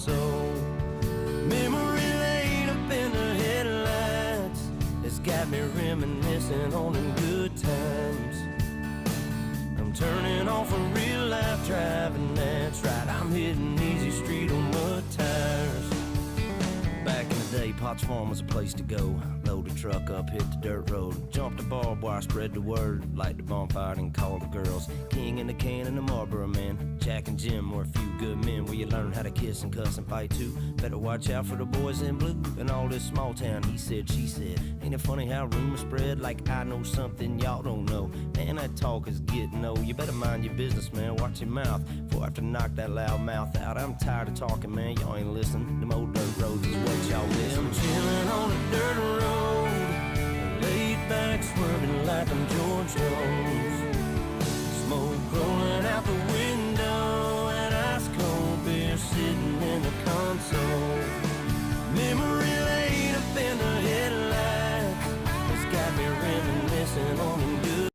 console. Memory laid up in the headlights, it's got me reminiscing on them good times. I'm turning off a real life driving, that's right, I'm hitting easy street on mud tires. Back in the day, Potts Farm was a place to go. Load the truck up, hit the dirt road, jump the barbed wire, spread the word, light the bonfire and call the girls. King in the can and the Marlboro man, Jack and Jim were a few good men where you learn how to kiss and cuss and fight too. Better watch out for the boys in blue and all this small town he said, she said. Ain't it funny how rumors spread like I know something y'all don't know? Man, that talk is getting old. You better mind your business, man, watch your mouth before I have to knock that loud mouth out. I'm tired of talking, man, y'all ain't listening. Them old dirt roads is what y'all miss. I'm chilling on a dirt road, laid back swerving like I'm George Jones. Smoke rolling out the window and ice cold beer sitting in the console. Memory laid up in the headlights, it's got me reminiscing on them good.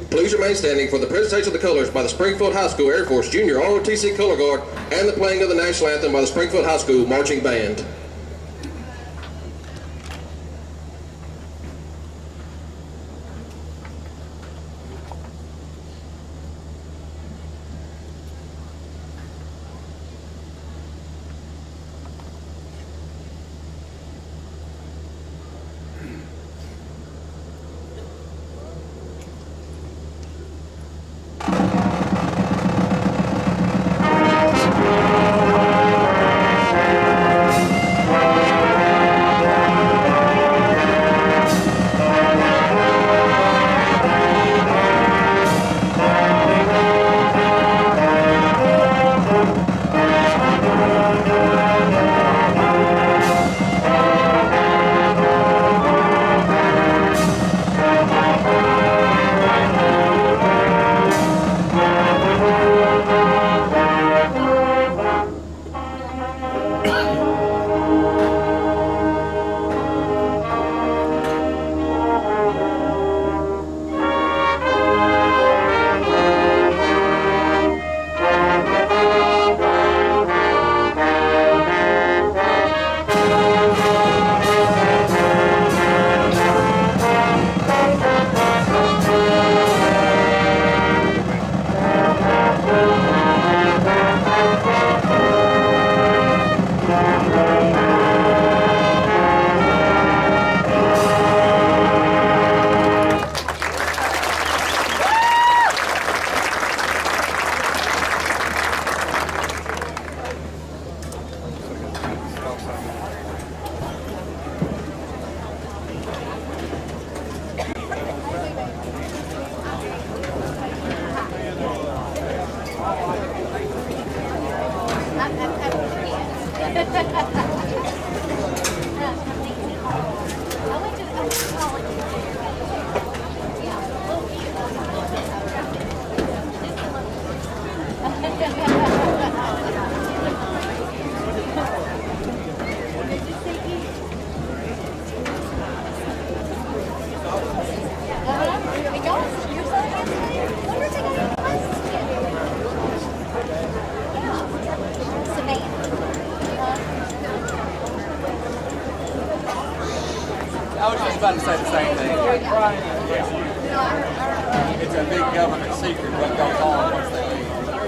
Please remain standing for the presentation of the colors by the Springfield High School Air Force Junior ROTC Color Guard and the playing of the National Anthem by the Springfield High School Marching Band. I was just about to say the same thing. It's a big government secret what goes on once they leave. Well,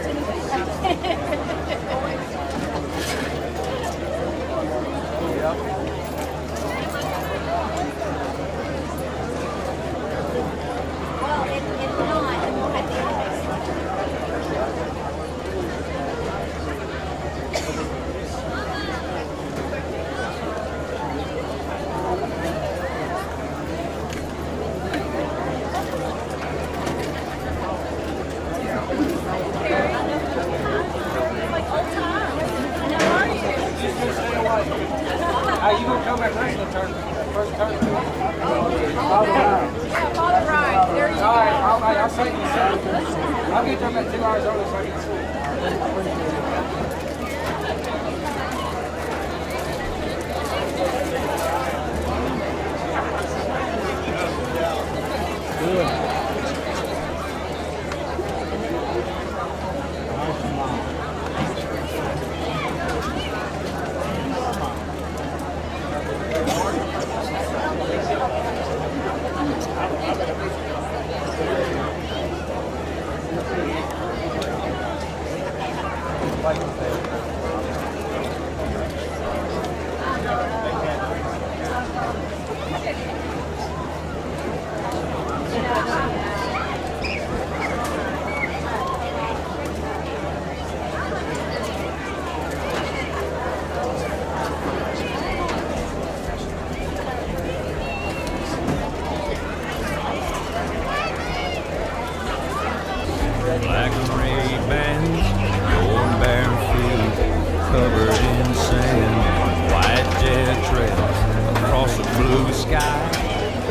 it's not, and we'll have the You gonna come back wrestling turn first turn? Yeah, follow right. There you go. All right, I'll say you. I'll get there about 2 hours early so I can see. sky.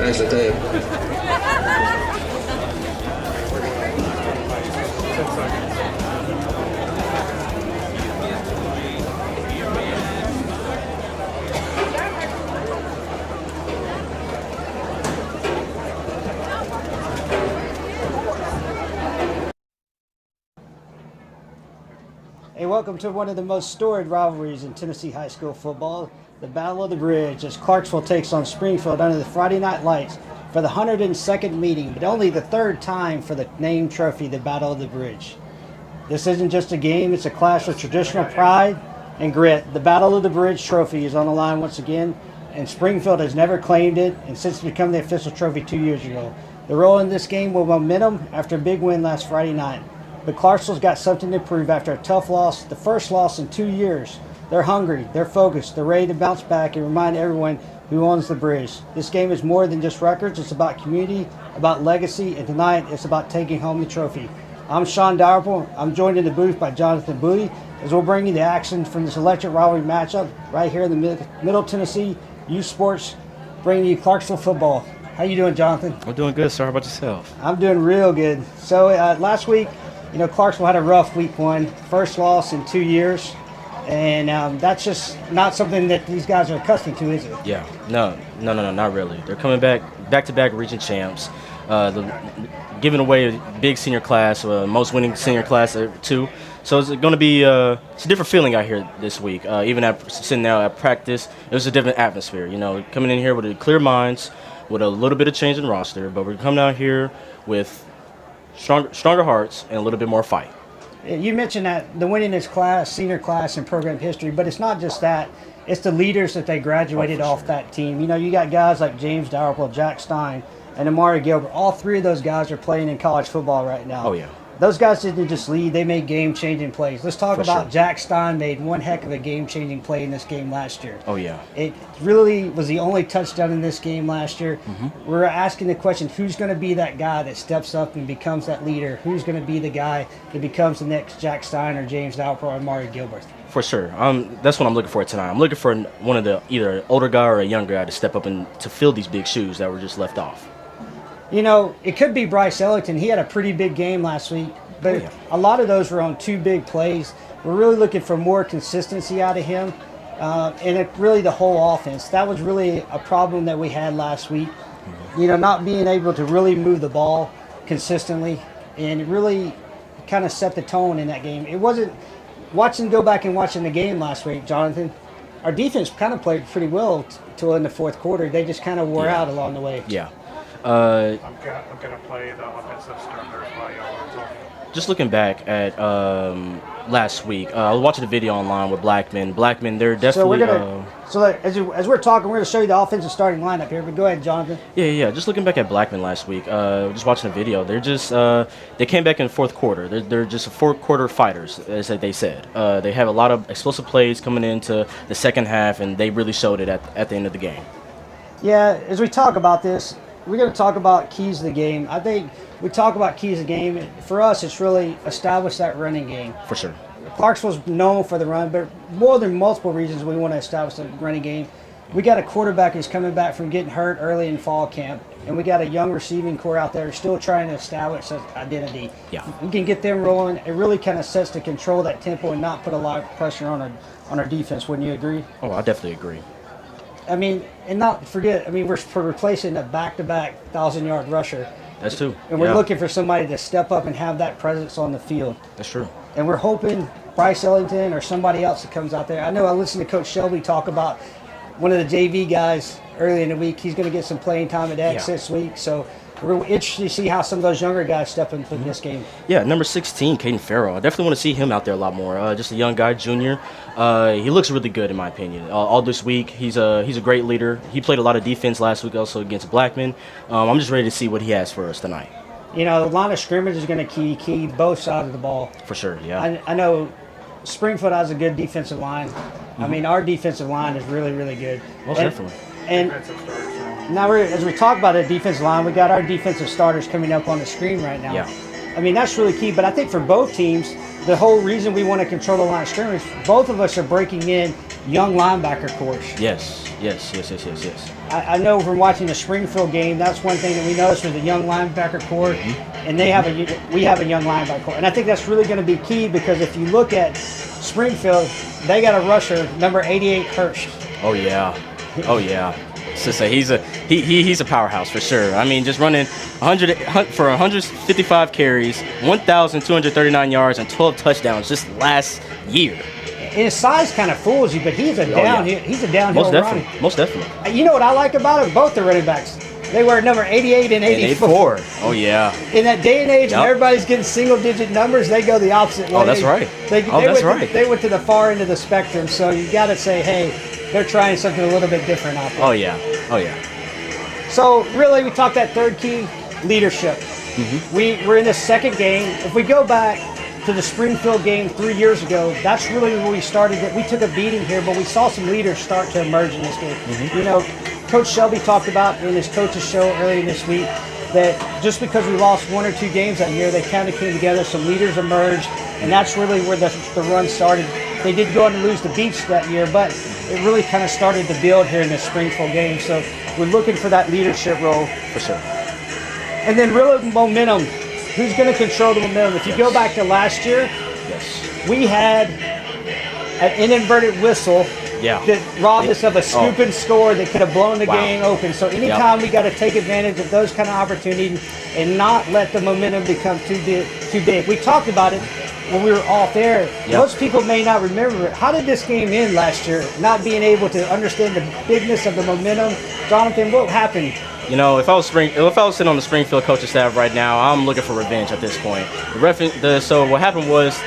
Actually, Ted. Hey, welcome to one of the most storied rivalries in Tennessee high school football, the Battle of the Bridge, as Clarksville takes on Springfield under the Friday Night Lights for the 102nd meeting, but only the third time for the name trophy, the Battle of the Bridge. This isn't just a game, it's a clash of traditional pride and grit. The Battle of the Bridge trophy is on the line once again, and Springfield has never claimed it, and since becoming the official trophy 2 years ago. They're rolling this game with momentum after a big win last Friday night. But Clarksville's got something to prove after a tough loss, the first loss in 2 years. They're hungry, they're focused, they're ready to bounce back and remind everyone who owns the bridge. This game is more than just records, it's about community, about legacy, and tonight it's about taking home the trophy. I'm Sean Dalrymple. I'm joined in the booth by Jonathan Booty as we'll bring you the action from this electric rivalry matchup right here in the Middle Tennessee Youth Sports, bringing you Clarksville football. How you doing, Jonathan? I'm doing good, sir. How about yourself? I'm doing real good. So last week, Clarksville had a rough week one, first loss in 2 years, and that's just not something that these guys are accustomed to, is it? Yeah. No, not really. They're coming back-to-back region champs, giving away a big senior class, most winning senior class too. So it's going to be it's a different feeling out here this week. Even sitting now at practice, it was a different atmosphere. Coming in here with clear minds, with a little bit of change in roster, but we're coming out here with stronger hearts and a little bit more fight. You mentioned that the winningest class, senior class in program history, but it's not just that. It's the leaders that they graduated off that team. You got guys like James Dalrymple, Jack Stein, and Amari Gilbert. All three of those guys are playing in college football right now. Oh, yeah. Those guys didn't just lead. They made game-changing plays. Let's talk about sure. Jack Stein made one heck of a game-changing play in this game last year. Oh, yeah. It really was the only touchdown in this game last year. Mm-hmm. We're asking the question, who's going to be that guy that steps up and becomes that leader? Who's going to be the guy that becomes the next Jack Stein or James Dalrymple or Amari Gilbert? For sure. That's what I'm looking for tonight. I'm looking for one of the either an older guy or a younger guy to step up and to fill these big shoes that were just left off. It could be Bryce Ellington. He had a pretty big game last week, but a lot of those were on two big plays. We're really looking for more consistency out of him, and really the whole offense. That was really a problem that we had last week. Not being able to really move the ball consistently, and it really kind of set the tone in that game. It wasn't go back and watching the game last week, Jonathan. Our defense kind of played pretty well till in the fourth quarter. They just kind of wore out along the way. Yeah. I'm gonna play the offensive starters while y'all are talking. Just looking back at last week, I was watching a video online with Blackman. They're definitely. As we're talking, we're going to show you the offensive starting lineup here. But go ahead, Jonathan. Yeah. Just looking back at Blackman last week, just watching a video. They're just they came back in the fourth quarter. They're just fourth quarter fighters, as they said. They have a lot of explosive plays coming into the second half, and they really showed it at the end of the game. Yeah, as we talk about this, we're going to talk about keys to the game. I think we talk about keys to the game. For us, it's really establish that running game. For sure. Clarksville's known for the run, but more than multiple reasons we want to establish the running game. We got a quarterback who's coming back from getting hurt early in fall camp, and we got a young receiving core out there still trying to establish that identity. Yeah. We can get them rolling. It really kind of sets to control that tempo and not put a lot of pressure on our defense. Wouldn't you agree? Oh, I definitely agree. And not forget, we're replacing a back-to-back 1,000-yard rusher. That's true. And we're looking for somebody to step up and have that presence on the field. That's true. And we're hoping Bryce Ellington or somebody else that comes out there. I know I listened to Coach Shelby talk about one of the JV guys early in the week. He's going to get some playing time at X this week. So we're interested to see how some of those younger guys step into this game. Yeah, number 16, Caden Farrell. I definitely want to see him out there a lot more. Just a young guy, junior. He looks really good in my opinion. All this week, he's a great leader. He played a lot of defense last week also against Blackman. I'm just ready to see what he has for us tonight. The line of scrimmage is going to key both sides of the ball. For sure, yeah. I know Springfield has a good defensive line. Our defensive line is really, really good. Most definitely. And now, as we talk about a defensive line, we got our defensive starters coming up on the screen right now. Yeah. That's really key. But I think for both teams, the whole reason we want to control the line of scrimmage, both of us are breaking in young linebacker course. Yes. Yes. I know from watching the Springfield game, that's one thing that we noticed with the young linebacker core, and we have a young linebacker core, and I think that's really going to be key because if you look at Springfield, they got a rusher number 88 Hurst. Oh yeah. So say he's a powerhouse for sure. I mean, just running 155 carries, 1,239 yards, and 12 touchdowns just last year. His size kind of fools you, but he's a downhill runner. Most definitely. You know what I like about it? Both the running backs, they wear number 88 and 84. Oh yeah. In that day and age when everybody's getting single-digit numbers, they go the opposite way. Oh, that's right. They went to the far end of the spectrum, so you got to say, hey, they're trying something a little bit different out there. Oh yeah. So really, we talked that third key, leadership. We're in the second game. If we go back to the Springfield game 3 years ago, that's really where we started. We took a beating here, but we saw some leaders start to emerge in this game. You know, Coach Shelby talked about in his coach's show earlier this week that just because we lost 1 or 2 games that year, they kind of came together, some leaders emerged, and that's really where the run started. They did go on to lose the Beach that year, but it really kind of started to build here in the Springfield game. So we're looking for that leadership role. For sure. And then really momentum. Who's going to control the momentum? If you go back to last year, we had an inadvertent whistle that robbed us of a scoop and score that could have blown the game open. So anytime we got to take advantage of those kind of opportunities and not let the momentum become too big. We talked about it when we were off air. Most people may not remember it. How did this game end last year? Not being able to understand the bigness of the momentum. Jonathan, what happened? You know, if I was sitting on the Springfield coaching staff right now, I'm looking for revenge at this point. So what happened was,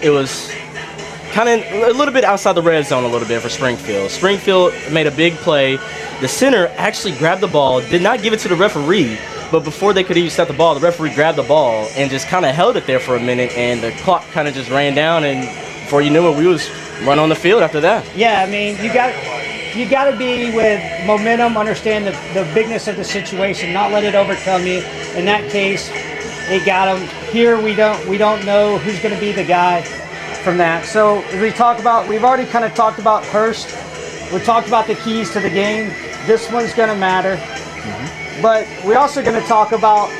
it was kind of a little bit outside the red zone a little bit for Springfield. Springfield made a big play. The center actually grabbed the ball, did not give it to the referee, but before they could even set the ball, the referee grabbed the ball and just kind of held it there for a minute, and the clock kind of just ran down, and before you knew it, we was run on the field after that. Yeah, I mean, you got to be with momentum, understand the bigness of the situation, not let it overcome you. In that case, it got them. Here we don't know who's going to be the guy from that. So as we've already kind of talked about Hurst. We talked about the keys to the game. This one's going to matter. But we're also going to talk about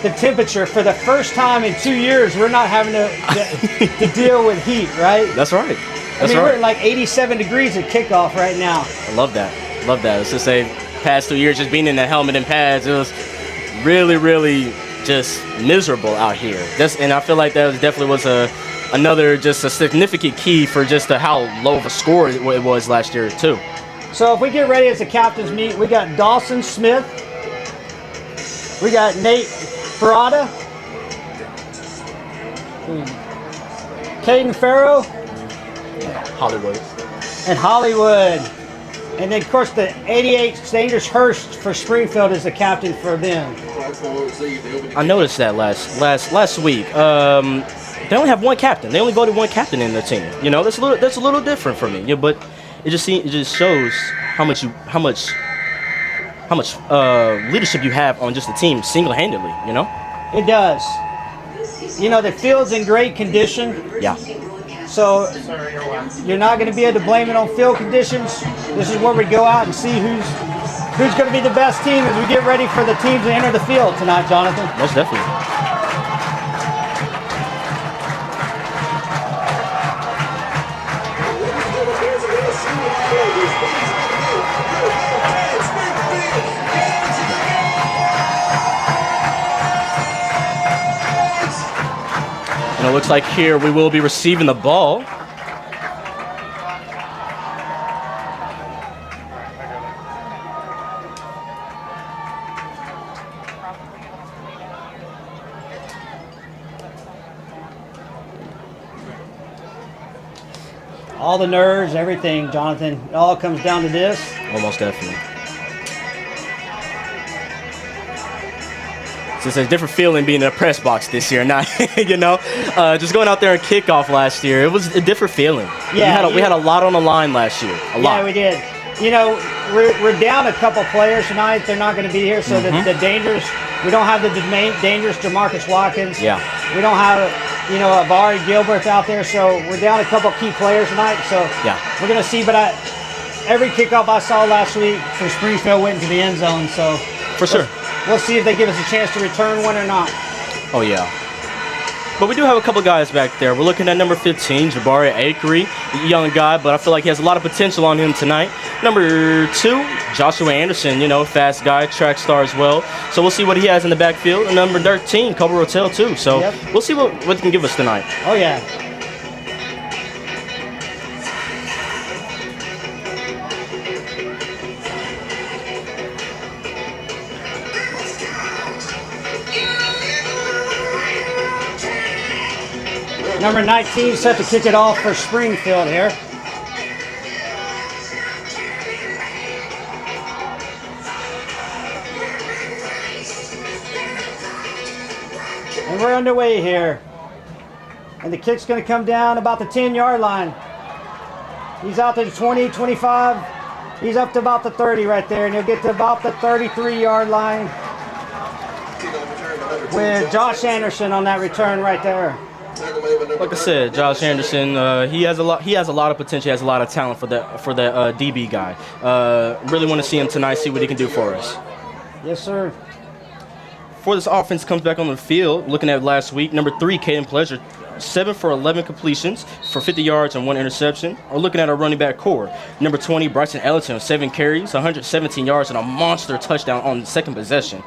the temperature. For the first time in 2 years, we're not having to deal with heat, right? That's right. We're at like 87 degrees at kickoff right now. I love that. It's just past 2 years just being in the helmet and pads, it was really, really just miserable out here. And I feel like that definitely was another significant key for just how low of a score it was last year too. So if we get ready as the captains meet, we got Dawson Smith, we got Nate Parada, Caden Farrow, Hollywood. And then, of course, the 88 Dangerous Hurst for Springfield is the captain for them. I noticed that last week. They only have one captain. They only voted one captain in the team. You know, that's a little different for me. Yeah, but it just shows how much leadership you have on just the team single-handedly. You know. It does. You know, the field's in great condition. Yeah. So you're not going to be able to blame it on field conditions. This is where we go out and see who's going to be the best team as we get ready for the teams to enter the field tonight, Jonathan. Most definitely. And it looks like here we will be receiving the ball. All the nerves, everything, Jonathan. It all comes down to this. Almost definitely. It's a different feeling being in a press box this year, not just going out there and kickoff last year. It was a different feeling. Yeah, we had a lot on the line last year. A lot. Yeah, we did. You know, we're down a couple players tonight. They're not going to be here, so the Dangerous. We don't have the Dangerous Jamarcus Watkins. Yeah. We don't have Avari Gilbert's out there, so we're down a couple key players tonight. So yeah, we're going to see. But every kickoff I saw last week for Springfield went into the end zone. So For sure. we'll see if they give us a chance to return one or not. Oh, yeah. But we do have a couple guys back there. We're looking at number 15, Jabari Akery, young guy, but I feel like he has a lot of potential on him tonight. Number 2, Joshua Anderson, fast guy, track star as well. So we'll see what he has in the backfield. And number 13, Kobe Rotel, too. So we'll see what he can give us tonight. Oh, yeah. Number 19 set to kick it off for Springfield here. And we're underway here. And the kick's going to come down about the 10-yard line. He's out to the 20, 25. He's up to about the 30 right there. And he'll get to about the 33-yard line with Josh Anderson on that return right there. Like I said, Josh Anderson, he has a lot of potential. He has a lot of talent for that DB guy. Really want to see him tonight, see what he can do for us. Yes, sir. Before this offense comes back on the field, looking at last week, number 3, Caden Pleasure, 7 for 11 completions for 50 yards and 1 interception. We're looking at our running back core. Number 20, Bryson Ellington, 7 carries, 117 yards, and a monster touchdown on the second possession.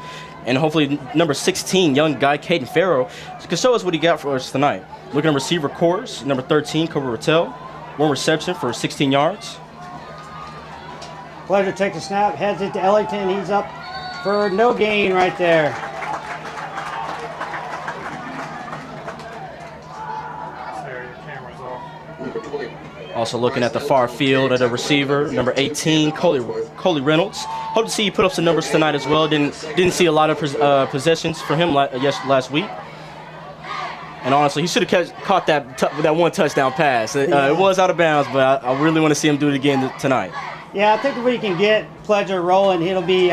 And hopefully number 16, young guy Caden Farrow, can show us what he got for us tonight. Looking at receiver cores, number 13, Kobe Rotel, 1 reception for 16 yards. Pleasure takes a snap, heads it to Ellington. He's up for no gain right there. Also looking at the far field at a receiver, number 18, Coley Reynolds. Hope to see you put up some numbers tonight as well. Didn't see a lot of possessions for him last week. And honestly, he should have caught that 1 touchdown pass. It was out of bounds, but I really want to see him do it again tonight. Yeah, I think if we can get Pledger rolling, he'll be.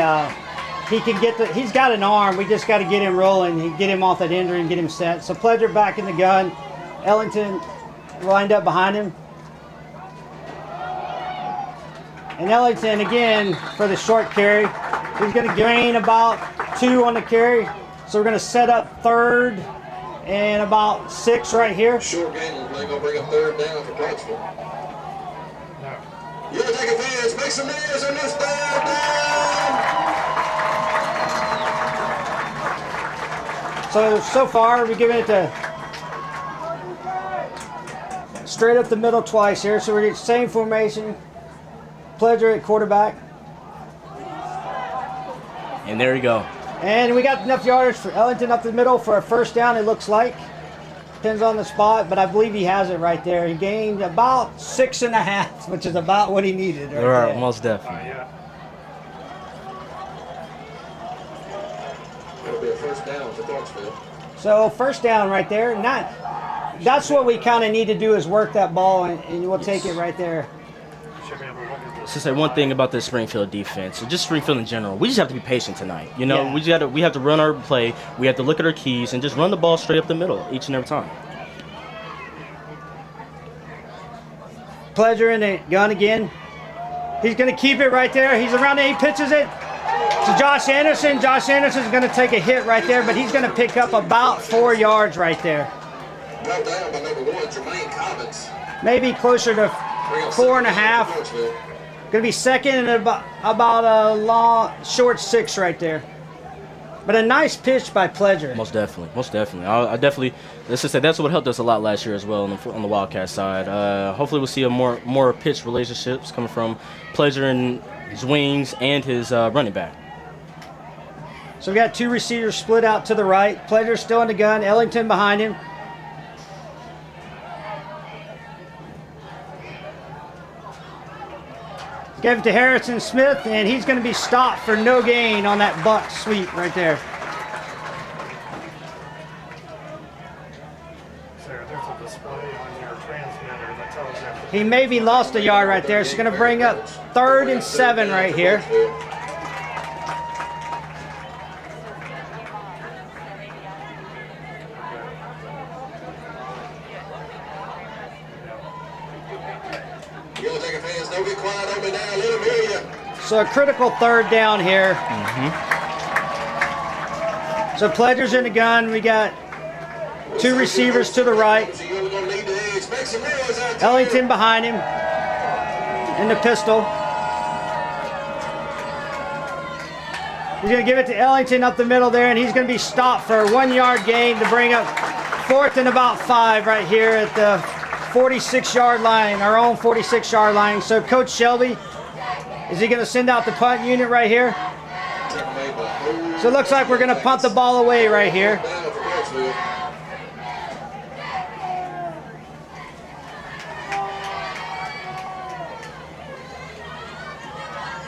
He's got an arm. We just got to get him rolling and get him off that injury and get him set. So Pledger back in the gun. Ellington lined up behind him. And Ellington again for the short carry. He's going to gain about 2 on the carry. So we're going to set up 3rd and about 6 right here. Short gain, they're going to bring up 3rd down for Clarksville. You're taking fans, make some noise on this down. So far we're giving it to straight up the middle twice here. So we're getting the same formation. Pledger at quarterback. And there you go. And we got enough yardage for Ellington up the middle for a 1st down, it looks like. Depends on the spot, but I believe he has it right there. He gained about 6.5, which is about what he needed right Right, there. most definitely. It'll be a 1st down for Clarksville. So 1st down right there. That's what we kind of need to do is work that ball, and we'll take it right there. To say one thing about the Springfield defense, or just Springfield in general, we just have to be patient tonight. Yeah. We have to run our play. We have to look at our keys and just run the ball straight up the middle each and every time. Pledger in the gun again. He's going to keep it right there. He's around it. He pitches it to Josh Anderson. Josh Anderson's going to take a hit right there, but he's going to pick up about 4 yards right there. Brought down by number 1, Jermaine Cobbins. Maybe closer to 4.5. Going to be 2nd and about a long, short 6 right there. But a nice pitch by Pledger. Most definitely. I definitely, let's just say that's what helped us a lot last year as well on the Wildcat side. Hopefully we'll see a more pitch relationships coming from Pledger and his wings and his running back. So we got 2 receivers split out to the right. Pledger still in the gun. Ellington behind him. Gave it to Harrison Smith, and he's going to be stopped for no gain on that buck sweep right there. There's a display on your transmitter that tells you. He maybe lost a yard right there, so going to bring up 3rd and 7 right here. Yellow Jacket fans, don't get quiet on me now. So a critical third down here. So Pledger's in the gun. We got 2 receivers to the right. Ellington behind him in the pistol. He's going to give it to Ellington up the middle there, and he's going to be stopped for a 1-yard gain to bring up 4th and about 5 right here at the 46-yard line, our own 46-yard line. So Coach Shelby, is he going to send out the punt unit right here? So it looks like we're going to punt the ball away right here.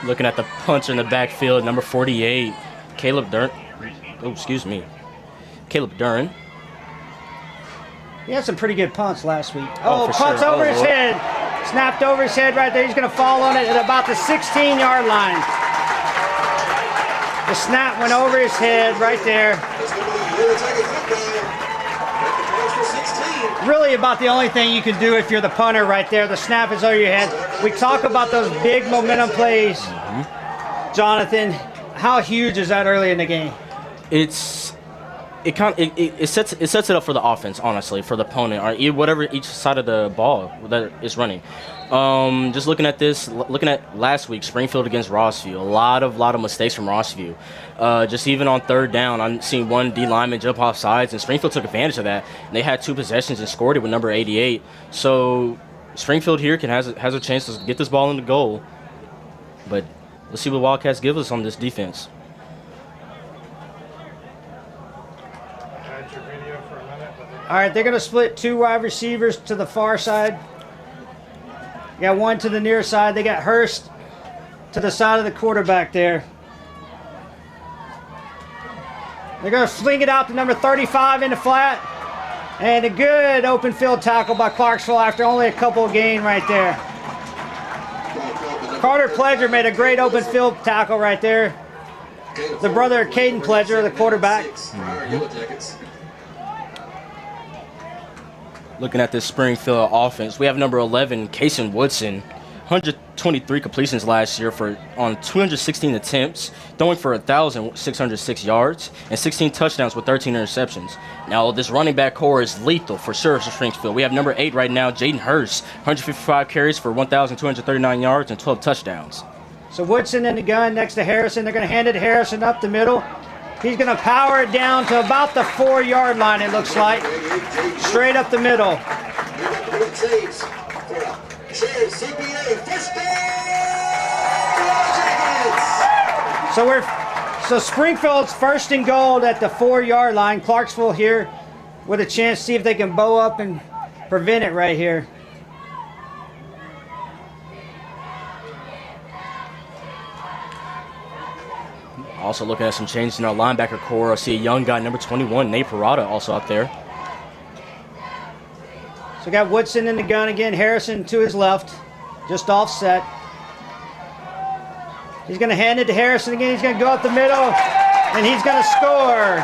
Looking at the punter in the backfield, number 48, Caleb Duran. Oh, excuse me. Caleb Duran. He had some pretty good punts last week. Oh, for punts sure. over Oh, his Lord. head. Snapped over his head right there. He's going to fall on it at about the 16-yard line. The snap went over his head right there. Really about the only thing you can do if you're the punter right there. The snap is over your head. We talk about those big momentum plays. Jonathan, how huge is that early in the game? It sets it up for the offense, honestly, for the opponent, or whatever each side of the ball that is running. Just looking at last week, Springfield against Rossview, a lot of mistakes from Rossview. Just even on third down, I'm seeing one D lineman jump off sides, and Springfield took advantage of that. And they had 2 possessions and scored it with number 88. So Springfield here has a chance to get this ball in the goal. But let's see what Wildcats give us on this defense. Add your video for a minute. All right, they're going to split 2 wide receivers to the far side. You got 1 to the near side. They got Hurst to the side of the quarterback there. They're going to fling it out to number 35 in the flat. And a good open field tackle by Clarksville after only a couple of gain right there. Carter Pledger made a great open field tackle right there. The brother of Caden Pledger, the quarterback. Looking at this Springfield offense, we have number 11, Kason Woodson, 123 completions last year on 216 attempts, throwing for 1,606 yards and 16 touchdowns with 13 interceptions. Now, this running back core is lethal for sure for Springfield. We have number 8 right now, Jaden Hurst, 155 carries for 1,239 yards and 12 touchdowns. So Woodson in the gun next to Harrison. They're going to hand it to Harrison up the middle. He's going to power it down to about the 4-yard line, it looks like. Straight up the middle. So Springfield's first and goal at the 4-yard line. Clarksville here with a chance to see if they can bow up and prevent it right here. Also looking at some changes in our linebacker core. I see a young guy, number 21, Nate Parada, also out there. So we got Woodson in the gun again. Harrison to his left, just offset. He's going to hand it to Harrison again. He's going to go up the middle, and he's going to score.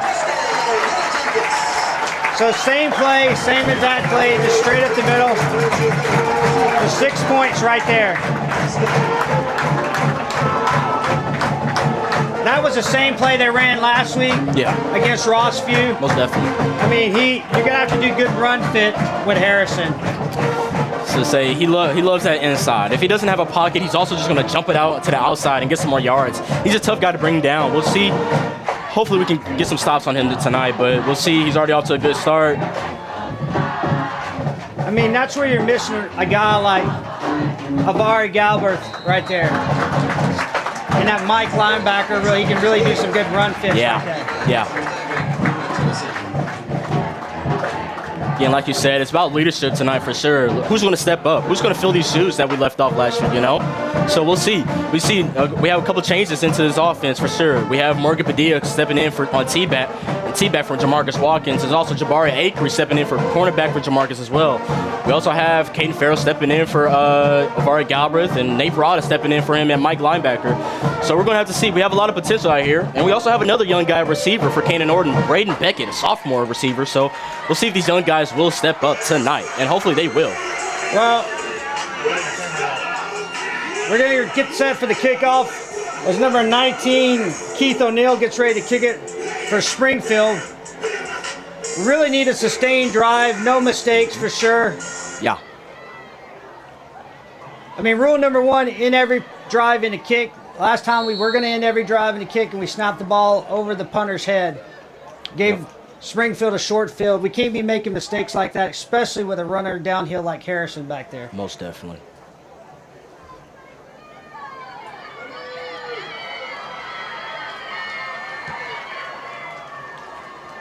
So same play, same exact play, just straight up the middle. So 6 points right there. That was the same play they ran last week against Rossview. Most definitely. I mean, you're going to have to do good run fit with Harrison. So say he loves that inside. If he doesn't have a pocket, he's also just going to jump it out to the outside and get some more yards. He's a tough guy to bring down. We'll see. Hopefully we can get some stops on him tonight, but we'll see. He's already off to a good start. I mean, that's where you're missing a guy like Avari Galbraith right there. And that Mike linebacker, he can really do some good run fits. Yeah. Again, like you said, it's about leadership tonight for sure. Who's going to step up? Who's going to fill these shoes that we left off last year, So we'll see. We have a couple changes into this offense for sure. We have Morgan Padilla stepping in on T-back for Jamarcus Watkins. There's also Jabari Akery stepping in for cornerback for Jamarcus as well. We also have Caden Farrell stepping in for Avari Galbraith and Nate Parada stepping in for him and Mike linebacker. So we're going to have to see. We have a lot of potential out here. And we also have another young guy receiver for Canaan Norton, Braden Beckett, a sophomore receiver. So we'll see if these young guys will step up tonight. And hopefully they will. Well, we're going to get set for the kickoff. As number 19, Keith O'Neill gets ready to kick it for Springfield. Really need a sustained drive, no mistakes for sure. Yeah. I mean, rule number 1, in every drive in a kick. Last time we were going to end every drive in a kick and we snapped the ball over the punter's head. Gave Springfield a short field. We can't be making mistakes like that, especially with a runner downhill like Harrison back there. Most definitely.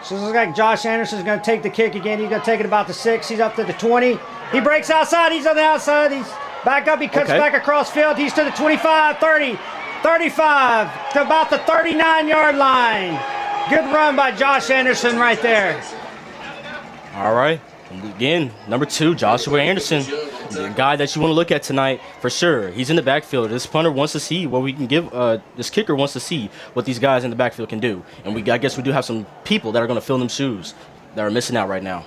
So it looks like Josh Anderson's going to take the kick again. He's going to take it about the 6. He's up to the 20. He breaks outside. He's on the outside. He's back up. He cuts back across field. He's to the 25, 30, 35, to about the 39-yard line. Good run by Josh Anderson right there. All right. Again, number 2, Joshua Anderson, the guy that you want to look at tonight for sure. He's in the backfield. This punter wants to see what we can give. This kicker wants to see what these guys in the backfield can do. And I guess we do have some people that are going to fill them shoes that are missing out right now.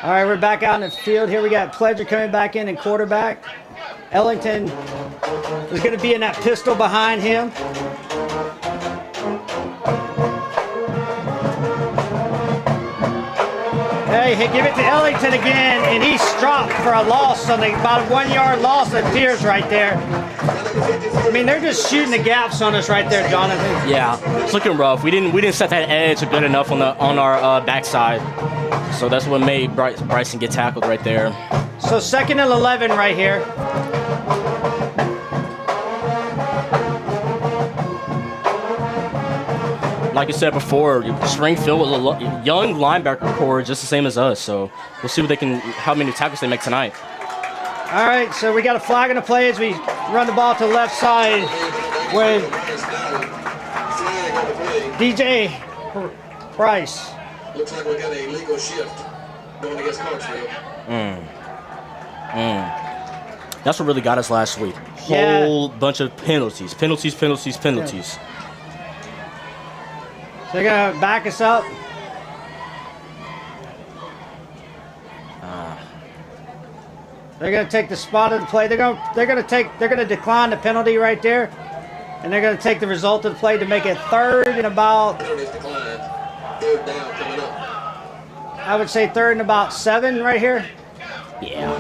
All right, we're back out in the field. Here we got Pledger coming back in and quarterback. Ellington is going to be in that pistol behind him. Hey, give it to Ellington again, and he's dropped for a loss on about a 1-yard loss. It appears right there. I mean, they're just shooting the gaps on us right there, Jonathan. Yeah, it's looking rough. We didn't set that edge good enough on our backside, so that's what made Bryson get tackled right there. So 2nd and 11 right here. Like I said before, Springfield was a young linebacker core, just the same as us. So we'll see how many tackles they make tonight. All right, so we got a flag on the play as we run the ball to the left side with DJ Price. Looks like we got a legal shift going against Clarksville. That's what really got us last week. Whole bunch of penalties. They're gonna back us up. They're gonna take the spot of the play. They're gonna decline the penalty right there, and they're gonna take the result of the play to make it 3rd and about. Penalties declined. 3rd down coming up. I would say 3rd and about 7 right here. Yeah.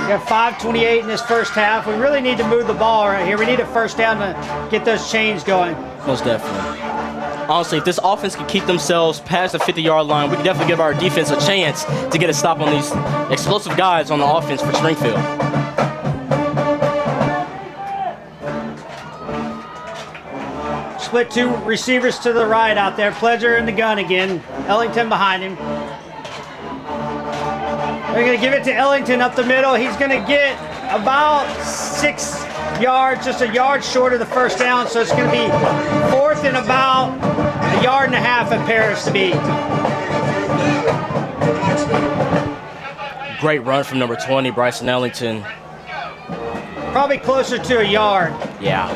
We got 5:28 in this first half. We really need to move the ball right here. We need a first down to get those chains going. Most definitely. Honestly, if this offense can keep themselves past the 50-yard line, we can definitely give our defense a chance to get a stop on these explosive guys on the offense for Springfield. Split 2 receivers to the right out there. Pledger in the gun again. Ellington behind him. They're going to give it to Ellington up the middle. He's going to get about 6 yards, just a yard short of the first down. So it's going to be 4th and about a yard and a half it appears to be. Great run from number 20, Bryson Ellington. Probably closer to a yard. Yeah.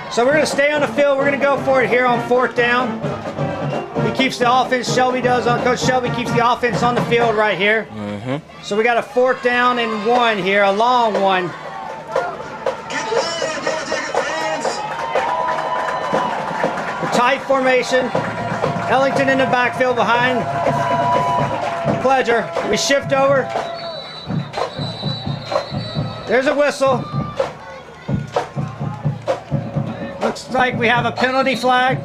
So we're going to stay on the field. We're going to go for it here on 4th down. He keeps the offense, Coach Shelby keeps the offense on the field right here. So we got a 4th down and 1 here, a long one. A tight formation. Ellington in the backfield behind Pledger. We shift over. There's a whistle. Looks like we have a penalty flag.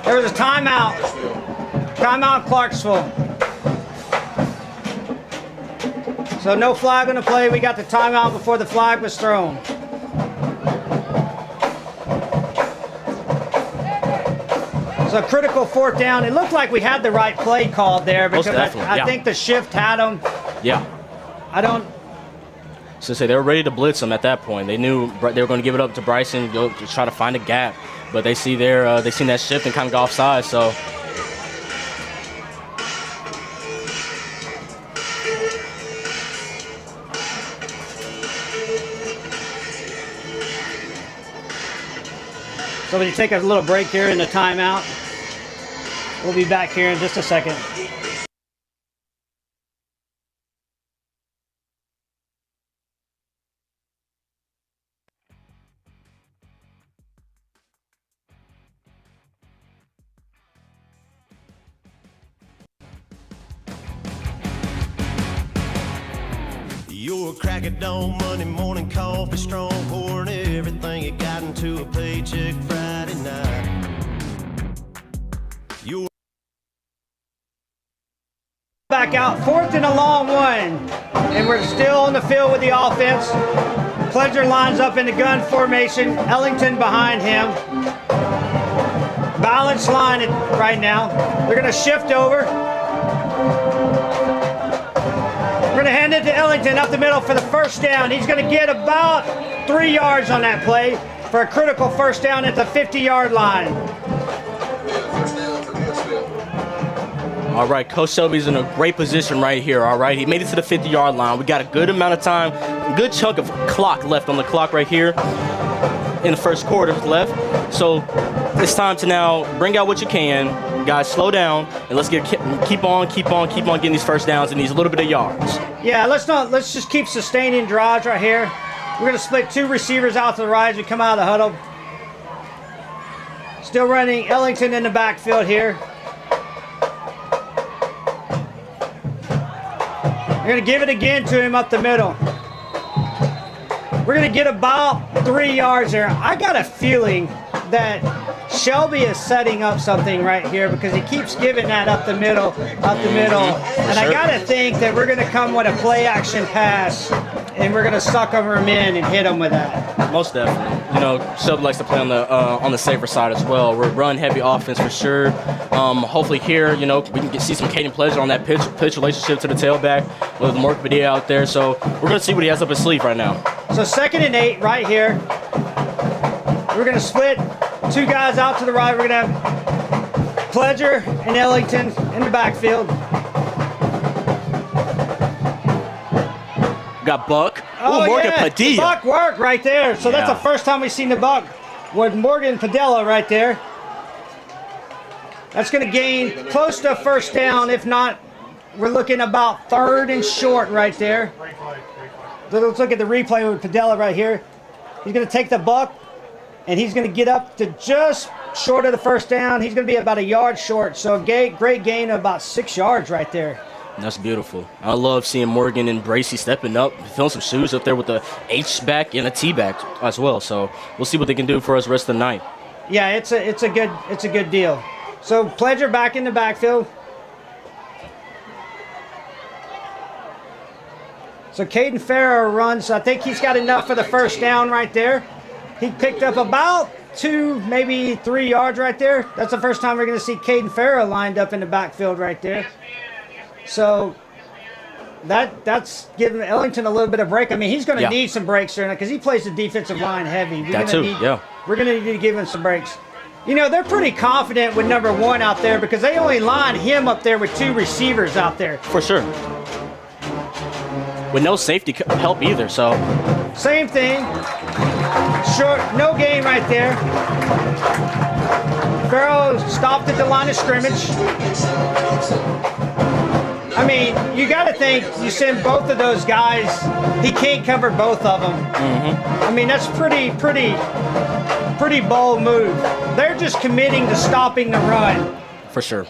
There was a timeout. Timeout Clarksville. So no flag on the play. We got the timeout before the flag was thrown. So critical 4th down. It looked like we had the right play called there because I think the shift had them. Yeah. So they were ready to blitz them at that point. They knew they were going to give it up to Bryson, go to try to find a gap. But they see they seen that shift and kind of go offside. So we take a little break here in the timeout. We'll be back here in just a second. You're a crack at dawn, Monday morning coffee, strong, pouring everything you got into a paycheck Friday night. You're Back out, 4th and a long one. And we're still on the field with the offense. Pledger lines up in the gun formation. Ellington behind him. Balanced line right now. They're going to shift over. We're going to hand it to Ellington up the middle for the first down. He's going to get about 3 yards on that play for a critical first down at the 50-yard line. All right, Coach Shelby's in a great position right here, all right? He made it to the 50-yard line. We got a good amount of time, a good chunk of clock left on the clock right here in the first quarter left. So it's time to now bring out what you can. Guys, slow down, and let's keep on getting these first downs and these little bit of yards. Yeah, let's just keep sustaining drives right here. We're going to split 2 receivers out to the right as we come out of the huddle. Still running Ellington in the backfield here. We're going to give it again to him up the middle. We're going to get about 3 yards there. I got a feeling that Shelby is setting up something right here because he keeps giving that up the middle. And I got to think that we're going to come with a play action pass and we're going to suck him in and hit him with that. Most definitely. You know, Shelby likes to play on the safer side as well. We're run heavy offense for sure. Hopefully here, you know, we can see some Caden Pledger on that pitch relationship to the tailback with Morgan Padilla out there. So we're going to see what he has up his sleeve right now. So 2nd and 8 right here. We're going to split 2 guys out to the right. We're going to have Pledger and Ellington in the backfield. Got Buck. Oh, Morgan yeah, Padilla. Buck work right there. So that's Yeah. the first time we've seen the Buck with Morgan Padilla right there. That's going to gain close to a first down. If not, we're looking about 3rd and short right there. Let's look at the replay with Padilla right here. He's going to take the Buck, and he's going to get up to just short of the first down. He's going to be about a yard short. So a great gain of about 6 yards right there. That's beautiful. I love seeing Morgan and Bracy stepping up, filling some shoes up there with the H back and a T back as well. So we'll see what they can do for us the rest of the night. Yeah, it's a good deal. So Pledger back in the backfield. So Caden Farrow runs. I think he's got enough for the first down right there. He picked up about 2, maybe 3 yards right there. That's the first time we're going to see Caden Farrow lined up in the backfield right there. So that's giving Ellington a little bit of break. I mean, he's going to need some breaks there because he plays the defensive line heavy. We're going to need to give him some breaks. You know, they're pretty confident with number 1 out there because they only line him up there with 2 receivers out there. For sure. With no safety help either, so. Same thing. Short, no gain right there. Farrow stopped at the line of scrimmage. I mean, you got to think you send both of those guys. He can't cover both of them. I mean, that's pretty bold move. They're just committing to stopping the run. For sure.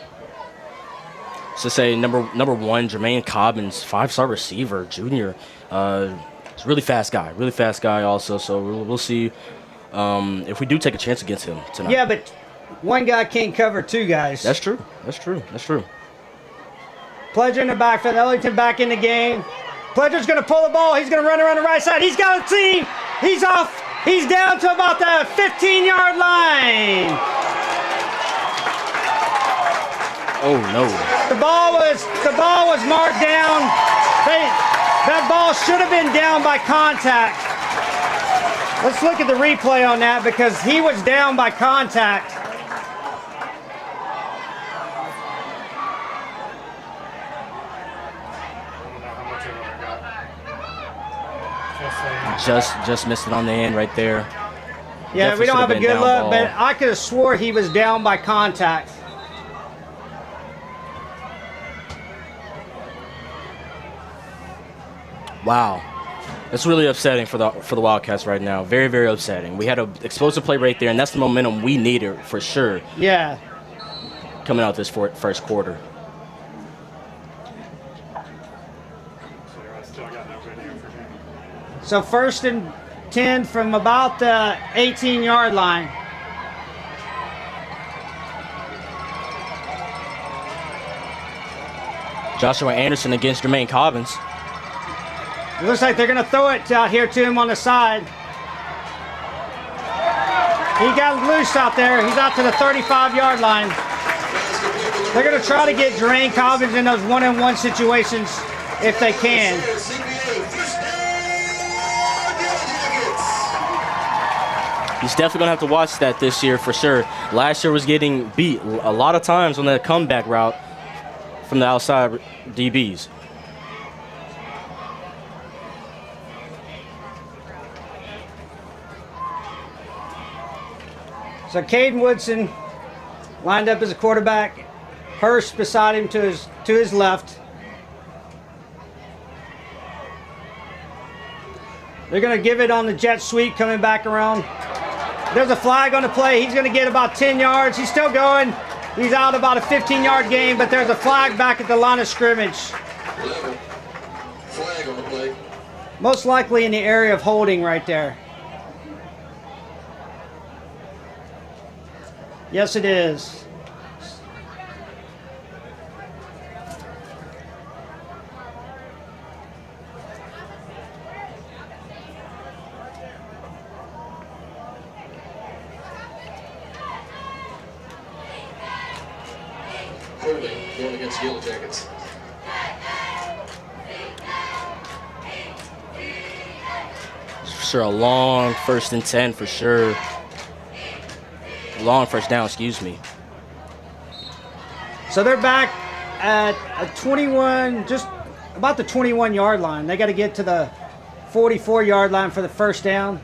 So say number 1, Jermaine Cobbins, 5-star receiver, junior. He's a really fast guy also. So we'll see if we do take a chance against him tonight. Yeah, but one guy can't cover 2 guys. That's true. Pledger in the backfield. Ellington back in the game. Pledger's going to pull the ball. He's going to run around the right side. He's got a team. He's off. He's down to about the 15-yard line. Oh no! The ball was marked down. That ball should have been down by contact. Let's look at the replay on that because he was down by contact. Just missed it on the end right there. Yeah, Definitely we don't have a good look, ball. but I could have swore he was down by contact. Wow. It's really upsetting for the Wildcats right now. Very, very upsetting. We had an explosive play right there, and that's the momentum we needed for sure. Yeah. Coming out this first quarter. So 1st and 10 from about the 18-yard line. Joshua Anderson against Jermaine Cobbins. It looks like they're going to throw it out here to him on the side. He got loose out there. He's out to the 35-yard line. They're going to try to get Jermaine Cobbins in those one-on-one situations if they can. He's definitely going to have to watch that this year for sure. Last year was getting beat a lot of times on that comeback route from the outside DBs. So Caden Woodson lined up as a quarterback. Hurst beside him to his left. They're going to give it on the jet sweep coming back around. There's a flag on the play. He's going to get about 10 yards. He's still going. He's out about a 15-yard gain, but there's a flag back at the line of scrimmage. Level. Flag on the play. Most likely in the area of holding right there. Yes, it is. Holding, going against Yellow Jackets. For sure, a long 1st and 10 for sure. Long first down, excuse me. So they're back at a 21, just about the 21-yard line. They got to get to the 44-yard line for the first down.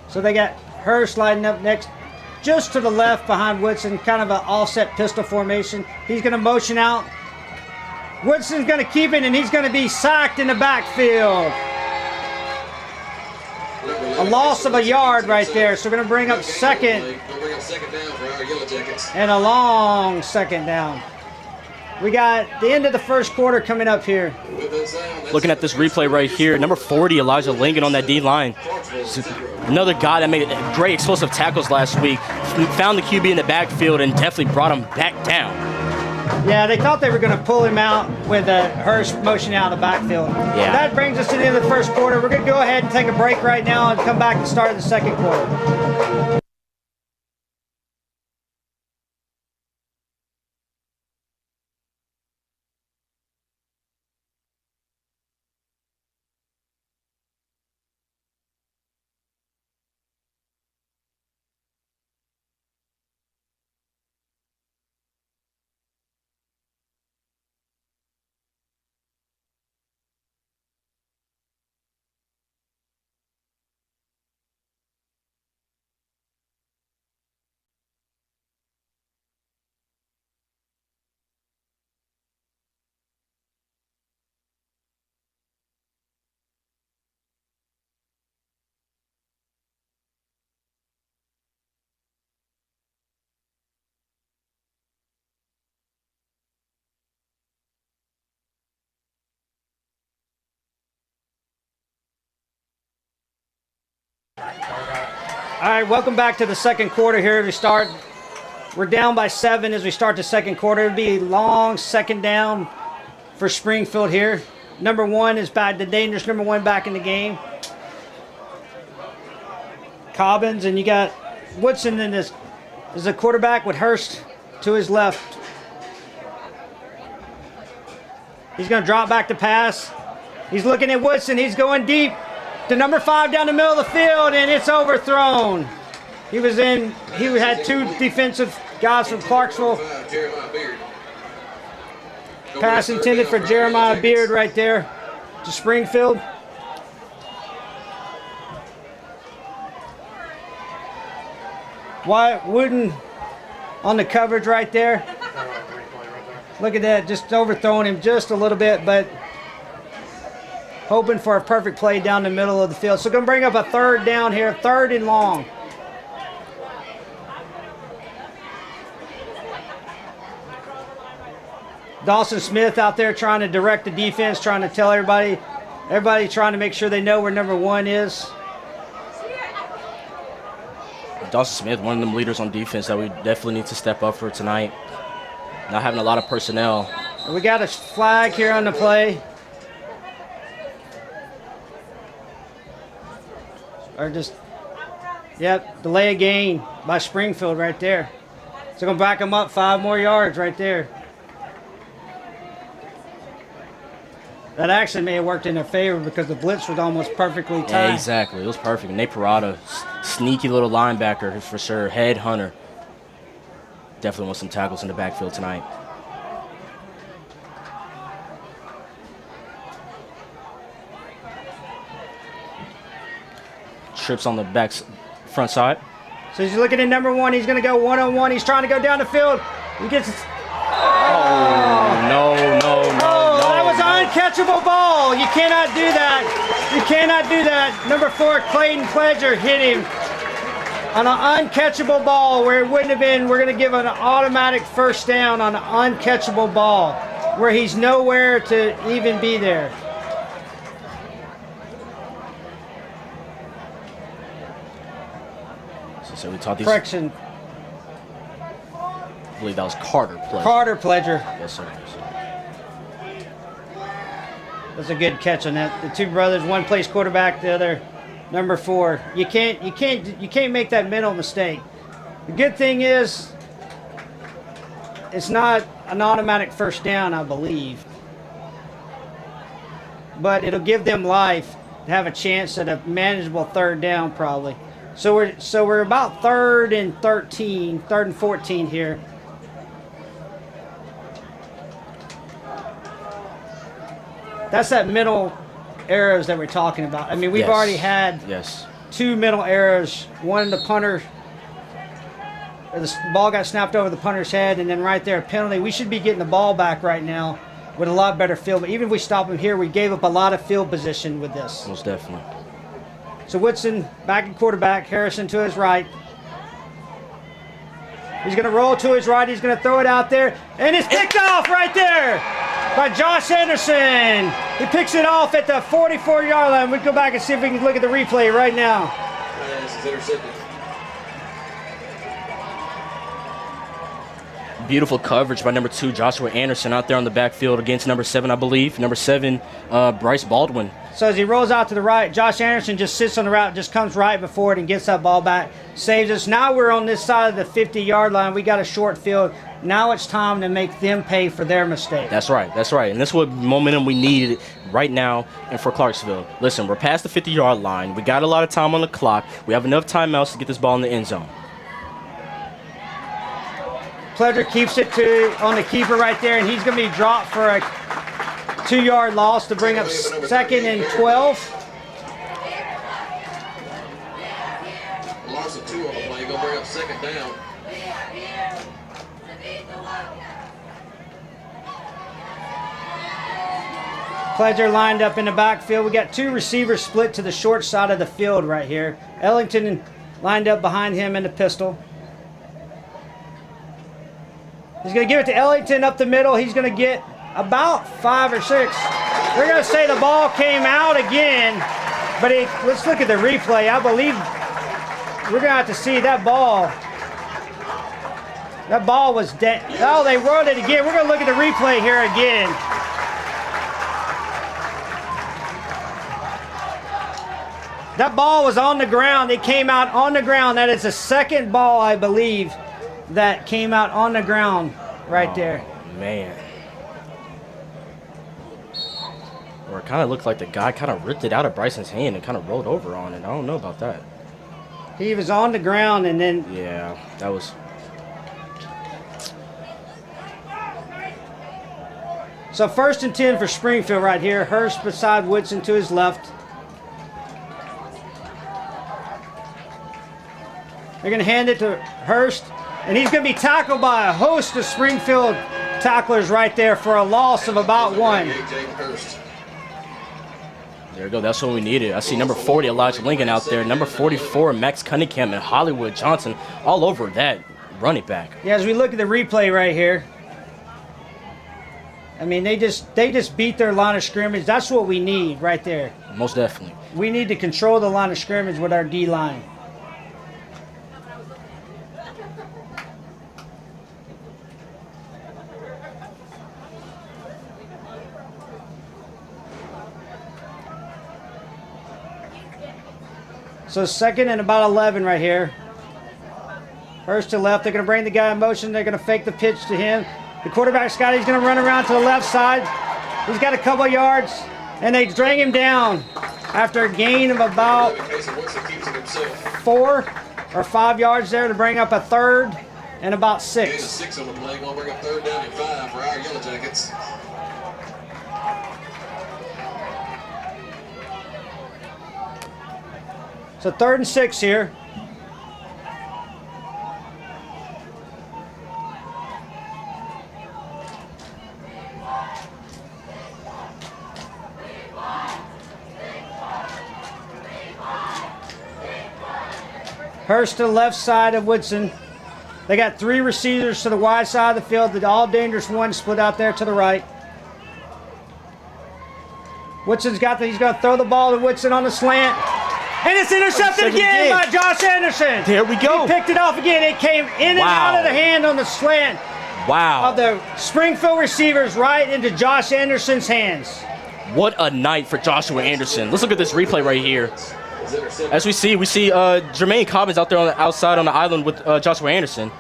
So they got Hurst lining up next, just to the left behind Woodson, kind of an offset pistol formation. He's going to motion out. Woodson's going to keep it, and he's going to be sacked in the backfield. A loss of a yard right there, so we're going to bring up second. And a long second down. We got the end of the first quarter coming up here. Looking at this replay right here, number 40, Elijah Lincoln on that D-line. Another guy that made great explosive tackles last week. Found the QB in the backfield and definitely brought him back down. Yeah, they thought they were going to pull him out with a Hurst motion out of the backfield. Yeah. That brings us to the end of the first quarter. We're going to go ahead and take a break right now and come back and start the second quarter. All right, welcome back to the second quarter here. We're down by 7 as we start the second quarter. It'll be a long second down for Springfield here. Number 1 is back, the dangerous number 1 back in the game. Cobbins, and you got Woodson in this is a quarterback with Hurst to his left. He's going to drop back to pass. He's looking at Woodson. He's going deep to number 5 down the middle of the field, and it's overthrown. He had 2 defensive guys from Clarksville. Pass intended for Jeremiah Beard right there to Springfield. Wyatt Wooden on the coverage right there. Look at that, just overthrowing him just a little bit, but hoping for a perfect play down the middle of the field. So going to bring up a third down here, 3rd and long. Dawson Smith out there trying to direct the defense, trying to tell everybody trying to make sure they know where number 1 is. Dawson Smith, one of them leaders on defense that we definitely need to step up for tonight. Not having a lot of personnel. We got a flag here on the play. Or just, yep, delay a gain by Springfield right there. So going to back them up 5 more yards right there. That actually may have worked in their favor because the blitz was almost perfectly timed. Yeah, exactly. It was perfect. Nate Parada, sneaky little linebacker for sure. Head hunter. Definitely want some tackles in the backfield tonight. Trips on the front side. So he's looking at number 1. He's going to go one-on-one. He's trying to go down the field. He gets. Oh, no. That was an uncatchable ball. You cannot do that. You cannot do that. Number 4, Clayton Pledger hit him on an uncatchable ball where it wouldn't have been. We're going to give an automatic first down on an uncatchable ball where he's nowhere to even be there. So we taught these. Correction. I believe that was Carter Pledger. Carter Pledger. Yes, sir. That's a good catch on that. The 2 brothers, one plays quarterback, the other number 4. You can't make that mental mistake. The good thing is it's not an automatic first down, I believe. But it'll give them life to have a chance at a manageable 3rd down probably. So we're about 3rd and 13, 3rd and 14 here. That's that middle arrows that we're talking about. I mean, we've already had 2 middle arrows. One, the punter, the ball got snapped over the punter's head, and then right there, a penalty. We should be getting the ball back right now with a lot better field. But even if we stop him here, we gave up a lot of field position with this. Most definitely. So Woodson back at quarterback, Harrison to his right. He's going to roll to his right. He's going to throw it out there, and it's picked off right there by Josh Anderson. He picks it off at the 44-yard line. We go back and see if we can look at the replay right now. Pass is intercepted. Beautiful coverage by number 2, Joshua Anderson, out there on the backfield against number 7, I believe. Number 7, Bryce Baldwin. So as he rolls out to the right, Josh Anderson just sits on the route, just comes right before it and gets that ball back, saves us. Now we're on this side of the 50-yard line. We got a short field. Now it's time to make them pay for their mistake. That's right. And that's what momentum we need right now and for Clarksville. Listen, we're past the 50-yard line. We got a lot of time on the clock. We have enough timeouts to get this ball in the end zone. Pledger keeps it on the keeper right there, and he's going to be dropped for a 2-yard loss to bring up 2nd and 12. Loss of 2 on the play. Going to bring up 2nd down. Pledger lined up in the backfield. We got 2 receivers split to the short side of the field right here. Ellington lined up behind him in the pistol. He's going to give it to Ellington up the middle. He's going to get about 5 or 6. They're going to say the ball came out again, but let's look at the replay. I believe we're going to have to see that ball. That ball was dead. Oh, they rolled it again. We're going to look at the replay here again. That ball was on the ground. It came out on the ground. That is the 2nd ball, I believe, that came out on the ground right there. Man. Or it kind of looked like the guy kind of ripped it out of Bryson's hand and kind of rolled over on it. I don't know about that. He was on the ground and then... Yeah, that was... So 1st and 10 for Springfield right here. Hurst beside Woodson to his left. They're going to hand it to Hurst, and he's going to be tackled by a host of Springfield tacklers right there for a loss of about 1. There we go. That's what we needed. I see number 40, Elijah Lincoln out there. Number 44, Max Cunningham and Hollywood Johnson all over that running back. Yeah, as we look at the replay right here, I mean, they just beat their line of scrimmage. That's what we need right there. Most definitely. We need to control the line of scrimmage with our D-line. So 2nd and about 11 right here. First to left, they're going to bring the guy in motion. They're going to fake the pitch to him. The quarterback's got it. He's going to run around to the left side. He's got a couple yards, and they drag him down after a gain of about 4 or 5 yards there to bring up a 3rd and about 6. Gain of 6 on the play. Going to bring up 3rd down and 5 for our Yellow Jackets. So 3rd and 6 here. Hurst to the left side of Woodson. They got 3 receivers to the wide side of the field. The all dangerous one split out there to the right. Woodson's got he's going to throw the ball to Woodson on the slant. And it's intercepted again by Josh Anderson. There we go. He picked it off again. It came in and out of the hand on the slant of the Springfield receivers right into Josh Anderson's hands. What a night for Joshua Anderson. Let's look at this replay right here. As we see Jermaine Cobbins out there on the outside on the island with Joshua Anderson.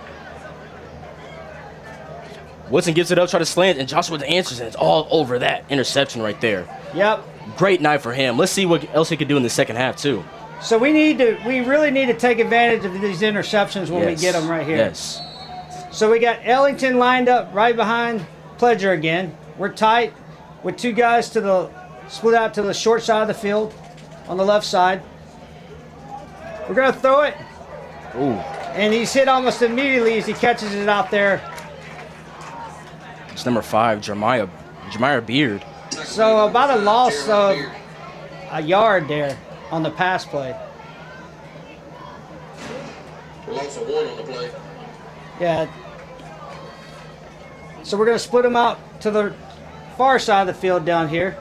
Woodson gives it up, try to slant, and Joshua Anderson is all over that interception right there. Yep. Great night for him. Let's see what else he could do in the second half too. So we really need to take advantage of these interceptions when we get them right here. Yes. So we got Ellington lined up right behind Pledger again. We're tight with 2 guys split out to the short side of the field on the left side. We're going to throw it. Ooh. And he's hit almost immediately as he catches it out there. It's number 5, Jeremiah Beard. So about a loss of a yard there on the pass play. Loss of 1 on the play. Yeah. So we're going to split them out to the far side of the field down here.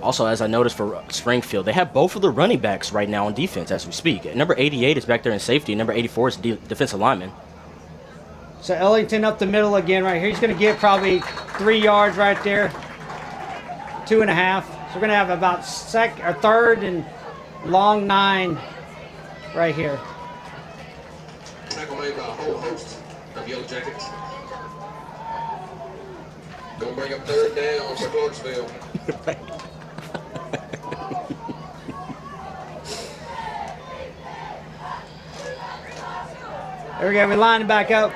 Also, as I noticed for Springfield, they have both of the running backs right now on defense as we speak. Number 88 is back there in safety. Number 84 is defensive lineman. So Ellington up the middle again right here. He's going to get probably 3 yards right there. 2.5. So we're going to have about 3rd and long 9 right here. Tackle made by a whole host of Yellow Jackets. Going to bring up 3rd down for Clarksville. There we go. We line it back up.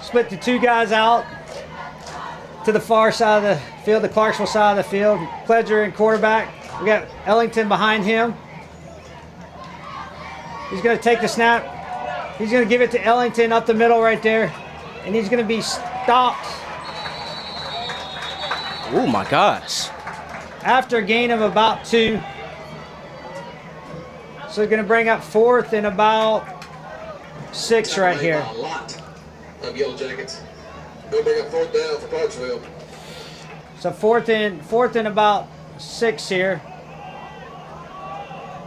Split the 2 guys out to the far side of the field, the Clarksville side of the field. Pledger and quarterback. We got Ellington behind him. He's going to take the snap. He's going to give it to Ellington up the middle right there. And he's going to be stopped. Oh my gosh. After a gain of about 2. So we're going to bring up 4th and about 6 right here. A lot of Yellow Jackets. Going to bring up 4th down for Clarksville. So 4th and about 6 here.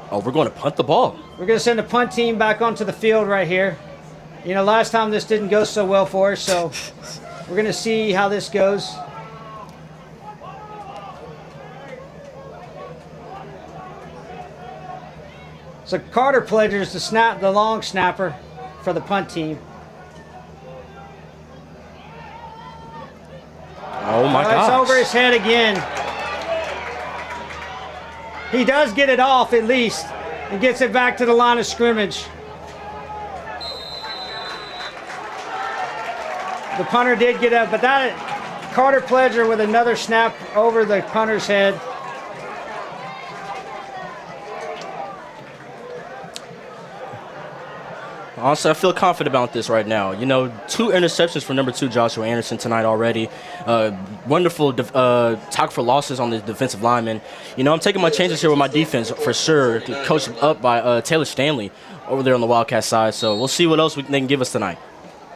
Oh, we're going to punt the ball. We're going to send the punt team back onto the field right here. You know, last time this didn't go so well for us, so we're going to see how this goes. So Carter Pledger is the long snapper for the punt team. Oh my gosh. It's over his head again. He does get it off at least and gets it back to the line of scrimmage. The punter did get up, but that Carter Pledger with another snap over the punter's head. Honestly, I feel confident about this right now. You know, 2 interceptions for number 2 Joshua Anderson tonight already. Wonderful tackle for losses on the defensive lineman. You know, I'm taking my chances here with my defense for sure, coached up by Taylor Stanley over there on the Wildcat side. So we'll see what else they can give us tonight.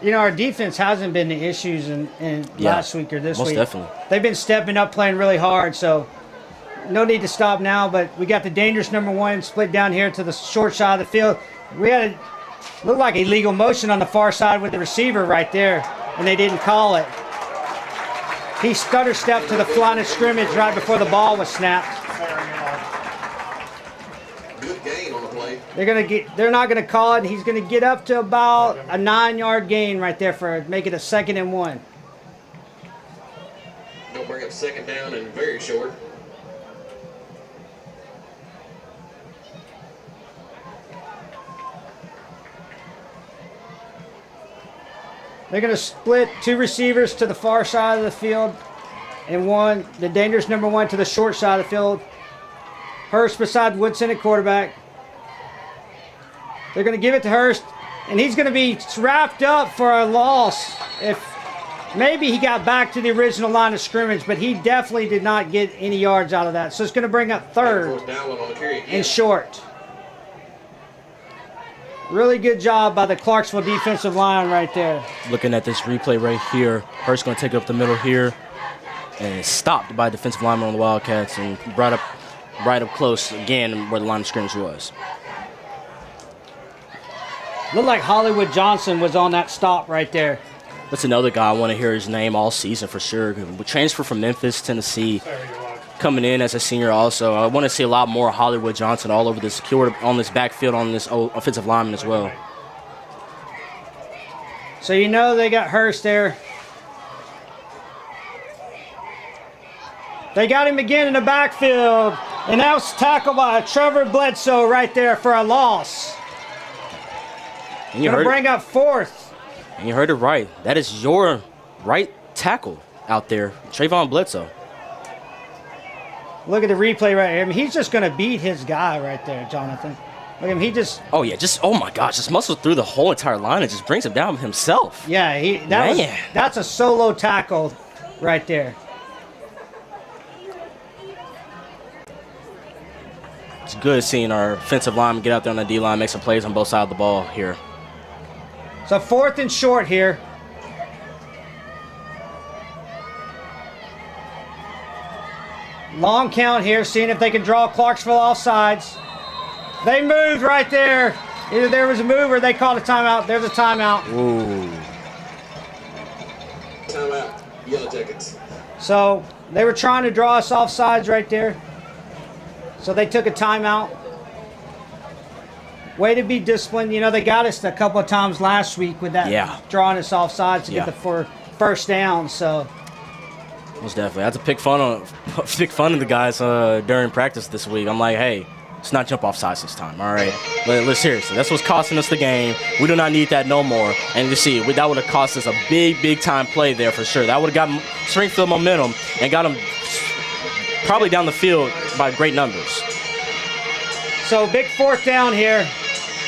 You know, our defense hasn't been the issues in last week or this week. Most definitely. They've been stepping up, playing really hard, so no need to stop now. But we got the dangerous number 1 split down here to the short side of the field. We had looked like illegal motion on the far side with the receiver right there, and they didn't call it. He stutter stepped to the line of scrimmage right before the ball was snapped. Good gain on the play. They're not gonna call it. He's gonna get up to about a 9-yard gain right there for make it a 2nd and 1. Don't bring up 2nd down and very short. They're going to split 2 receivers to the far side of the field and the dangerous number 1 to the short side of the field. Hurst beside Woodson at quarterback. They're going to give it to Hurst, and he's going to be wrapped up for a loss. If maybe he got back to the original line of scrimmage, but he definitely did not get any yards out of that. So it's going to bring up 3rd and short. Really good job by the Clarksville defensive line right there. Looking at this replay right here, Hurst going to take it up the middle here, and it's stopped by defensive lineman on the Wildcats and brought up right up close again where the line of scrimmage was. Looked like Hollywood Johnson was on that stop right there. That's another guy I want to hear his name all season for sure. We transferred from Memphis, Tennessee, coming in as a senior also. I want to see a lot more Hollywood Johnson all over this on this backfield on this offensive lineman as well. So you know they got Hurst there. They got him again in the backfield, and that was tackled by Trevor Bledsoe right there for a loss. And you Gonna bring up 4th. And you heard it right. That is your right tackle out there, Trayvon Bledsoe. Look at the replay right here. I mean, he's just going to beat his guy right there, Jonathan. Look at him. He just... Oh, yeah. Oh, my gosh. Just muscled through the whole entire line and just brings him down himself. Yeah, that's a solo tackle right there. It's good seeing our offensive lineman get out there on the D-line, make some plays on both sides of the ball here. So 4th and short here. Long count here, seeing if they can draw Clarksville off sides. They moved right there. Either there was a move or they called a timeout. There's a timeout. Ooh. Timeout. Yellow Jackets. So they were trying to draw us off sides right there. So they took a timeout. Way to be disciplined. You know, they got us a couple of times last week with that drawing us off sides to get the first down. So most definitely. I had to pick fun of the guys during practice this week. I'm like, hey, let's not jump off sides this time, all right? Let's seriously. That's what's costing us the game. We do not need that no more. And you see, that would have cost us a big time play there for sure. That would have gotten Springfield momentum and got them probably down the field by great numbers. So big 4th down here.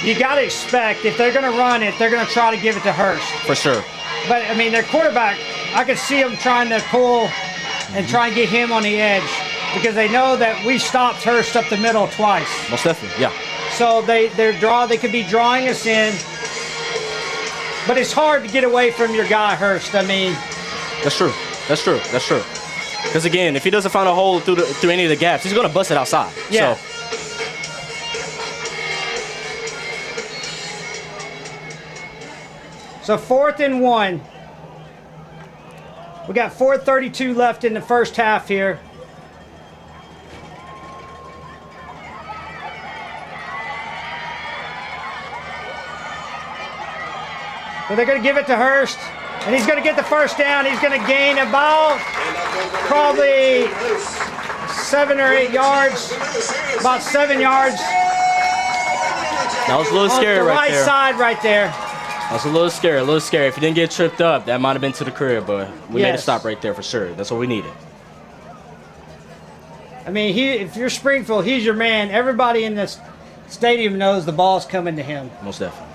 You got to expect if they're going to run it, they're going to try to give it to Hurst. For sure. But, I mean, their quarterback, I could see them trying to pull and try and get him on the edge because they know that we stopped Hurst up the middle twice. Most definitely, yeah. So they could be drawing us in, but it's hard to get away from your guy Hurst. I mean, that's true. Because again, if he doesn't find a hole through any of the gaps, he's going to bust it outside. Yeah. So 4th and 1. We got 4:32 left in the first half here. So they're going to give it to Hurst, and he's going to get the first down. He's going to gain about probably 7 or 8 yards, about 7 yards. That was a little scary right there. Right side right there. That's a little scary. If you didn't get tripped up, that might have been to the career, but we made a stop right there for sure. That's what we needed. I mean, if you're Springfield, he's your man. Everybody in this stadium knows the ball's coming to him. Most definitely.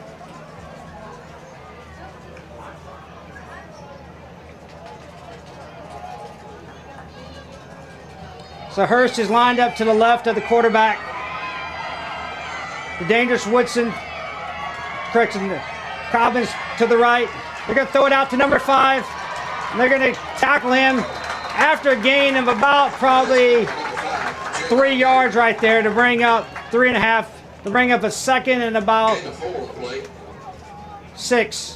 So Hurst is lined up to the left of the quarterback. The dangerous Woodson, correction, Cobbins to the right. They're going to throw it out to number 5. And they're going to tackle him after a gain of about probably 3 yards right there to bring up 3.5, to bring up a second and about 6.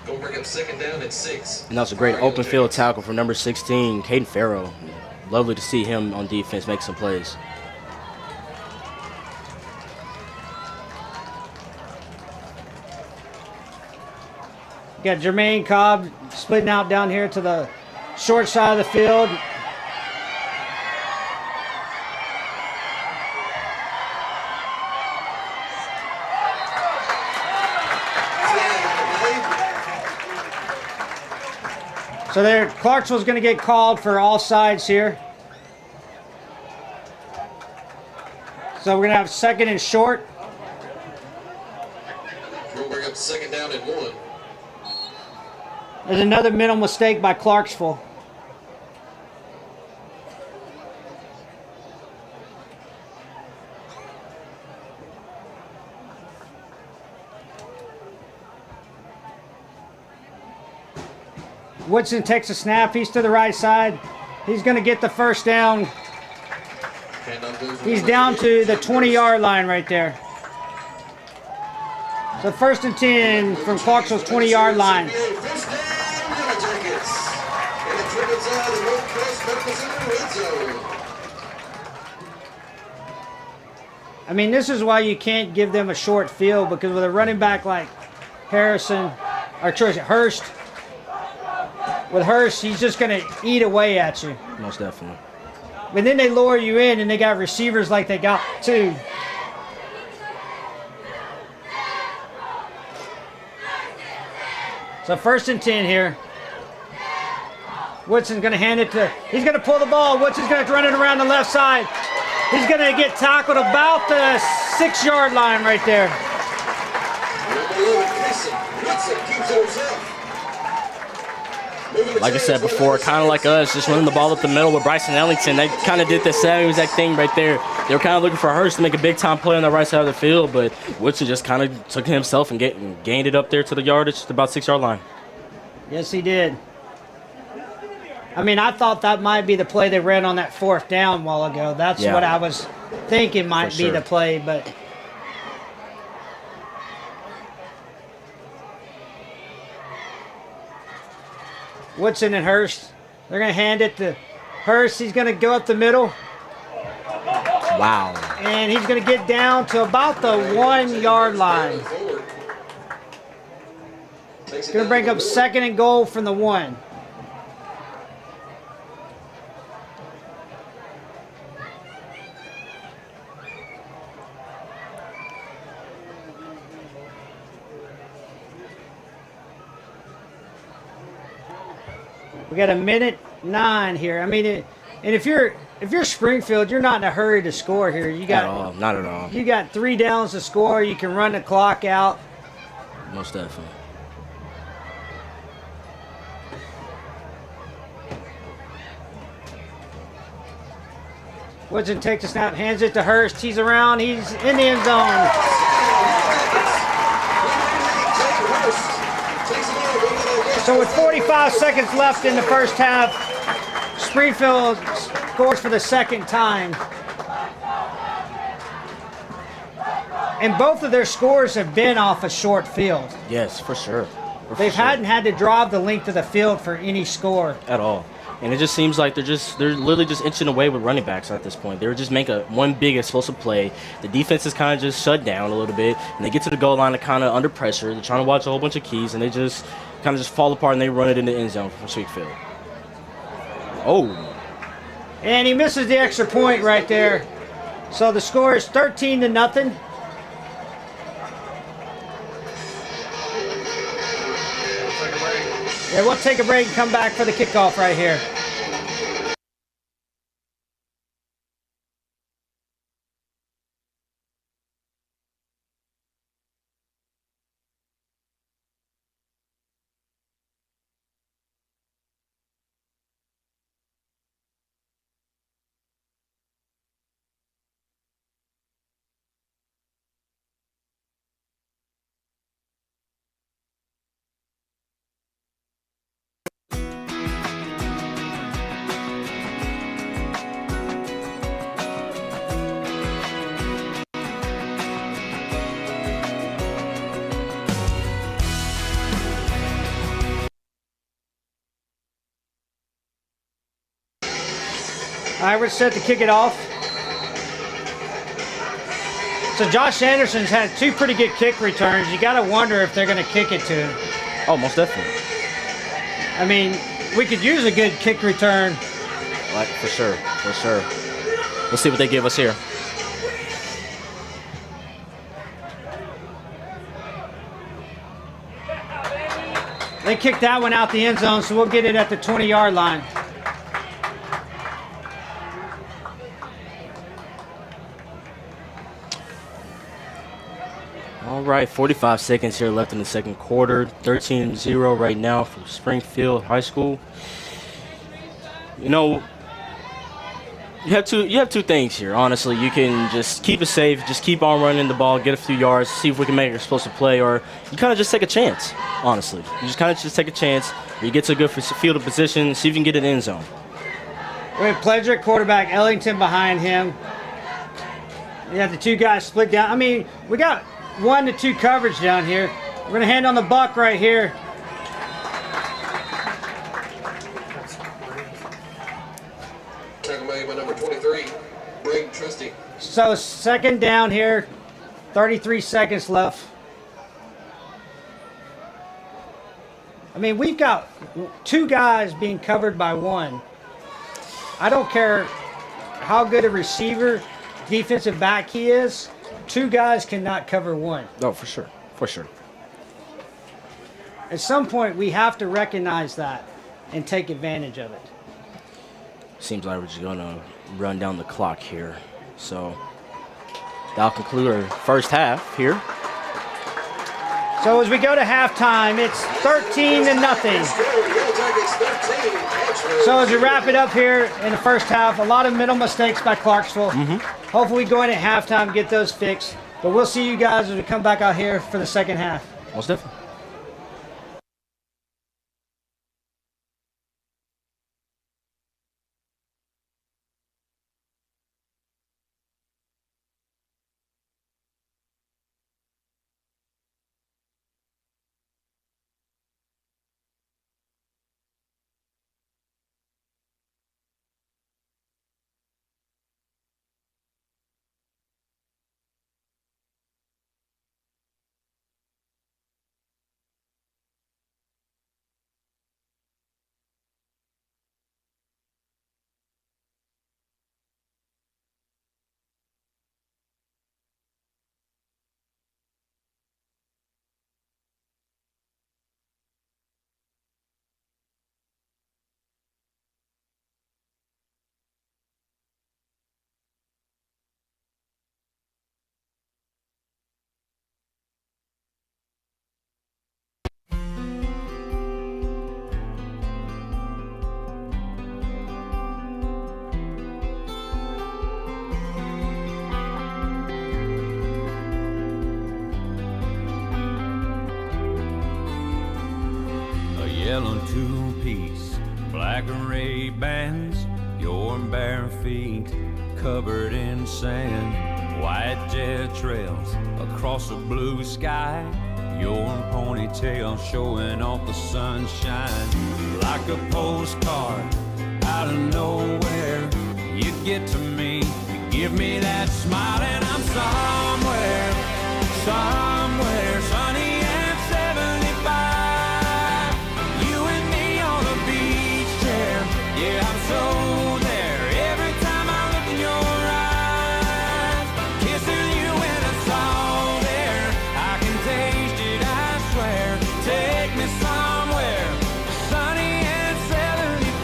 Gonna bring up second down at 6. And that's a great open field tackle from number 16, Caden Farrow. Lovely to see him on defense make some plays. Got Jermaine Cobb splitting out down here to the short side of the field. So there, Clarksville's going to get called for all sides here. So we're going to have second and short. We'll bring up second down at 1. There's another mental mistake by Clarksville. Woodson takes a snap. He's to the right side. He's going to get the first down. He's down to the 20-yard line right there. So first and 10 from Clarksville's 20-yard line. I mean, this is why you can't give them a short field, because with a running back like Harrison, or Hurst, with Hurst, he's just going to eat away at you. Most definitely. But then they lower you in, and they got receivers like they got too. So first and 10 here. Woodson's going to hand it to, he's going to pull the ball. Woodson's going to run it around the left side. He's going to get tackled about the 6-yard line right there. Like I said before, kind of like us, just running the ball up the middle with Bryson Ellington. They kind of did the same exact thing right there. They were kind of looking for Hurst to make a big-time play on the right side of the field, but Woodson just kind of took it himself and gained it up there to the yardage, about 6-yard line. Yes, he did. I mean, I thought that might be the play they ran on that 4th down a while ago. That's what I was thinking might be the play, but... Woodson and Hurst. They're going to hand it to Hurst. He's going to go up the middle. Wow. And he's going to get down to about the 1-yard line. Going to bring up second and goal from the 1. We got 1:09 here. I mean, and if you're Springfield, you're not in a hurry to score here. You got not at all. You got 3 downs to score. You can run the clock out. Most definitely. Woodson takes a snap, hands it to Hurst. He's around. He's in the end zone. So with 45 seconds left in the first half, Springfield scores for the second time. And both of their scores have been off a short field. Yes, for sure. They hadn't had to drive the length of the field for any score. At all. And it just seems like they're literally just inching away with running backs at this point. They're just making one big explosive play. The defense is kind of just shut down a little bit, and they get to the goal line, they're kind of under pressure. They're trying to watch a whole bunch of keys, and they just kind of just fall apart, and they run it in the end zone from Springfield. Oh. And he misses the extra point right there. So the score is 13-0. Yeah, we'll take a break and come back for the kickoff right here. All right, we're set to kick it off. So Josh Anderson's had 2 pretty good kick returns. You got to wonder if they're going to kick it to him. Oh, most definitely. I mean, we could use a good kick return. Like, for sure. Let's see what they give us here. They kicked that one out the end zone, so we'll get it at the 20-yard line. All right, 45 seconds here left in the second quarter. 13-0 right now for Springfield High School. You know, you have two things here, honestly. You can just keep it safe, just keep on running the ball, get a few yards, see if we can make an explosive play, or you kind of just take a chance, honestly. You just kind of take a chance, or you get to a good field of position, see if you can get it in the end zone. We have Pledger at quarterback, Ellington behind him. You have the 2 guys split down. I mean, we got 1 to 2 coverage down here. We're going to hand on the buck right here. Tackle made by number 23, Braden Trusty. So second down here, 33 seconds left. I mean, we've got 2 guys being covered by 1. I don't care how good a receiver, defensive back he is, 2 guys cannot cover 1. Oh, for sure. At some point, we have to recognize that and take advantage of it. Seems like we're just going to run down the clock here. So that'll conclude our first half here. So as we go to halftime, it's 13-0. So as we wrap it up here in the first half, a lot of mental mistakes by Clarksville. Hopefully we go in at halftime and get those fixed. But we'll see you guys as we come back out here for the second half. Most definitely. Yellow two-piece, black and red bands, your bare feet covered in sand, white jet trails across a blue sky, your ponytail showing off the sunshine. Like a postcard out of nowhere, you get to me, you give me that smile, and I'm somewhere sunny and 75. Yeah, I'm so there every time I look in your eyes. Kissing you when it's all there. I can taste it, I swear. Take me somewhere sunny and 75.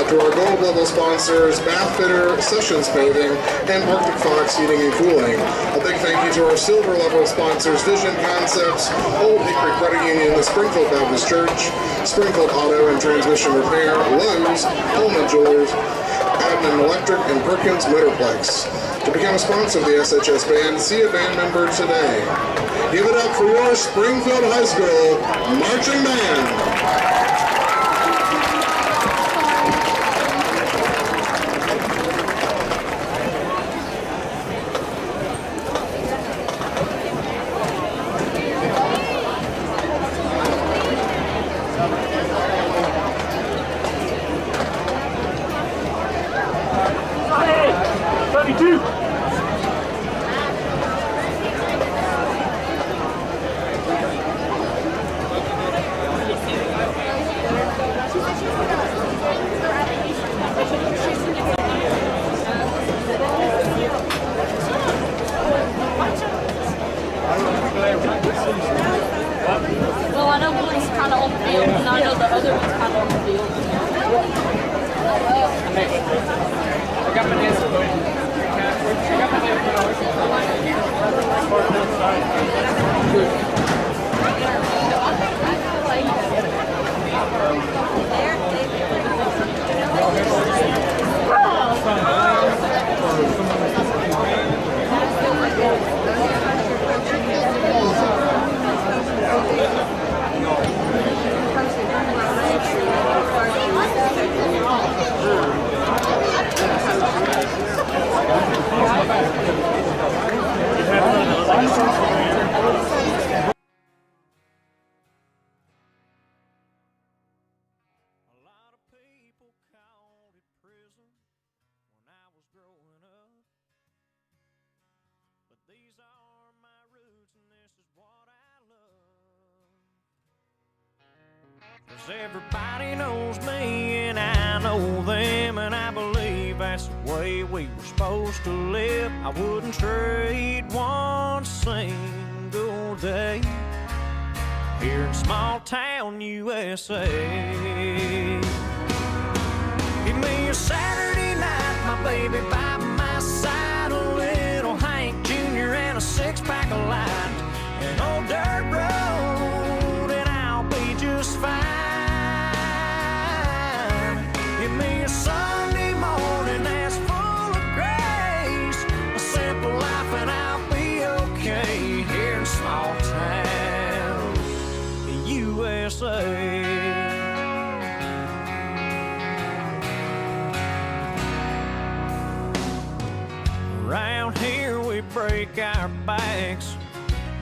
to our gold level sponsors, Bath Fitter, Sessions Paving, and Arctic Fox Heating and Cooling. A big thank you to our silver level sponsors, Vision Concepts, Old Hickory Credit Union, the Springfield Baptist Church, Springfield Auto and Transmission Repair, Lowe's, Pullman Jewelers, Admin Electric, and Perkins Motorplex. To become a sponsor of the SHS Band, see a band member today. Give it up for your Springfield High School Marching Band. Well, I know one's kind of on the field, and I know the other one's kind of on the field. I got my answer, buddy. I got These are my roots and this is what I love. 'Cause everybody knows me and I know them, and I believe that's the way we were supposed to live. I wouldn't trade one single day here in small town USA. Give me a Saturday night, my baby by my side, a little Hank Jr. and a six-pack of light, an old dirt road, and I'll be just fine. Give me a Sunday morning that's full of grace, a simple life, and I'll be okay here in small town USA. Around here we break our backs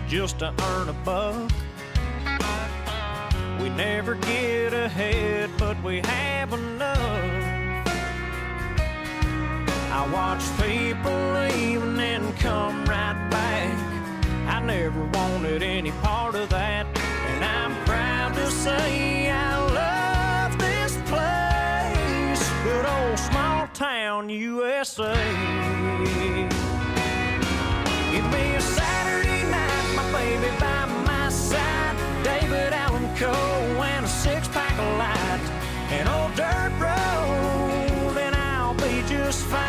just to earn a buck. We never get ahead, but we have enough. I watch people leave and then come right back. I never wanted any part of that, and I'm proud to say I love this place, good old small town USA. Give me a Saturday night, my baby by my side, David Allen Coe and a six-pack of light, an old dirt road, and I'll be just fine.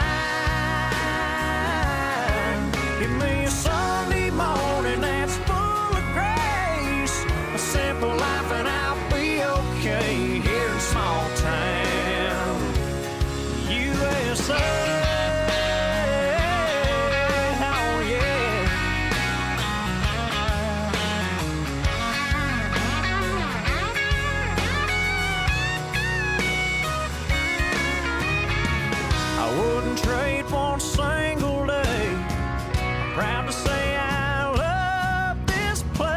Give me a Sunday morning that's full of grace, a simple life, and I'll be okay here in small town USA. Trade one single day. I'm proud to say I love this place.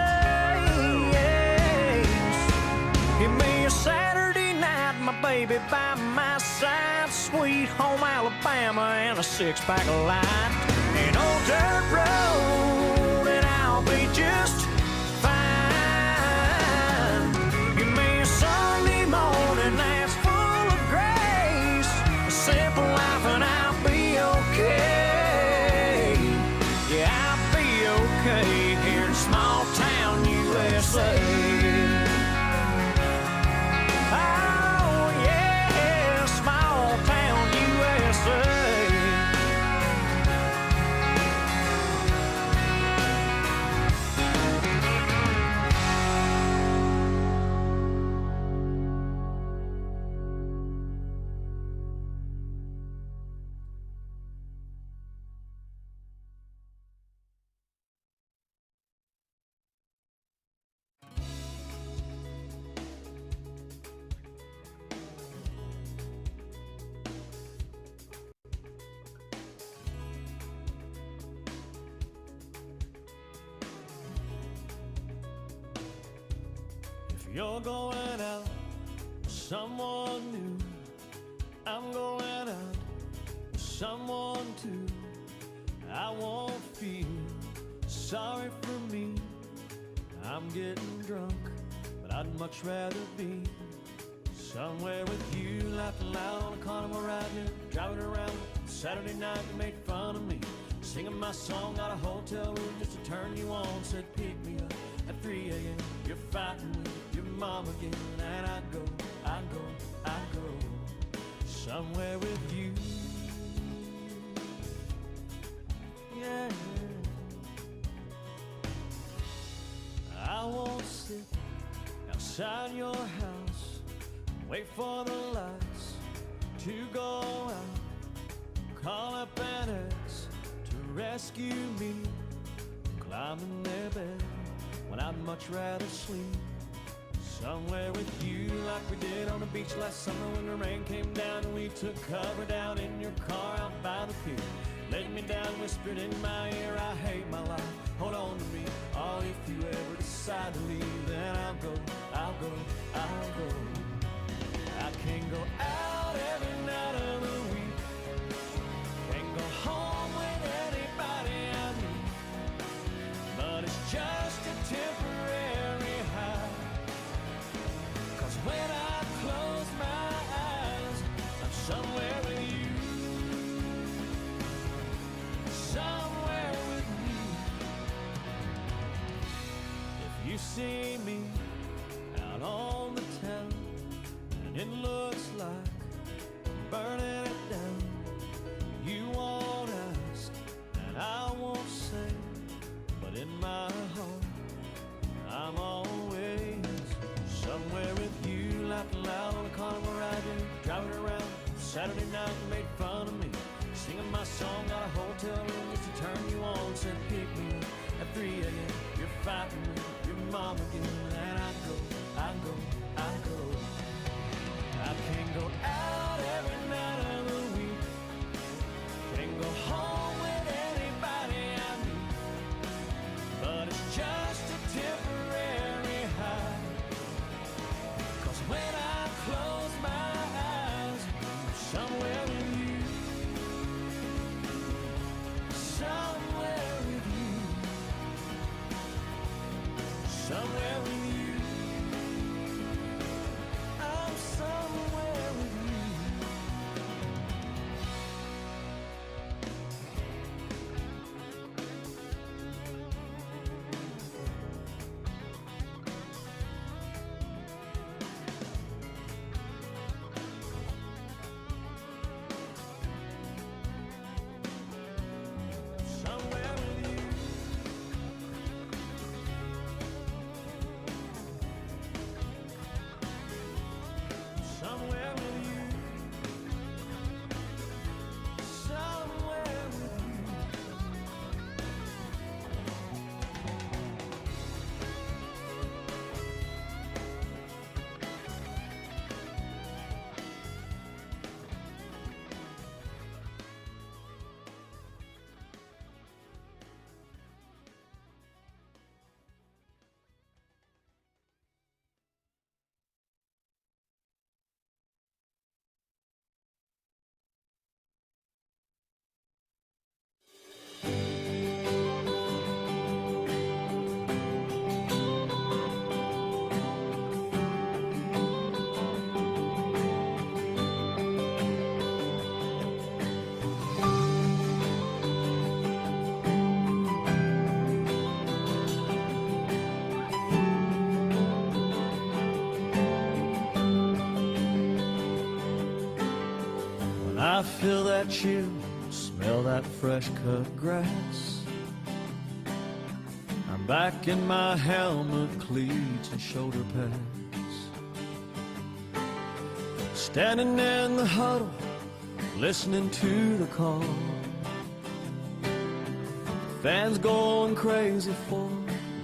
Give me a Saturday night, my baby by my side, sweet home Alabama and a six-pack of light, an old dirt road, and I'll be just fine. Give me a Sunday morning that's full of grace, a simple life, and I'll okay. Yeah, I'll be okay here in small town USA. Oh yeah, small You're going out with someone new. I'm going out with someone too. I won't feel sorry for me. I'm getting drunk, but I'd much rather be somewhere with you, laughing loud on a carnival ride here, driving around Saturday night. You made fun of me, singing my song out of hotel room just to turn you on. Said pick me up at 3 a.m. You're fighting with your mom again, and I go somewhere with you. Yeah, I won't sit outside your house, wait for the lights to go out, call up an ex to rescue me, climbing their bed when I'd much rather sleep somewhere with you, like we did on the beach last summer when the rain came down and we took cover down in your car out by the pier. Laid me down, whispered in my ear, I hate my life, hold on to me. Oh, if you ever decide to leave, then I'll go. I can't go out every night of the week, can't go home with anybody I meet, but it's just a temporary high, 'cause when I close my eyes, I'm somewhere with you. Somewhere with you. If you see me out on the town and it looks like I'm burning it down, you won't ask and I won't say, but in my heart I'm always somewhere with you, laughing loud on a carnival ride, driving around Saturday night. You made fun of me, singing my song out of hotel room just to turn you on. Said pick me up at 3 a.m. You're fighting with your mom again, and I go. I can't go out every night of the week, can't go home with anybody I meet, but it's just a temporary high, 'cause when I close my eyes, I'm somewhere with you. Somewhere with you. Somewhere with you. I'm somewhere with you. Somewhere with you. Somewhere with you. Somewhere with you. When I feel that chill, smell that fresh cut grass, I'm back in my helmet, cleats and shoulder pads, standing in the huddle, listening to the call, fans going crazy for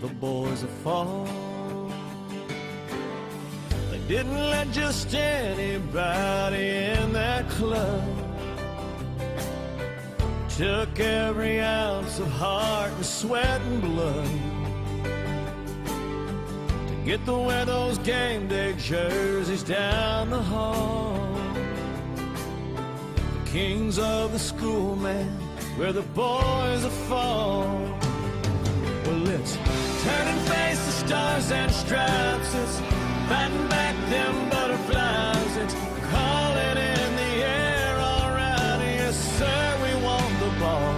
the boys that fall. They didn't let just anybody in that club, took every ounce of heart and sweat and blood to Get to wear those game day jerseys down the hall. The kings of the school, man, where the boys are fall. Well, it's turn and face the stars and stripes. It's fighting back them butterflies. It's calling in the air, all right. Yes, sir, we want the ball.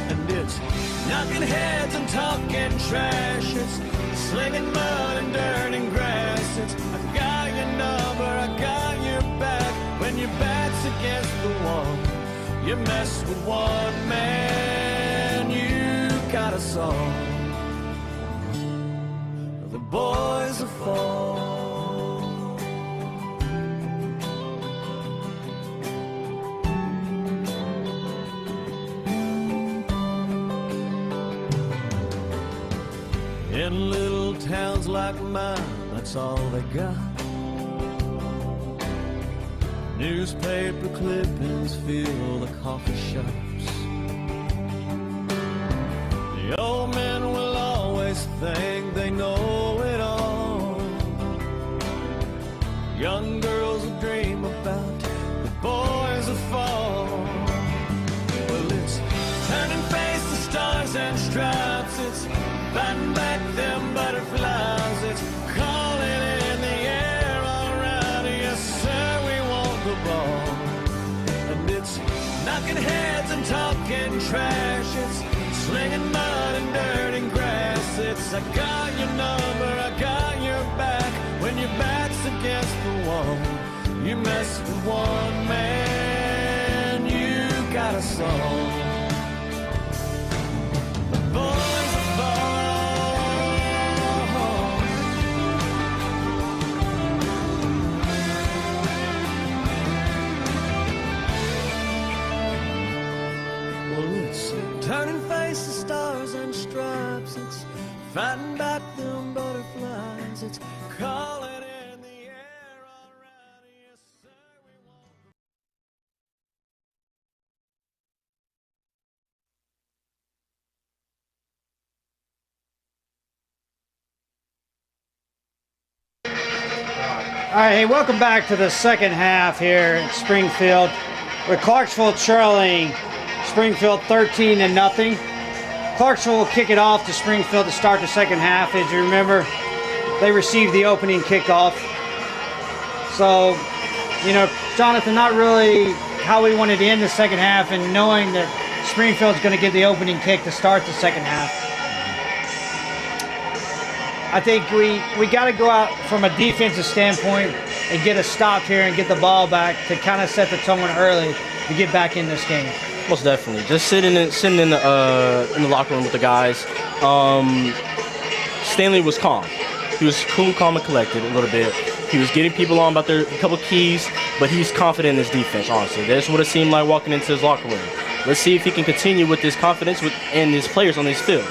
And it's knocking heads and talking trash. It's slinging mud and dirt and grass. It's I got your number, I got your back. When your back's against the wall, you mess with one man, you got a song. The boys are fall. In little towns like mine, that's all they got. Newspaper clippings fill the coffee shops. The old men will always think they know it all. Young girls will dream about the boys of fall. Well, it's turn and face the stars and stripes. It's fighting back them butterflies. It's calling in the air, all right. Yes, sir, we want the ball. And it's knocking heads and talking trash. It's slinging mud and dirt and grass. It's I got your number, I got your back. When your back's against the wall, you mess with one man, you got a song. The boys are fall. Turn and face the stars and stripes. It's fighting back them butterflies. It's calling in the air, all right. Yes, sir, we want. All right, hey, welcome back to the second half here at Springfield, with Clarksville trailing Springfield 13-0. Clarksville will kick it off to Springfield to start the second half. As you remember, they received the opening kickoff. So, you know, Jonathan, not really how we wanted to end the second half, and knowing that Springfield's going to get the opening kick to start the second half. I think we got to go out from a defensive standpoint and get a stop here and get the ball back to kind of set the tone early to get back in this game. Most definitely. Just sitting in the locker room with the guys. Stanley was calm. He was cool, calm, and collected a little bit. He was getting people on about their couple keys, but he's confident in his defense, honestly. That's what it seemed like walking into his locker room. Let's see if he can continue with this confidence in his players on this field.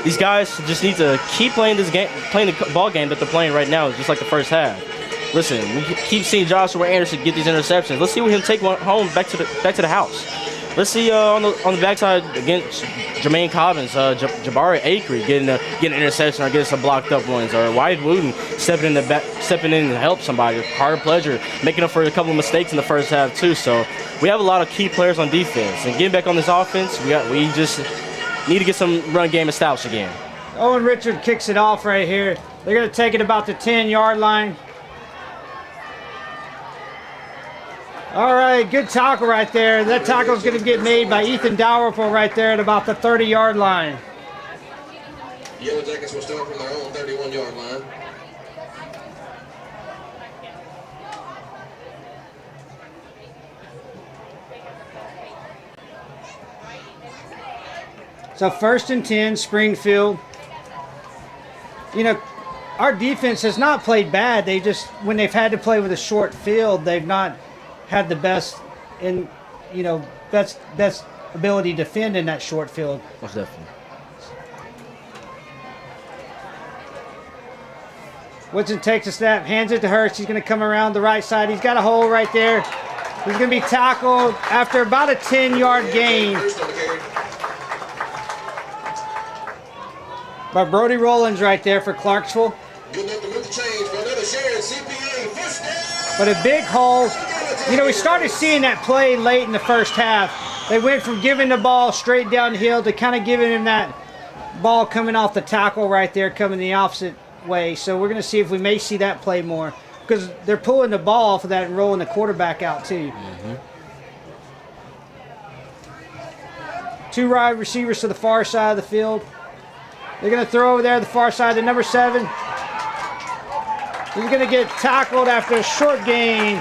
These guys just need to keep playing this game, playing the ball game that they're playing right now, just like the first half. Listen, we keep seeing Joshua Anderson get these interceptions. Let's see him take one home back to the house. Let's see on the backside against Jermaine Cobbins, Jabari Acree getting an interception or getting some blocked up ones, or Wyatt Wooten stepping in to help somebody. Carter Pledger making up for a couple of mistakes in the first half too. So we have a lot of key players on defense, and getting back on this offense, we just need to get some run game established again. Owen Richard kicks it off right here. They're going to take it about the 10-yard line. All right, good tackle right there. That tackle is going to get made by Ethan Dalrymple right there at about the 30-yard line. Yellow Jackets will start from their own 31-yard line. So 1st and 10, Springfield. You know, our defense has not played bad. They just, when they've had to play with a short field, they've not had the best best ability to defend in that short field. Most definitely. Woodson takes a snap, hands it to Hurst. He's going to come around the right side. He's got a hole right there. He's going to be tackled after about a 10-yard gain by Brody Rollins right there for Clarksville. Good enough to move the change for another share at CPA. First down. But a big hole. You know, we started seeing that play late in the first half. They went from giving the ball straight downhill to kind of giving him that ball coming off the tackle right there, coming the opposite way. So we're going to see if we may see that play more, because they're pulling the ball off of that and rolling the quarterback out too. Two wide receivers to the far side of the field. They're going to throw over there to the far side to number 7. He's going to get tackled after a short gain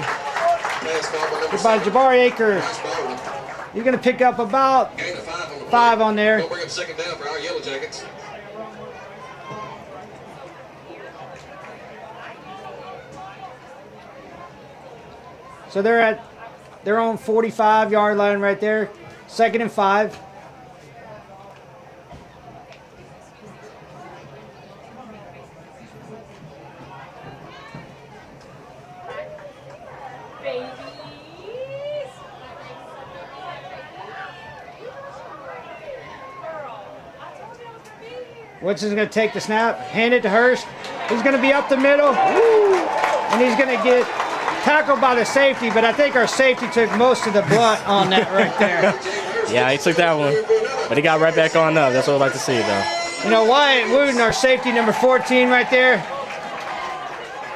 by Jabari Akers. He's going to pick up about 5 on there. Don't bring up second down for our Yellow Jackets. So they're at their own 45-yard line right there. 2nd and 5. Woodson's going to take the snap, hand it to Hurst. He's going to be up the middle, and he's going to get tackled by the safety, but I think our safety took most of the blunt on that right there. Yeah, he took that one, but he got right back on up. That's what I'd like to see, though. You know, Wyatt Wooten, our safety number 14 right there,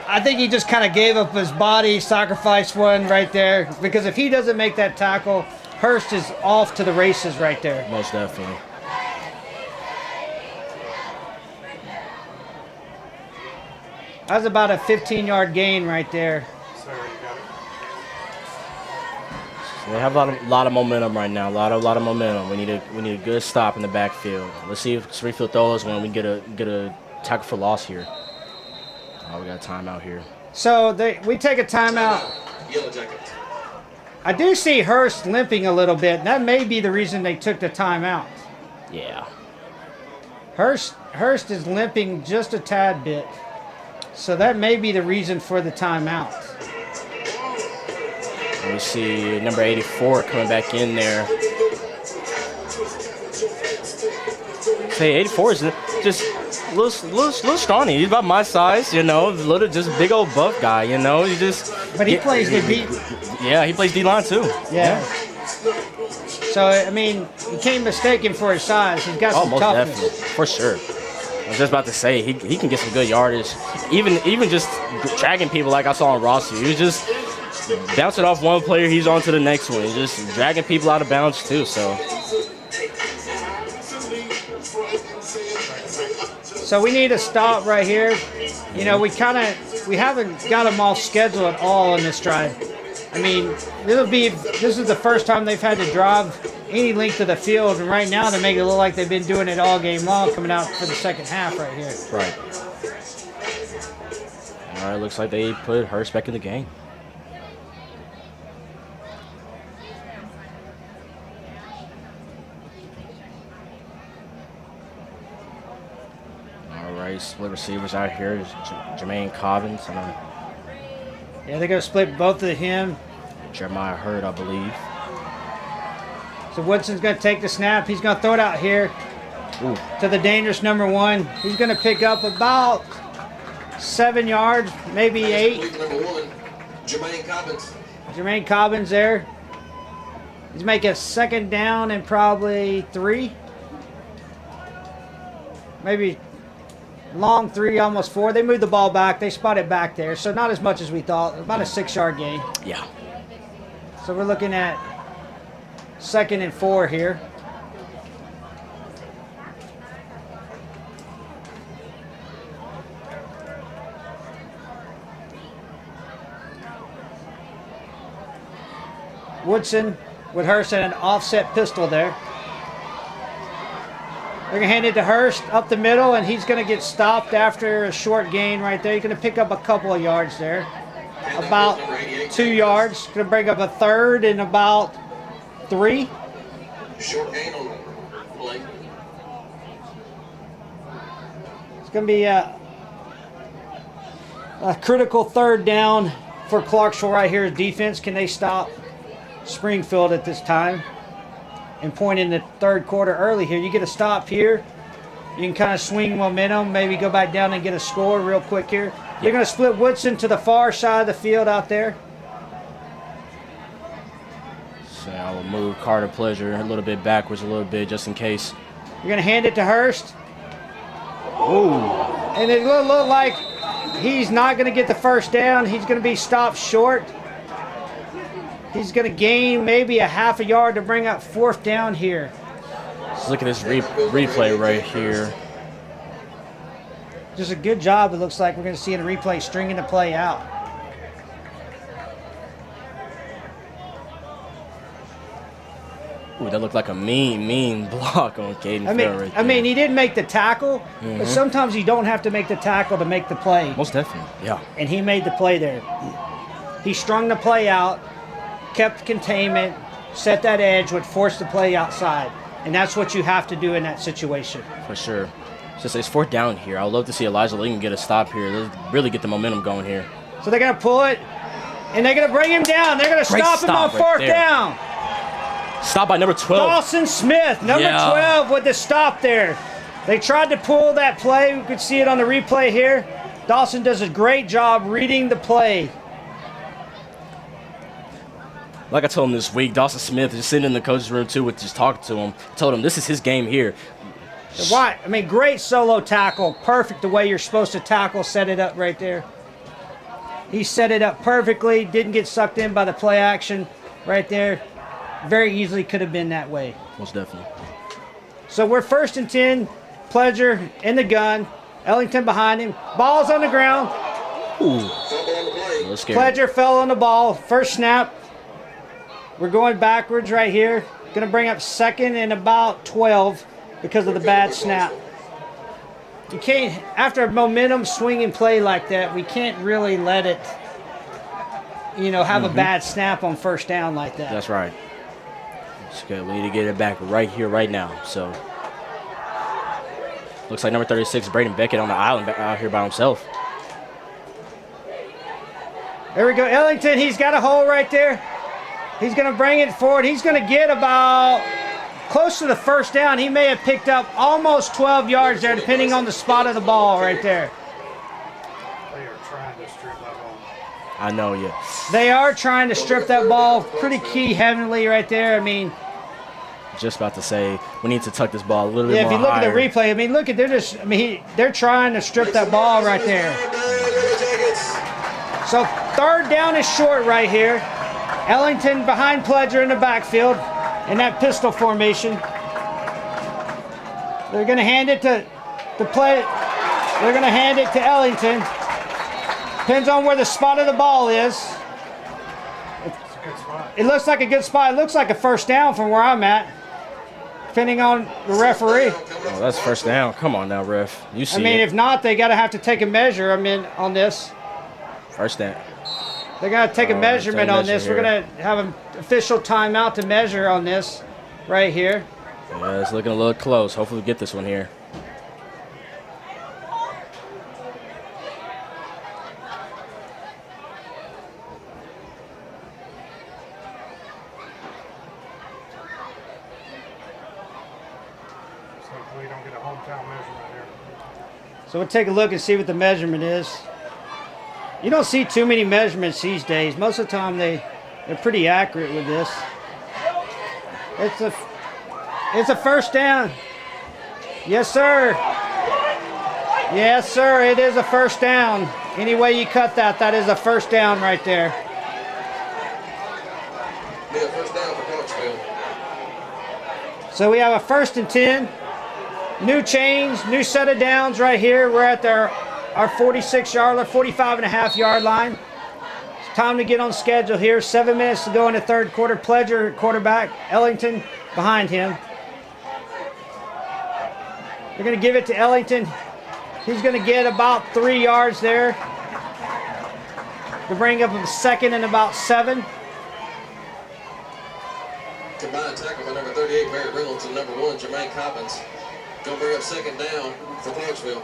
I think he just kind of gave up his body, sacrificed one right there, because if he doesn't make that tackle, Hurst is off to the races right there. Most definitely. That was about a 15-yard gain right there. They have a lot of momentum right now. A lot of momentum. We need a good stop in the backfield. Let's see if Springfield throws when we get a tackle for loss here. Oh, we got a timeout here. So we take a timeout. Yellow Jackets. I do see Hurst limping a little bit. And that may be the reason they took the timeout. Yeah. Hurst is limping just a tad bit. So that may be the reason for the timeout. And we see number 84 coming back in there. Say 84 is just a little scrawny. He's about my size, you know, little just big old buff guy, you know. He just. But he plays the D. Yeah, he plays D-line too. Yeah. So I mean, you can't mistake him for his size. He's got some most toughness. definitely, for sure. I was just about to say he can get some good yardage, even just dragging people like I saw on Rossi. He was just bouncing off one player, he's on to the next one. He's just dragging people out of bounds too. So we need a stop right here. You know, we haven't got them all scheduled at all in this drive. I mean, this is the first time they've had to drive any length of the field, and right now they make it look like they've been doing it all game long, coming out for the second half right here. Right. All right, looks like they put Hurst back in the game. All right, split receivers out here is Jermaine Cobbins. Yeah, they're going to split both of him. Jeremiah Hurd, I believe. So Woodson's going to take the snap. He's going to throw it out here to the dangerous number 1. He's going to pick up about 7 yards, maybe 8. Number 1, Jermaine Cobbins. Jermaine Cobbins there. He's making a second down and probably 3. Maybe long 3, almost 4. They moved the ball back. They spotted back there. So not as much as we thought. About a 6-yard gain. Yeah. So we're looking at 2nd and 4 here. Woodson with Hurst and an offset pistol there. They're going to hand it to Hurst up the middle, and he's going to get stopped after a short gain right there. He's going to pick up a couple of yards there. About 2 yards. Going to bring up a third and about 3. Short gain on play. It's going to be a critical third down for Clarksville right here. Defense, can they stop Springfield at this time and point in the third quarter early here? You get a stop here, You can kind of swing momentum, maybe go back down and get a score real quick here. They're going to split Woodson to the far side of the field out there. So I will move Carter Pleasure a little bit backwards a little bit just in case. You're going to hand it to Hurst. Ooh. And it will look like he's not going to get the first down. He's going to be stopped short. He's going to gain maybe a half a yard to bring up 4th down here. Let's look at this replay right here. Just a good job, it looks like we're going to see in the replay, stringing the play out. Ooh, that looked like a mean block on Caden Farrell right there. I mean, he didn't make the tackle, but sometimes you don't have to make the tackle to make the play. Most definitely, yeah. And he made the play there. He strung the play out, kept containment, set that edge, would force the play outside. And that's what you have to do in that situation. For sure. Just it's 4th down here. I'd love to see Elijah Lincoln get a stop here. Let's really get the momentum going here. So they're going to pull it, and they're going to bring him down. They're going to stop him on 4th down. Stop by number 12. Dawson Smith, number 12 with the stop there. They tried to pull that play. We could see it on the replay here. Dawson does a great job reading the play. Like I told him this week, Dawson Smith is sitting in the coach's room too with just talking to him. Told him this is his game here. Why? I mean, great solo tackle. Perfect the way you're supposed to tackle. Set it up right there. He set it up perfectly. Didn't get sucked in by the play action right there. Very easily could have been that way. Most definitely. So we're 1st and 10. Pleasure in the gun. Ellington behind him. Ball's on the ground. Ooh. Pleasure fell on the ball. First snap. We're going backwards right here. Going to bring up 2nd and about 12 because of the bad snap. You can't, after a momentum swinging play like that, we can't really let it, have a bad snap on 1st down like that. That's right. It's good. We need to get it back right here, right now. So, looks like number 36, Braden Beckett on the island out here by himself. There we go. Ellington, he's got a hole right there. He's going to bring it forward. He's going to get about close to the 1st down. He may have picked up almost 12 yards there, depending on the spot of the ball right there. They are trying to strip that ball. I know, yeah. They are trying to strip that ball pretty key heavily right there. I mean, just about to say we need to tuck this ball a little bit more if you look higher. at the replay, I mean, look at they're trying to strip that ball right there. So 3rd down is short right here. Ellington behind Pleasure in the backfield in that pistol formation. They're going to hand it to play. They're going to hand it to Ellington. Depends on where the spot of the ball is. It looks like a good spot. It looks like a 1st down from where I'm at, depending on the referee. Oh, that's 1st down. Come on now, ref. You see if not, they got to have to take a measure. On this. 1st down. They're going to take a measurement on this. Here. We're going to have an official timeout to measure on this right here. Yeah, it's looking a little close. Hopefully we get this one here. So we don't get a hometown measurement here. So we'll take a look and see what the measurement is. You don't see too many measurements these days. Most of the time they're pretty accurate with this. It's a 1st down. Yes, sir. Yes, sir. It is a 1st down. Any way you cut that, that is a 1st down right there. Be a 1st down for Clarksville. So we have a 1st and 10. New chains, new set of downs right here. We're at our 46-yard, 45.5-yard line. It's time to get on schedule here. 7 minutes to go in the 3rd quarter. Pleasure, quarterback. Ellington behind him. They're going to give it to Ellington. He's going to get about 3 yards there to bring up a 2nd and about 7. Combined tackle by number 38, Barrett Reynolds, and number 1, Jermaine Coppins. Going to bring up 2nd down for Clarksville.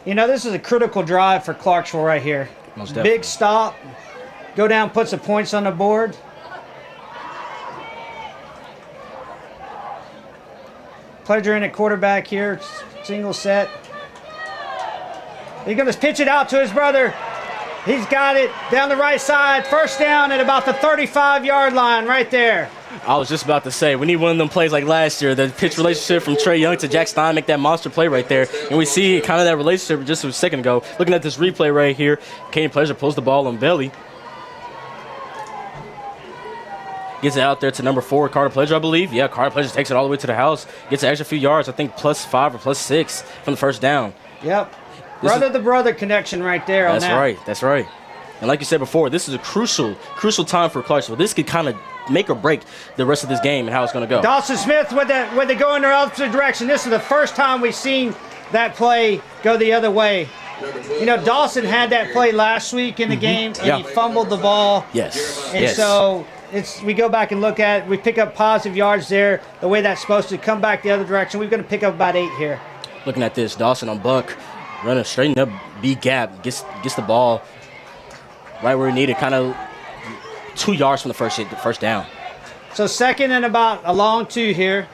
This is a critical drive for Clarksville right here. Most definitely. Big stop. Go down, put some points on the board. Pledger in at quarterback here, single set. He's going to pitch it out to his brother. He's got it down the right side. First down at about the 35-yard line right there. I was just about to say, we need one of them plays like last year, the pitch relationship from Trey Young to Jack Stein, make that monster play right there. And we see kind of that relationship just a second ago. Looking at this replay right here, Caden Pledger pulls the ball on belly. Gets it out there to number 4, Carter Pledger, I believe. Yeah, Carter Pledger takes it all the way to the house. Gets an extra few yards, I think +5 or +6 from the first down. Yep. Brother-to-brother connection right there on that. That's right. That's right. And like you said before, this is a crucial time for Clarksville. This could kind of make or break the rest of this game and how it's going to go. Dawson Smith with the go in the opposite direction. This is the first time we've seen that play go the other way. You know, Dawson had that play last week in the game, and he fumbled the ball. Yes. And so we go back and look at it. We pick up positive yards there, the way that's supposed to come back the other direction. We're going to pick up about 8 here. Looking at this, Dawson on Buck, running straight in the B gap, gets the ball right where he needed, kind of 2 yards from the first down. So second and about a long 2 here.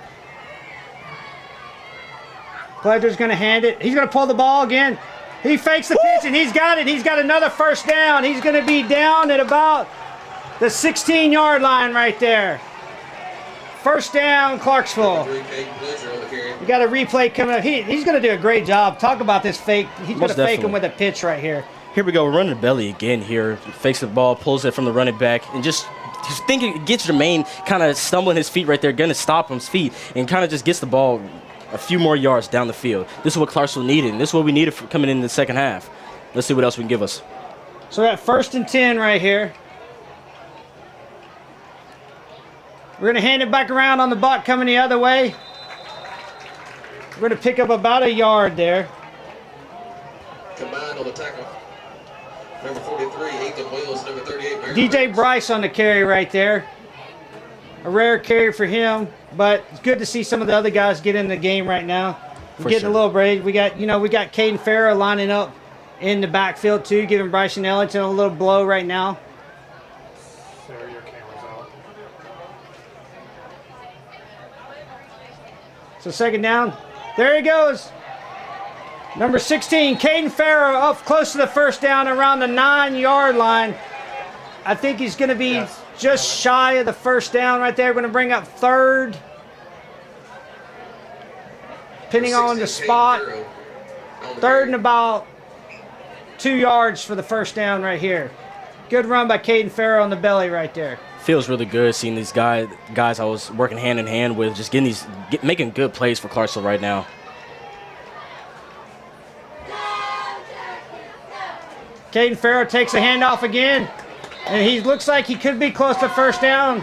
Pledger's going to hand it. He's going to pull the ball again. He fakes the pitch, and he's got it. He's got another first down. He's going to be down at about the 16-yard line right there. First down, Clarksville. You got a replay coming up. He's going to do a great job. Talk about this fake. He's going to fake him with a pitch right here. Here we go. We're running the belly again here. Fakes the ball, pulls it from the running back, and just thinking it gets Jermaine kind of stumbling his feet right there, going to stop his feet, and kind of just gets the ball a few more yards down the field. This is what Clarksville needed, and this is what we needed for coming in the second half. Let's see what else we can give us. So we're at 1st and 10 right here. We're going to hand it back around on the buck coming the other way. We're going to pick up about a yard there. Combined on the tackle. Number 43, Ethan Wills, number 38, DJ Bryce on the carry right there. A rare carry for him, but it's good to see some of the other guys get in the game right now. We're getting a little break. We got Caden Farrow lining up in the backfield too, giving Bryson Ellington a little blow right now. Sarah, your camera's out. So second down. There he goes. Number 16, Caden Farrow up close to the first down around the 9-yard line. I think he's going to be just shy of the first down right there. We're going to bring up third. Depending on the spot. Third and about 2 yards for the first down right here. Good run by Caden Farrow on the belly right there. Feels really good seeing these guys I was working hand in hand with, just making good plays for Clarksville right now. Caden Farrow takes a handoff again, and he looks like he could be close to first down.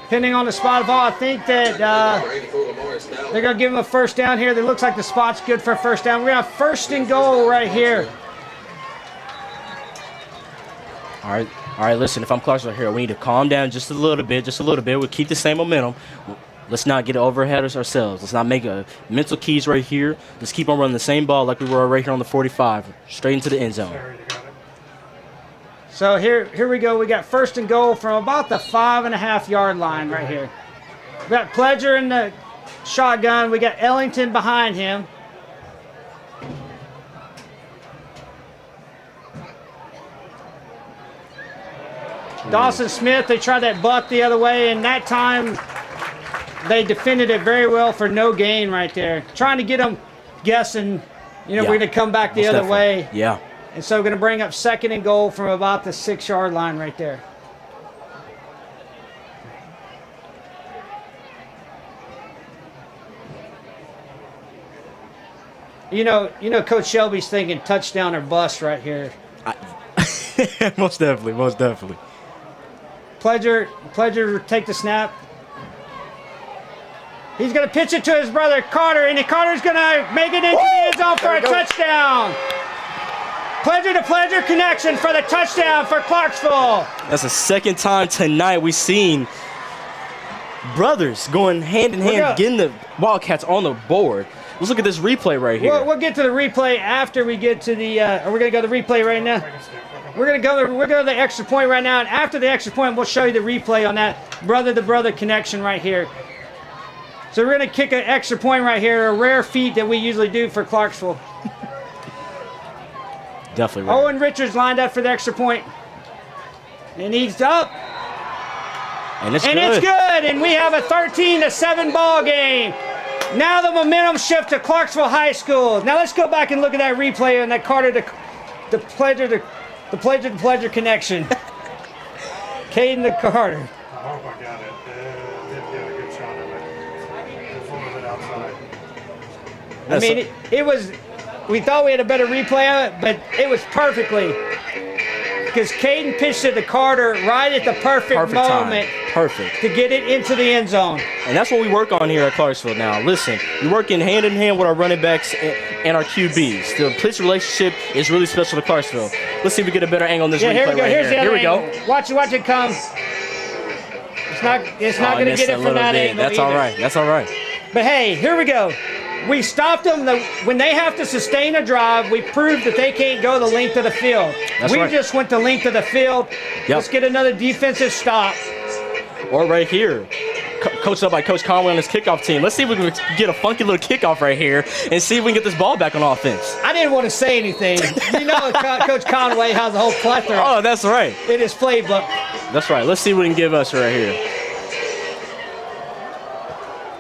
Depending on the spot of all, I think that they're going to give him a first down here. It looks like the spot's good for a first down. We're going to have 1st and goal right here. All right, listen, if I'm Clarksville here, we need to calm down just a little bit. We'll keep the same momentum. Let's not get over ahead of ourselves. Let's not make a mental keys right here. Let's keep on running the same ball like we were right here on the 45, straight into the end zone. So here we go. We got 1st and goal from about the 5.5-yard line right here. We got Pledger in the shotgun. We got Ellington behind him. Dawson Smith, they tried that buck the other way, and that time they defended it very well for no gain right there. Trying to get them guessing, we're going to come back the other way. Yeah. And so we're going to bring up 2nd and goal from about the 6-yard line right there. You know, Coach Shelby's thinking touchdown or bust right here. Most definitely. Pledger take the snap. He's going to pitch it to his brother Carter, and Carter's going to make it into the end zone for a touchdown. Pledger to Pledger connection for the touchdown for Clarksville. That's the second time tonight we've seen brothers going hand in hand, getting the Wildcats on the board. Let's look at this replay right here. We'll get to the replay after we get to the. Are we going to go to the replay right now? We're going to go to the extra point right now, and after the extra point, we'll show you the replay on that brother-to-brother connection right here. So we're going to kick an extra point right here, a rare feat that we usually do for Clarksville. Definitely right. Owen Richards lined up for the extra point. And he's up. And it's good. And we have a 13-7 ball game. Now the momentum shifts to Clarksville High School. Now let's go back and look at that replay and that Carter the pleasure connection. Caden to Carter. I hope I got it. Did get a good shot of it. It was a little bit outside. I mean, it was, we thought we had a better replay of it, but it was perfectly. Because Caden pitched it to Carter right at the perfect moment. Time. Perfect. To get it into the end zone. And that's what we work on here at Clarksville now. Listen, we work in hand with our running backs and our QBs. The pitch relationship is really special to Clarksville. Let's see if we get a better angle on this replay here we go. right Here's here. The other Here we angle. go. Watch it come. It's not going to get it from that angle. That's all right. That's all right. But hey, here we go. We stopped them. When they have to sustain a drive, we proved that they can't go the length of the field. We just went the length of the field. Yep. Let's get another defensive stop. Or right here, coached up by Coach Conway on his kickoff team. Let's see if we can get a funky little kickoff right here and see if we can get this ball back on offense. I didn't want to say anything. You know, Coach Conway has a whole plethora. Oh, that's right. In his playbook. That's right. Let's see what he can give us right here.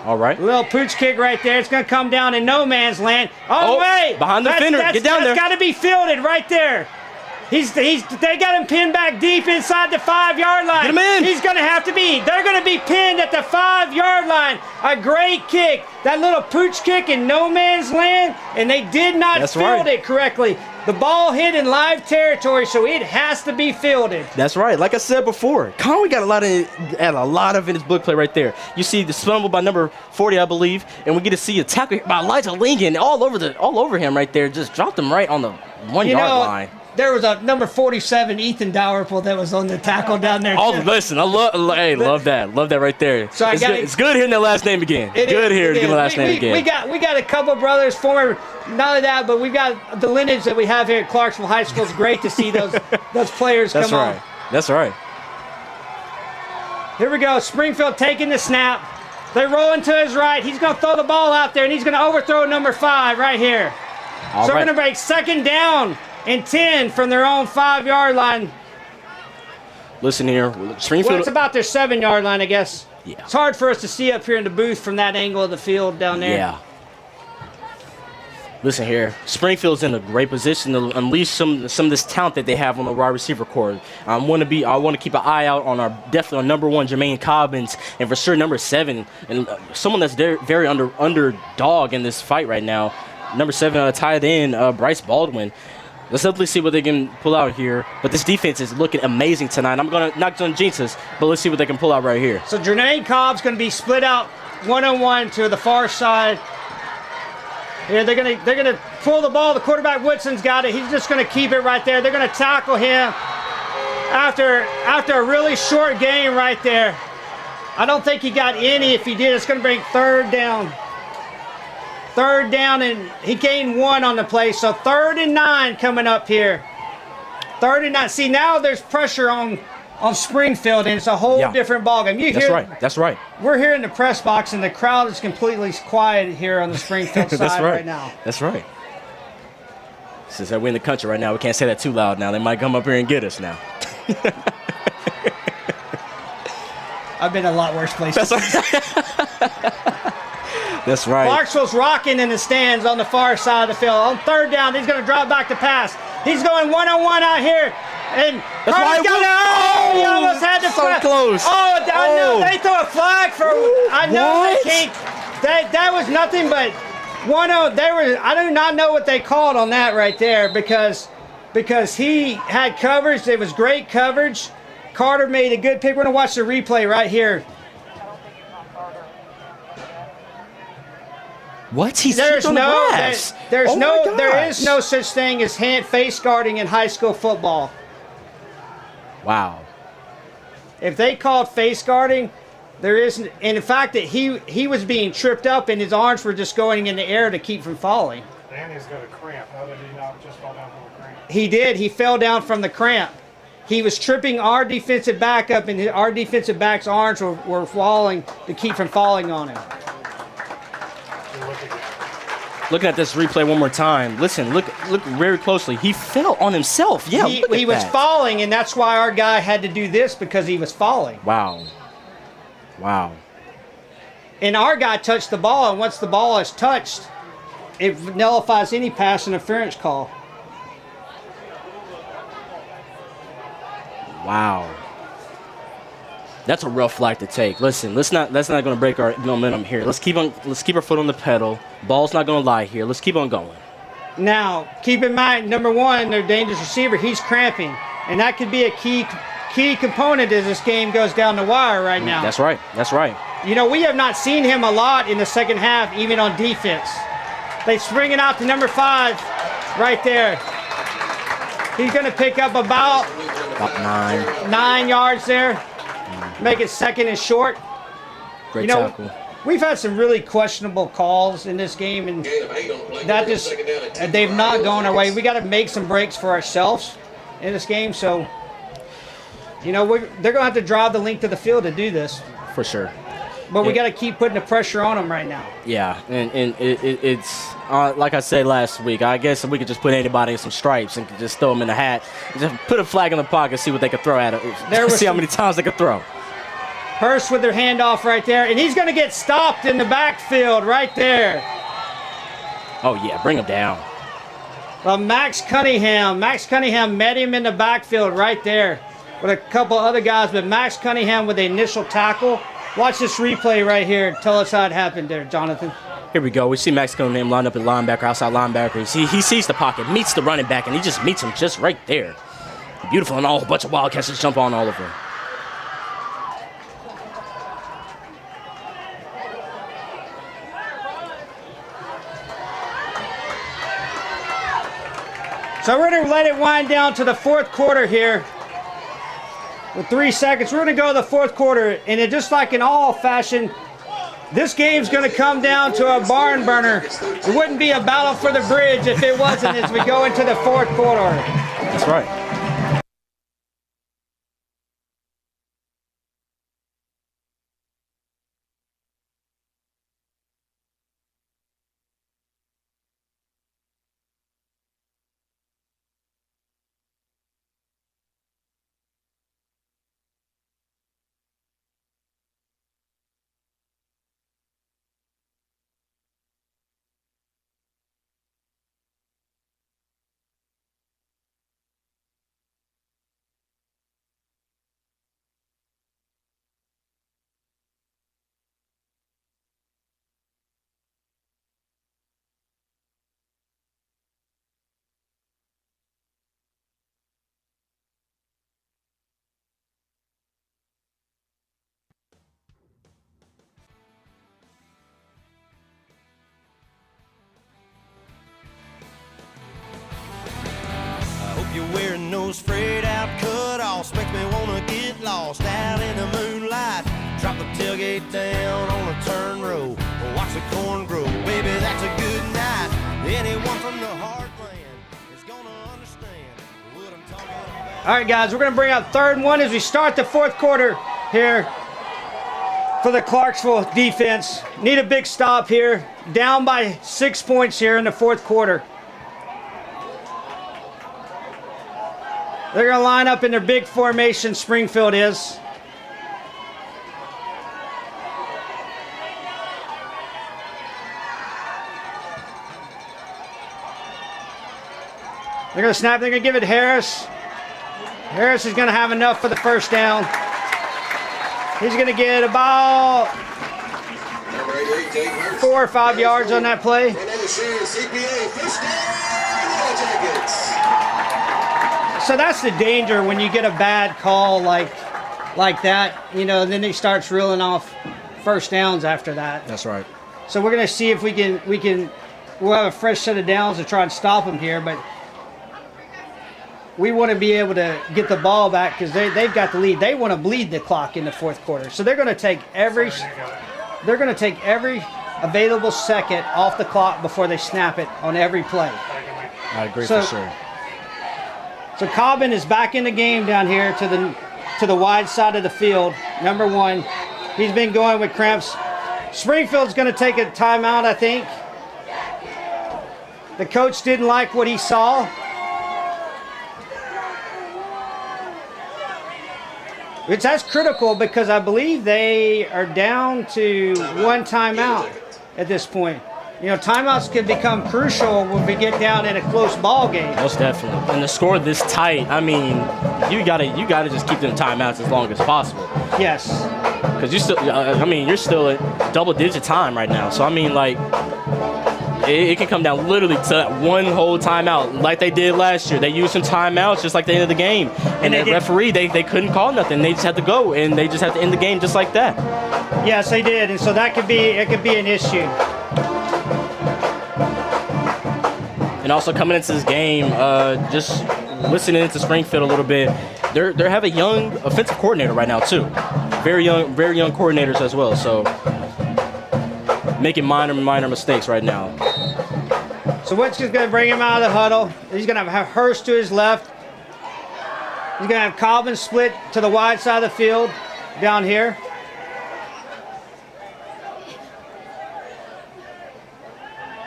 All right. Little pooch kick right there. It's going to come down in no man's land. Oh, wait. Behind the fender. Get down there. That's got to be fielded right there. They got him pinned back deep inside the 5-yard line. Get him in. He's going to have to be. They're going to be pinned at the 5-yard line. A great kick. That little pooch kick in no man's land, and they did not field it correctly. The ball hit in live territory, so it has to be fielded. That's right. Like I said before, Conway got a lot of in his book play right there. You see the fumble by number 40, I believe, and we get to see a tackle by Elijah Lincoln all over him right there. Just dropped him right on the 1-yard line. There was a number 47, Ethan Dowerpool, that was on the tackle down there. Oh, listen, love that. Love that right there. So it's good hearing that last name again. Good hearing the last name again. We got a couple brothers, former, not only that, but we've got the lineage that we have here at Clarksville High School. It's great to see those players come on. That's right. Here we go. Springfield taking the snap. They roll into his right. He's going to throw the ball out there, and he's going to overthrow number 5 right here. We're going to break second down and 10 from their own 5-yard line. Listen here, Springfield. Well, it's about their 7-yard line, I guess. Yeah. It's hard for us to see up here in the booth from that angle of the field down there. Yeah. Listen here, Springfield's in a great position to unleash some of this talent that they have on the wide receiver corps. I want to keep an eye out on definitely on number 1 Jermaine Cobbins, and for sure number 7, and someone that's very underdog in this fight right now. Number 7 tied in Bryce Baldwin. Let's definitely see what they can pull out here. But this defense is looking amazing tonight. I'm not going to jinx us, but let's see what they can pull out right here. So Jermaine Cobb's going to be split out one-on-one to the far side. Here they're gonna pull the ball. The quarterback Woodson's got it. He's just going to keep it right there. They're going to tackle him after a really short game right there. I don't think he got any. If he did, it's going to bring third down. Third down, and he gained 1 on the play. So 3rd and 9 coming up here. 3rd and 9. See, now there's pressure on Springfield, and it's a whole different ballgame. That's right. We're here in the press box, and the crowd is completely quiet here on the Springfield side right now. That's right. Since we're in the country right now, we can't say that too loud now. They might come up here and get us now. I've been in a lot worse places. That's right. Clarksville's rocking in the stands on the far side of the field. On 3rd down, he's going to drop back to pass. He's going one-on-one out here. And Carter's got he almost had the flag. So close. I know they throw a flag for. I know they can't. That was nothing but I do not know what they called on that right there because he had coverage. It was great coverage. Carter made a good pick. We're going to watch the replay right here. What? There is no such thing as face guarding in high school football. Wow. If they called face guarding, there isn't. And in fact, that he was being tripped up and his arms were just going in the air to keep from falling. Danny's got a cramp. How did he not just fall down from a cramp? He did. He fell down from the cramp. He was tripping our defensive back up, and our defensive back's arms were falling to keep from falling on him. Looking at this replay one more time. Listen, look very closely. He fell on himself. Yeah, he was falling, and that's why our guy had to do this, because he was falling. Wow. Wow. And our guy touched the ball, and once the ball is touched, it nullifies any pass interference call. Wow. That's a rough flag to take. Listen, that's not going to break our momentum here. Let's keep our foot on the pedal. Ball's not going to lie here. Let's keep on going. Now, keep in mind, number one, their dangerous receiver, he's cramping, and that could be a key component as this game goes down the wire right now. That's right. That's right. You know, we have not seen him a lot in the second half, even on defense. They spring it out to number 5 right there. He's going to pick up about 9 yards there. Make it second and short. Great tackle. We've had some really questionable calls in this game, and that just they've not gone our way. We got to make some breaks for ourselves in this game. So, you know, they're going to have to drive the length of the field to do this. For sure. But we got to keep putting the pressure on them right now. Yeah, and it's like I said last week. I guess we could just put anybody in some stripes and just throw them in the hat. Just put a flag in the pocket, see what they could throw at it. See how many times they could throw. Hurst with their handoff right there, and he's going to get stopped in the backfield right there. Oh yeah, bring him down. Well, Max Cunningham met him in the backfield right there with a couple other guys, but Max Cunningham with the initial tackle. Watch this replay right here. Tell us how it happened there, Jonathan. Here we go. We see Max Cunningham lined up at linebacker, outside linebacker. He sees the pocket, meets the running back, and he just meets him just right there. Beautiful, and a bunch of Wildcats just jump on all over him. So we're going to let it wind down to the fourth quarter here. With 3 seconds, we're going to go to the fourth quarter, and it just like in all fashion, this game's going to come down to a barn burner. It wouldn't be a battle for the bridge if it wasn't as we go into the fourth quarter. That's right. You're wearing those frayed out cutoffs, makes me wanna get lost out in the moonlight. Drop the tailgate down on a turn row, watch the corn grow. Baby, that's a good night. Anyone from the heartland is gonna understand what I'm talking about. All right, guys, we're going to bring out 3rd and 1 as we start the fourth quarter here for the Clarksville defense. Need a big stop here. Down by 6 points here in the fourth quarter. They're going to line up in their big formation, Springfield is. They're going to snap. They're going to give it to Harris. Harris is going to have enough for the first down. He's going to get about 4 or 5 yards on that play. So that's the danger when you get a bad call like that, you know, then he starts reeling off first downs after that. That's right. So we're going to see if we'll have a fresh set of downs to try and stop him here, but we want to be able to get the ball back because they've got the lead. They want to bleed the clock in the fourth quarter. So they're going to take every available second off the clock before they snap it on every play. I agree for sure. So Cobbin is back in the game down here to the wide side of the field. Number 1. He's been going with cramps. Springfield's going to take a timeout, I think. The coach didn't like what he saw. Which that's critical because I believe they are down to one timeout at this point. You know, timeouts can become crucial when we get down in a close ball game. Most definitely. And the score this tight, I mean, you gotta just keep them timeouts as long as possible. Yes. Because you're still at double-digit time right now. So I mean, like, it can come down literally to that one whole timeout, like they did last year. They used some timeouts just like the end of the game, and the referee they couldn't call nothing. They just had to go, and they just had to end the game just like that. Yes, they did, and so that could be an issue. And also coming into this game, just listening to Springfield a little bit, they have a young offensive coordinator right now too, very young coordinators as well. So making minor mistakes right now. So what's just going to bring him out of the huddle? He's going to have Hurst to his left. He's going to have Cobbin split to the wide side of the field down here.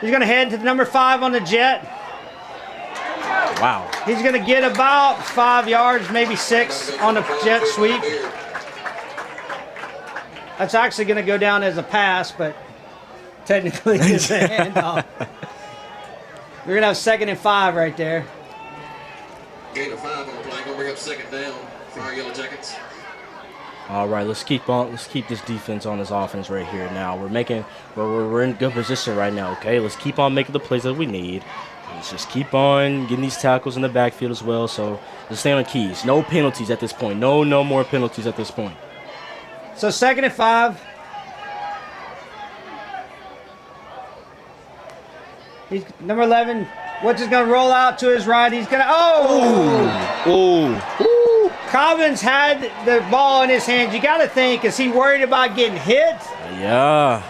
He's going to head to the number 5 on the jet. Wow. He's going to get about 5 yards, maybe 6 on the jet sweep. That's actually going to go down as a pass, but technically it's a handoff. We're going to have 2nd and 5 right there. Gain of 5 on the play. Gonna bring up 2nd down for our Yellow Jackets. All right, let's keep this defense on this offense right here. Now we're in good position right now. Okay, let's keep on making the plays that we need. Let's just keep on getting these tackles in the backfield as well. So let's stay on the keys. No penalties at this point. No more penalties at this point. So 2nd and 5. He's number 11. What's just going to roll out to his right? He's going to Ooh. Cobbins had the ball in his hands. You got to think, is he worried about getting hit? Yeah.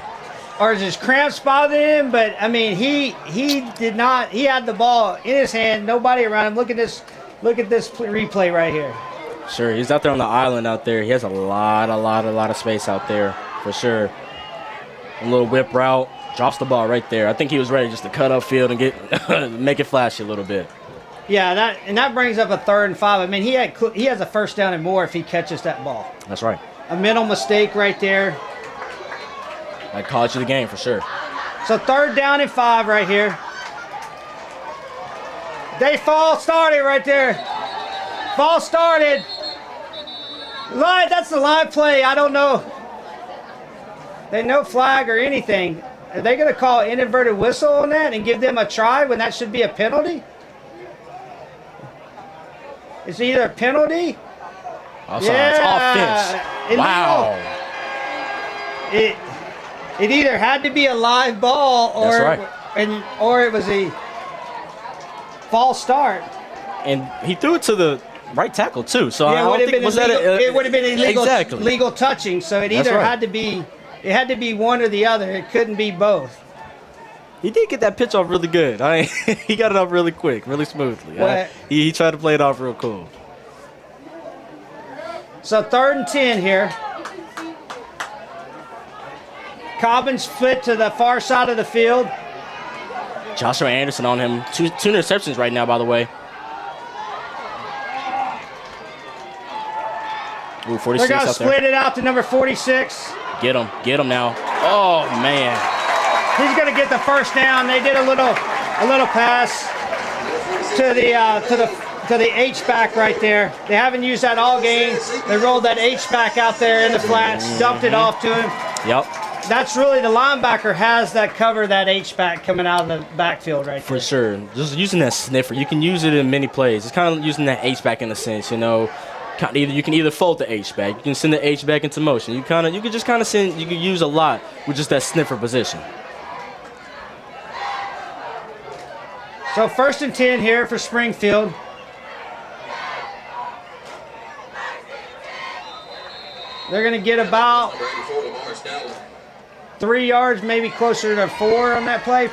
Or is his cramps bothering him? But I mean, he did not. He had the ball in his hand. Nobody around him. Look at this replay right here. Sure, he's out there on the island out there. He has a lot of space out there for sure. A little whip route. Drops the ball right there. I think he was ready just to cut upfield and make it flashy a little bit. Yeah, that brings up a 3rd and 5. I mean, he has a 1st down and more if he catches that ball. That's right. A mental mistake right there. That cost you the game for sure. So 3rd down and 5 right here. They fall started right there. Fall started. Line, that's the line play. I don't know. There's no flag or anything. Are they going to call an inverted whistle on that and give them a try when that should be a penalty? It's either a penalty. Offside. It's offense. Wow. It either had to be a live ball or That's right. or it was a false start. And he threw it to the right tackle too. So yeah, I don't think it would have been illegal, exactly. Legal touching. So it either had to be. It had to be one or the other. It couldn't be both. He did get that pitch off really good. He got it off really quick, really smoothly. He tried to play it off real cool. So 3rd and 10 here. Cobbins split to the far side of the field. Joshua Anderson on him. Two interceptions right now, by the way. Ooh, 46 They're going to out there. split it out to number 46. Get him now. Oh man. He's going to get the 1st down. They did a little pass to the H-back right there. They haven't used that all game. They rolled that H-back out there in the flats, dumped it off to him. Yep. That's really the linebacker has that cover, that H-back coming out of the backfield right there. For sure. Just using that sniffer. You can use it in many plays. It's kind of using that H-back in a sense, you know. You can either fold the H-back, you can send the H-back into motion. You can use a lot with just that sniffer position. So 1st and 10 here for Springfield. They're going to get about 3 yards, maybe closer to 4 on that play.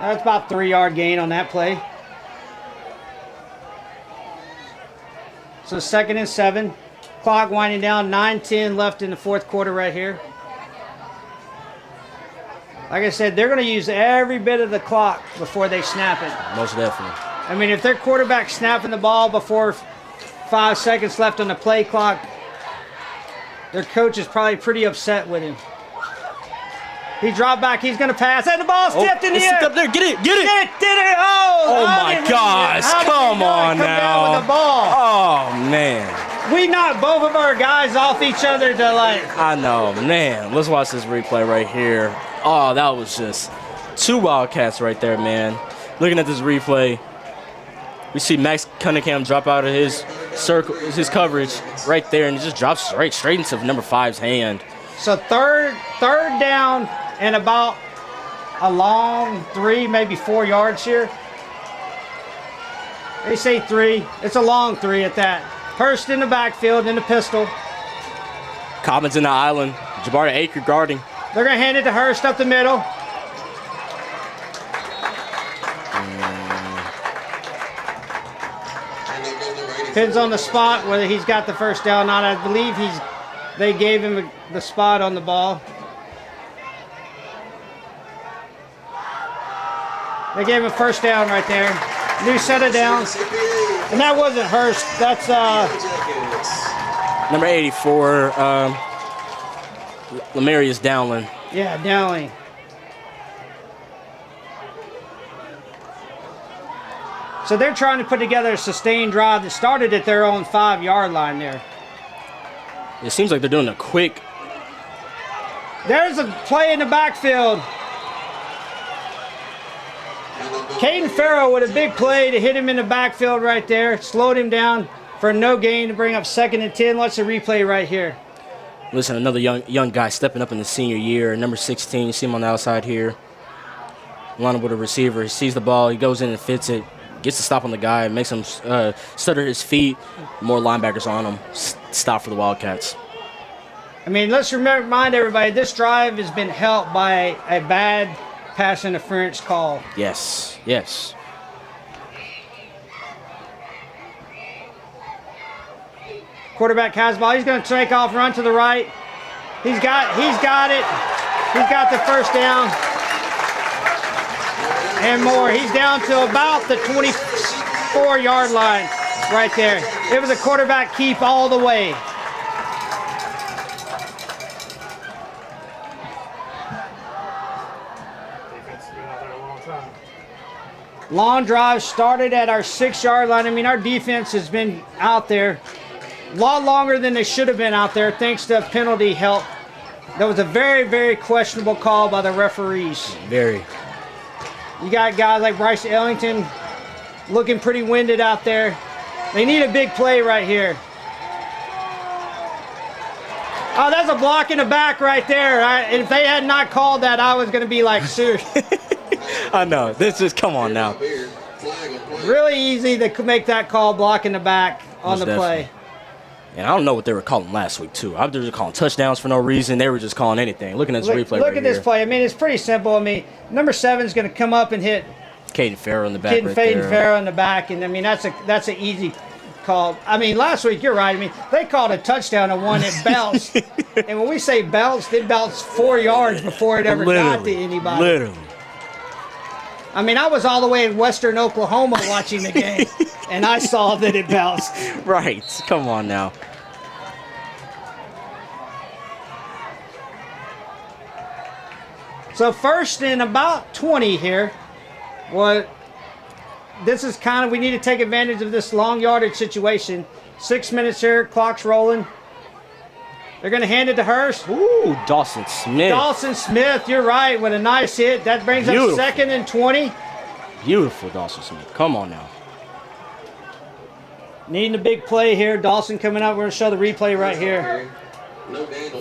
That's about 3-yard gain on that play. So 2nd and 7. Clock winding down. 9:10 left in the 4th quarter right here. Like I said, they're going to use every bit of the clock before they snap it. Most definitely. I mean, if their quarterback snapping the ball before 5 seconds left on the play clock, their coach is probably pretty upset with him. He dropped back. He's going to pass. And the ball's tipped in the air. Up there. Get it. Did it. Oh my gosh. Come on now. Down with the ball. Oh, man. We knocked both of our guys off each other to like. I know, man. Let's watch this replay right here. Oh, that was just 2 Wildcats right there, man. Looking at this replay, we see Max Cunningham drop out of his circle, his coverage right there, and he just drops straight into number 5's hand. So third down and about a long 3, maybe 4 yards here. They say 3. It's a long 3 at that. Hurst in the backfield in the pistol. Cobbins in the island. Jabari Aker guarding. They're going to hand it to Hurst up the middle. Depends on the spot whether he's got the first down or not. I believe they gave him the spot on the ball. They gave him a first down right there. New set of downs. And that wasn't Hurst. That's number 84, Lamarius Dowling. Yeah, Dowling. So they're trying to put together a sustained drive that started at their own 5-yard line there. It seems like they're doing a quick. There's a play in the backfield. Caden Farrow with a big play to hit him in the backfield right there. Slowed him down for no gain to bring up 2nd and 10. Let's see the replay right here. Listen, another young guy stepping up in the senior year. Number 16, you see him on the outside here. Line up with a receiver. He sees the ball. He goes in and fits it. Gets the stop on the guy. Makes him stutter his feet. More linebackers on him. Stop for the Wildcats. I mean, let's remind everybody, this drive has been helped by a bad pass interference call. Yes. Quarterback has the ball. He's going to take off, run to the right. He's got it. He's got the first down and more. He's down to about the 24-yard line right there. It was a quarterback keep all the way. Long drive started at our 6-yard line. I mean, our defense has been out there a lot longer than they should have been out there thanks to penalty help. That was a very, very questionable call by the referees. Very. You got guys like Bryce Ellington looking pretty winded out there. They need a big play right here. Oh, that's a block in the back right there. If they had not called that, I was going to be like, serious. I know. This is, come on now. Really easy to make that call, block in the back on the play. And I don't know what they were calling last week, too. They were just calling touchdowns for no reason. They were just calling anything. Looking at this replay Look at this play. I mean, it's pretty simple. I mean, number 7 is going to come up and hit Caden Farrow in the back. Caden Farrow in the back. And, I mean, that's an easy call. I mean, last week, you're right. I mean, they called a touchdown on one that bounced. And when we say bounced, it bounced 4 yards before it ever got to anybody. Literally. I mean, I was all the way in western Oklahoma watching the game, and I saw that it bounced. Right. Come on now. So first and about 20 here. This is kind of, we need to take advantage of this long yardage situation. 6 minutes here, clock's rolling. They're going to hand it to Hurst. Ooh, Dawson Smith. Dawson Smith, you're right, with a nice hit. That brings up 2nd and 20. Beautiful, Dawson Smith. Come on now. Needing a big play here. Dawson coming up. We're going to show the replay right here.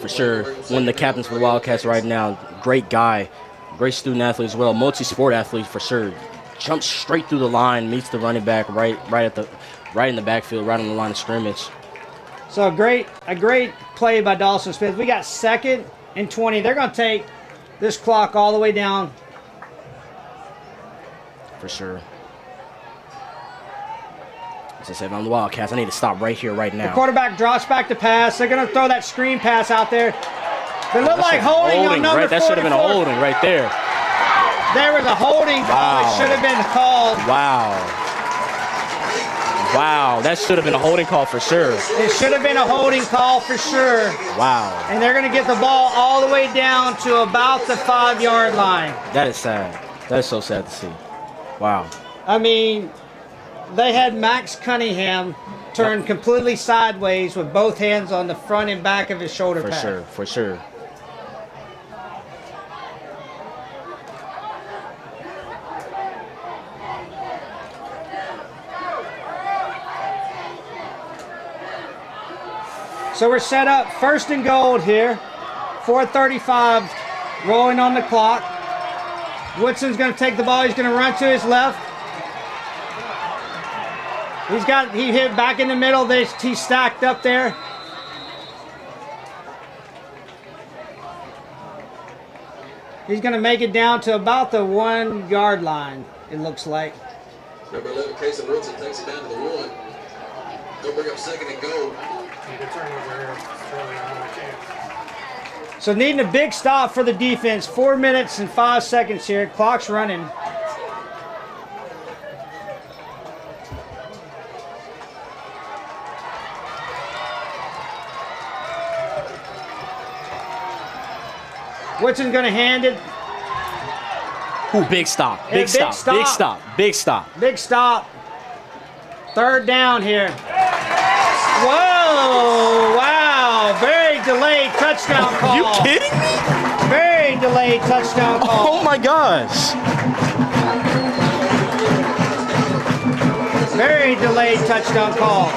For sure. One of the captains for the Wildcats right now. Great guy. Great student athlete as well. Multi-sport athlete for sure. Jumps straight through the line, meets the running back right in the backfield, right on the line of scrimmage. So a great play by Dawson Smith. We got 2nd and 20. They're going to take this clock all the way down. For sure. As I said, on the Wildcats, I need to stop right here, right now. The quarterback drops back to pass. They're going to throw that screen pass out there. It looked like holding on number right? That should have been a 44. holding right there. There was a holding call. It should have been called. Wow, that should have been a holding call for sure. It should have been a holding call for sure. Wow. And they're going to get the ball all the way down to about the 5-yard line. That is sad. That is so sad to see. Wow. I mean, they had Max Cunningham turned completely sideways with both hands on the front and back of his shoulder pad. For sure. So we're set up 1st and goal here. 4:35 rolling on the clock. Woodson's going to take the ball. He's going to run to his left. He hit back in the middle. He's stacked up there. He's going to make it down to about the 1-yard line, it looks like. Number 11, Casey Woodson takes it down to the 1. They'll bring up 2nd and goal. Need to turn over here. Surely on the chance. So needing a big stop for the defense. 4 minutes and 5 seconds here. Clock's running. Woodson's going to hand it. Ooh, big stop. Big stop. Big stop. 3rd down here. Whoa! Wow! Very delayed touchdown call. Are you kidding me? Very delayed touchdown call. Oh my gosh! Very delayed touchdown call.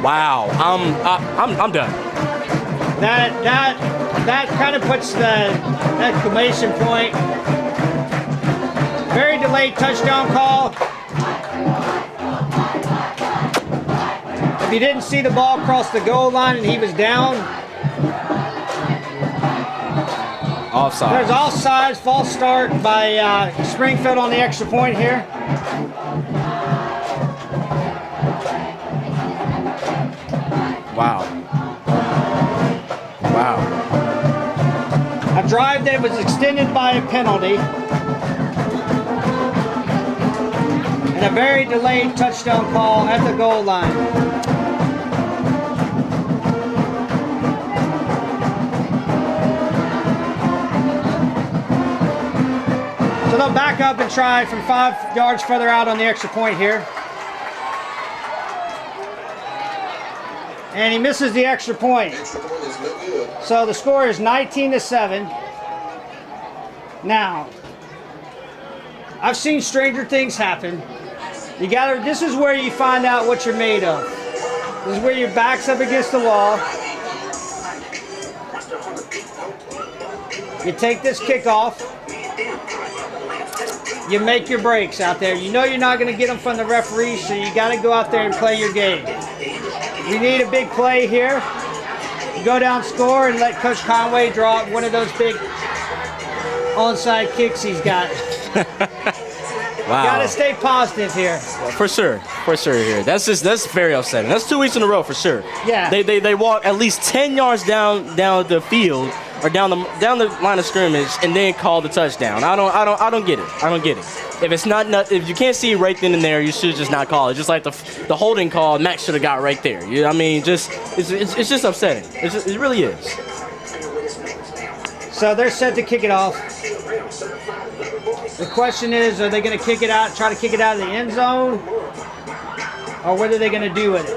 Wow! I'm done. That kind of puts the exclamation point. Very delayed touchdown call. If you didn't see the ball cross the goal line and he was down, Offside. there's offsides, false start by Springfield on the extra point here. Wow. A drive that was extended by a penalty. And a very delayed touchdown call at the goal line. So they'll back up and try from 5 yards further out on the extra point here. And he misses the extra point. So the score is 19-7. Now, I've seen stranger things happen. This is where you find out what you're made of. This is where your back's up against the wall. You take this kickoff. You make your breaks out there. You know you're not going to get them from the referee, so you got to go out there and play your game. We need a big play here. You go down, score, and let Coach Conway draw up one of those big onside kicks he's got. Wow. Got to stay positive here. For sure here. That's very upsetting. That's 2 weeks in a row for sure. Yeah. They walk at least 10 yards down the field or down the line of scrimmage and then call the touchdown. I don't get it. If you can't see it right then and there, you should just not call it. Just like the holding call, Max should have got right there. It's just upsetting. It really is. So they're set to kick it off. The question is, are they going to kick it out, try to kick it out of the end zone? Or what are they going to do with it?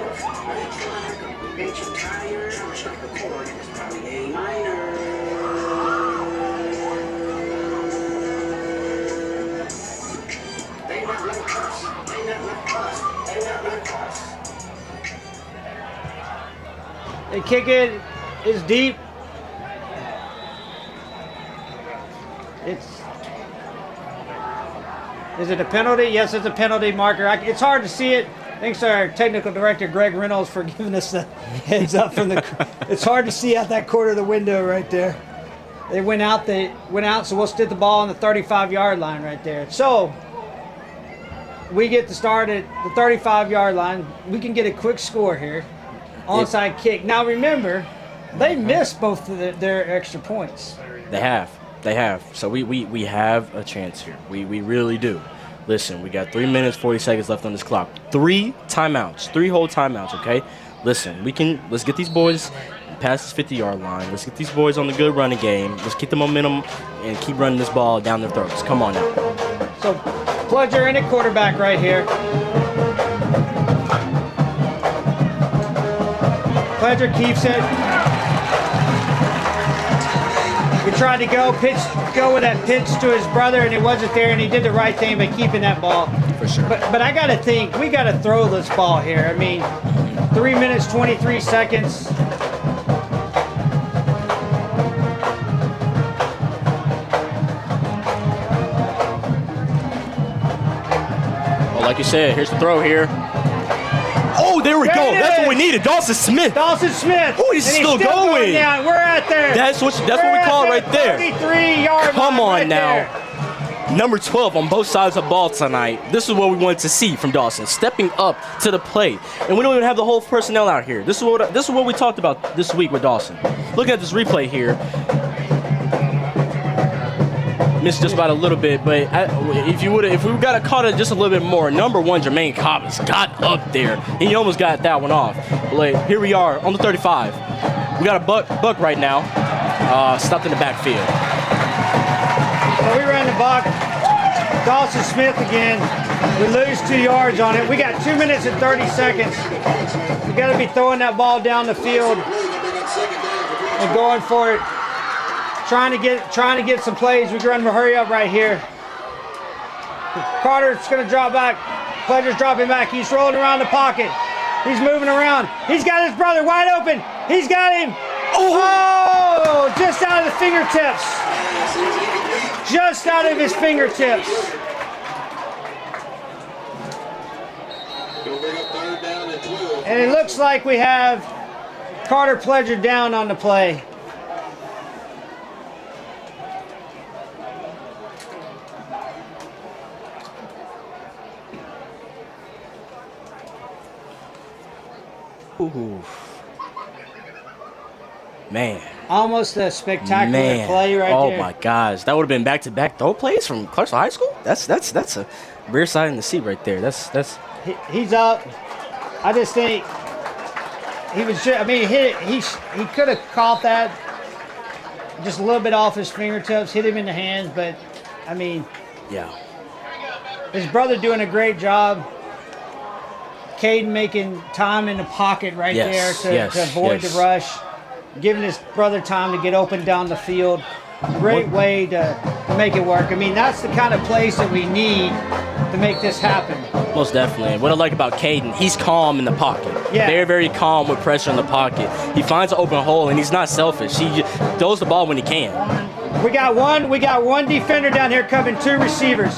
They kick it, it's deep. Is it a penalty? Yes, it's a penalty marker. It's hard to see it. Thanks to our technical director, Greg Reynolds, for giving us the heads up from the. It's hard to see out that corner of the window right there. They went out, so we'll stick the ball on the 35-yard line right there. So we get to start at the 35-yard line. We can get a quick score here. Onside kick. Now remember, They missed both of their extra points. They have. So we have a chance here. We really do. Listen, we got 3 minutes, 40 seconds left on this clock. 3 timeouts, 3 whole timeouts, okay? Listen, let's get these boys past this 50-yard line. Let's get these boys on the good running game. Let's keep the momentum and keep running this ball down their throats. Come on now. So, Pledger in at quarterback right here. Pledger keeps it. We tried to go with that pitch to his brother, and it wasn't there, and he did the right thing by keeping that ball. For sure. But I got to think, we got to throw this ball here. I mean, 3 minutes, 23 seconds. Well, like you said, here's the throw here. Oh, there we go. That's what we needed. Dawson Smith. Oh, he's still going. Down. We're at there. That's what we call it right there. 33-yard Come on right now. there. Number 12 on both sides of the ball tonight. This is what we wanted to see from Dawson, stepping up to the plate. And we don't even have the whole personnel out here. This is what we talked about this week with Dawson. Look at this replay here. Missed just about a little bit, but if we got caught it just a little bit more, number 1 Jermaine Cobbins got up there, and he almost got that one off. But here we are on the 35. We got a buck right now, stopped in the backfield. So we ran the buck. Dawson Smith again. We lose 2 yards on it. We got 2 minutes and 30 seconds. We got to be throwing that ball down the field and going for it. Trying to get some plays. We can run hurry up right here. Carter's going to drop back. Pledger's dropping back. He's rolling around the pocket. He's moving around. He's got his brother wide open. He's got him. Oh, just out of the fingertips. Just out of his fingertips. And it looks like we have Carter Pledger down on the play. Ooh. Man. Almost a spectacular play right there. Oh my gosh. That would have been back-to-back throw plays from Clarksville High School? That's a rare sight in the seat right there. He's up. I just think he could have caught that just a little bit off his fingertips, hit him in the hands, but I mean, yeah. His brother doing a great job. Caden making time in the pocket right there to avoid the rush, giving his brother time to get open down the field. Great way to make it work. I mean, that's the kind of plays that we need to make this happen. Most definitely. What I like about Caden, he's calm in the pocket. Yeah. Very, very calm with pressure in the pocket. He finds an open hole, and he's not selfish. He just throws the ball when he can. We got one defender down here covering 2 receivers.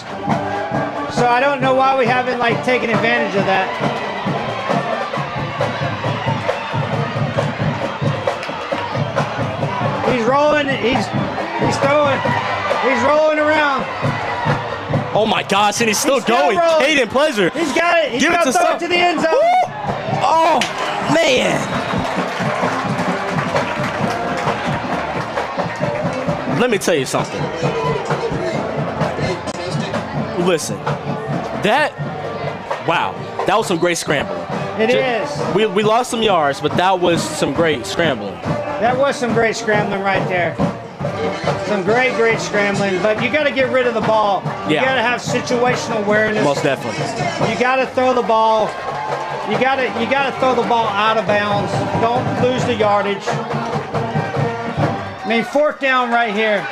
So I don't know why we haven't taken advantage of that. He's rolling. He's throwing. He's rolling around. Oh my gosh, and he's still going. Caden Pleasure. He's got it. He's Give got it to throw it to the end zone. Woo! Oh man. Let me tell you something. Listen, that was some great scrambling. It is. We lost some yards, but that was some great scrambling. That was some great scrambling right there. Some great scrambling, but you got to get rid of the ball. You got to have situational awareness. Most definitely. You got to throw the ball. You got to throw the ball out of bounds. Don't lose the yardage. I mean, 4th down right here.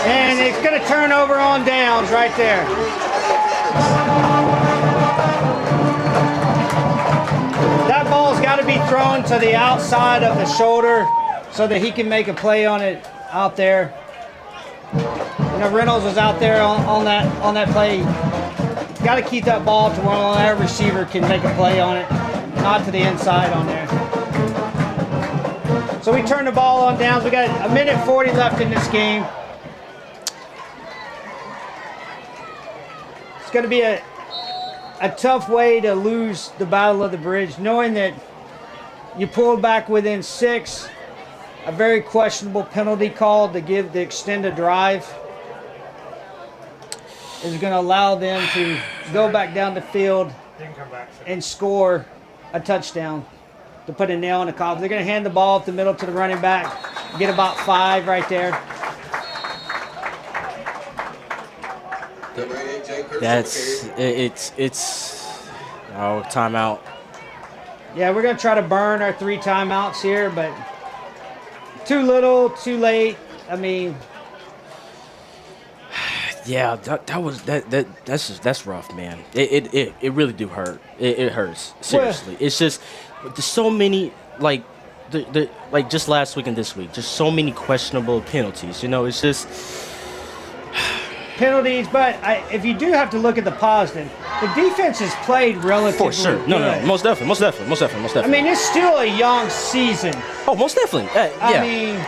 And it's going to turn over on downs right there. That ball's got to be thrown to the outside of the shoulder so that he can make a play on it out there. You know, Reynolds was out there on that play. Got to keep that ball to where that receiver can make a play on it, not to the inside on there. So we turn the ball on downs. We got a minute 40 left in this game. It's going to be a tough way to lose the Battle of the Bridge, knowing that you pulled back within 6. A very questionable penalty call to extend a drive is going to allow them to go back down the field and score a touchdown to put a nail in the coffin. They're going to hand the ball up the middle to the running back, get about 5 right there. It's timeout. Yeah, we're going to try to burn our 3 timeouts here, but too little, too late. I mean, yeah, that's rough, man. It really do hurt. It hurts seriously. It's just there's so many like just last week and this week, just so many questionable penalties. You know, it's just penalties. But if you do have to look at the positive, the defense has played relatively for sure. No, most definitely. I mean, it's still a young season. Oh, most definitely. Yeah. I mean,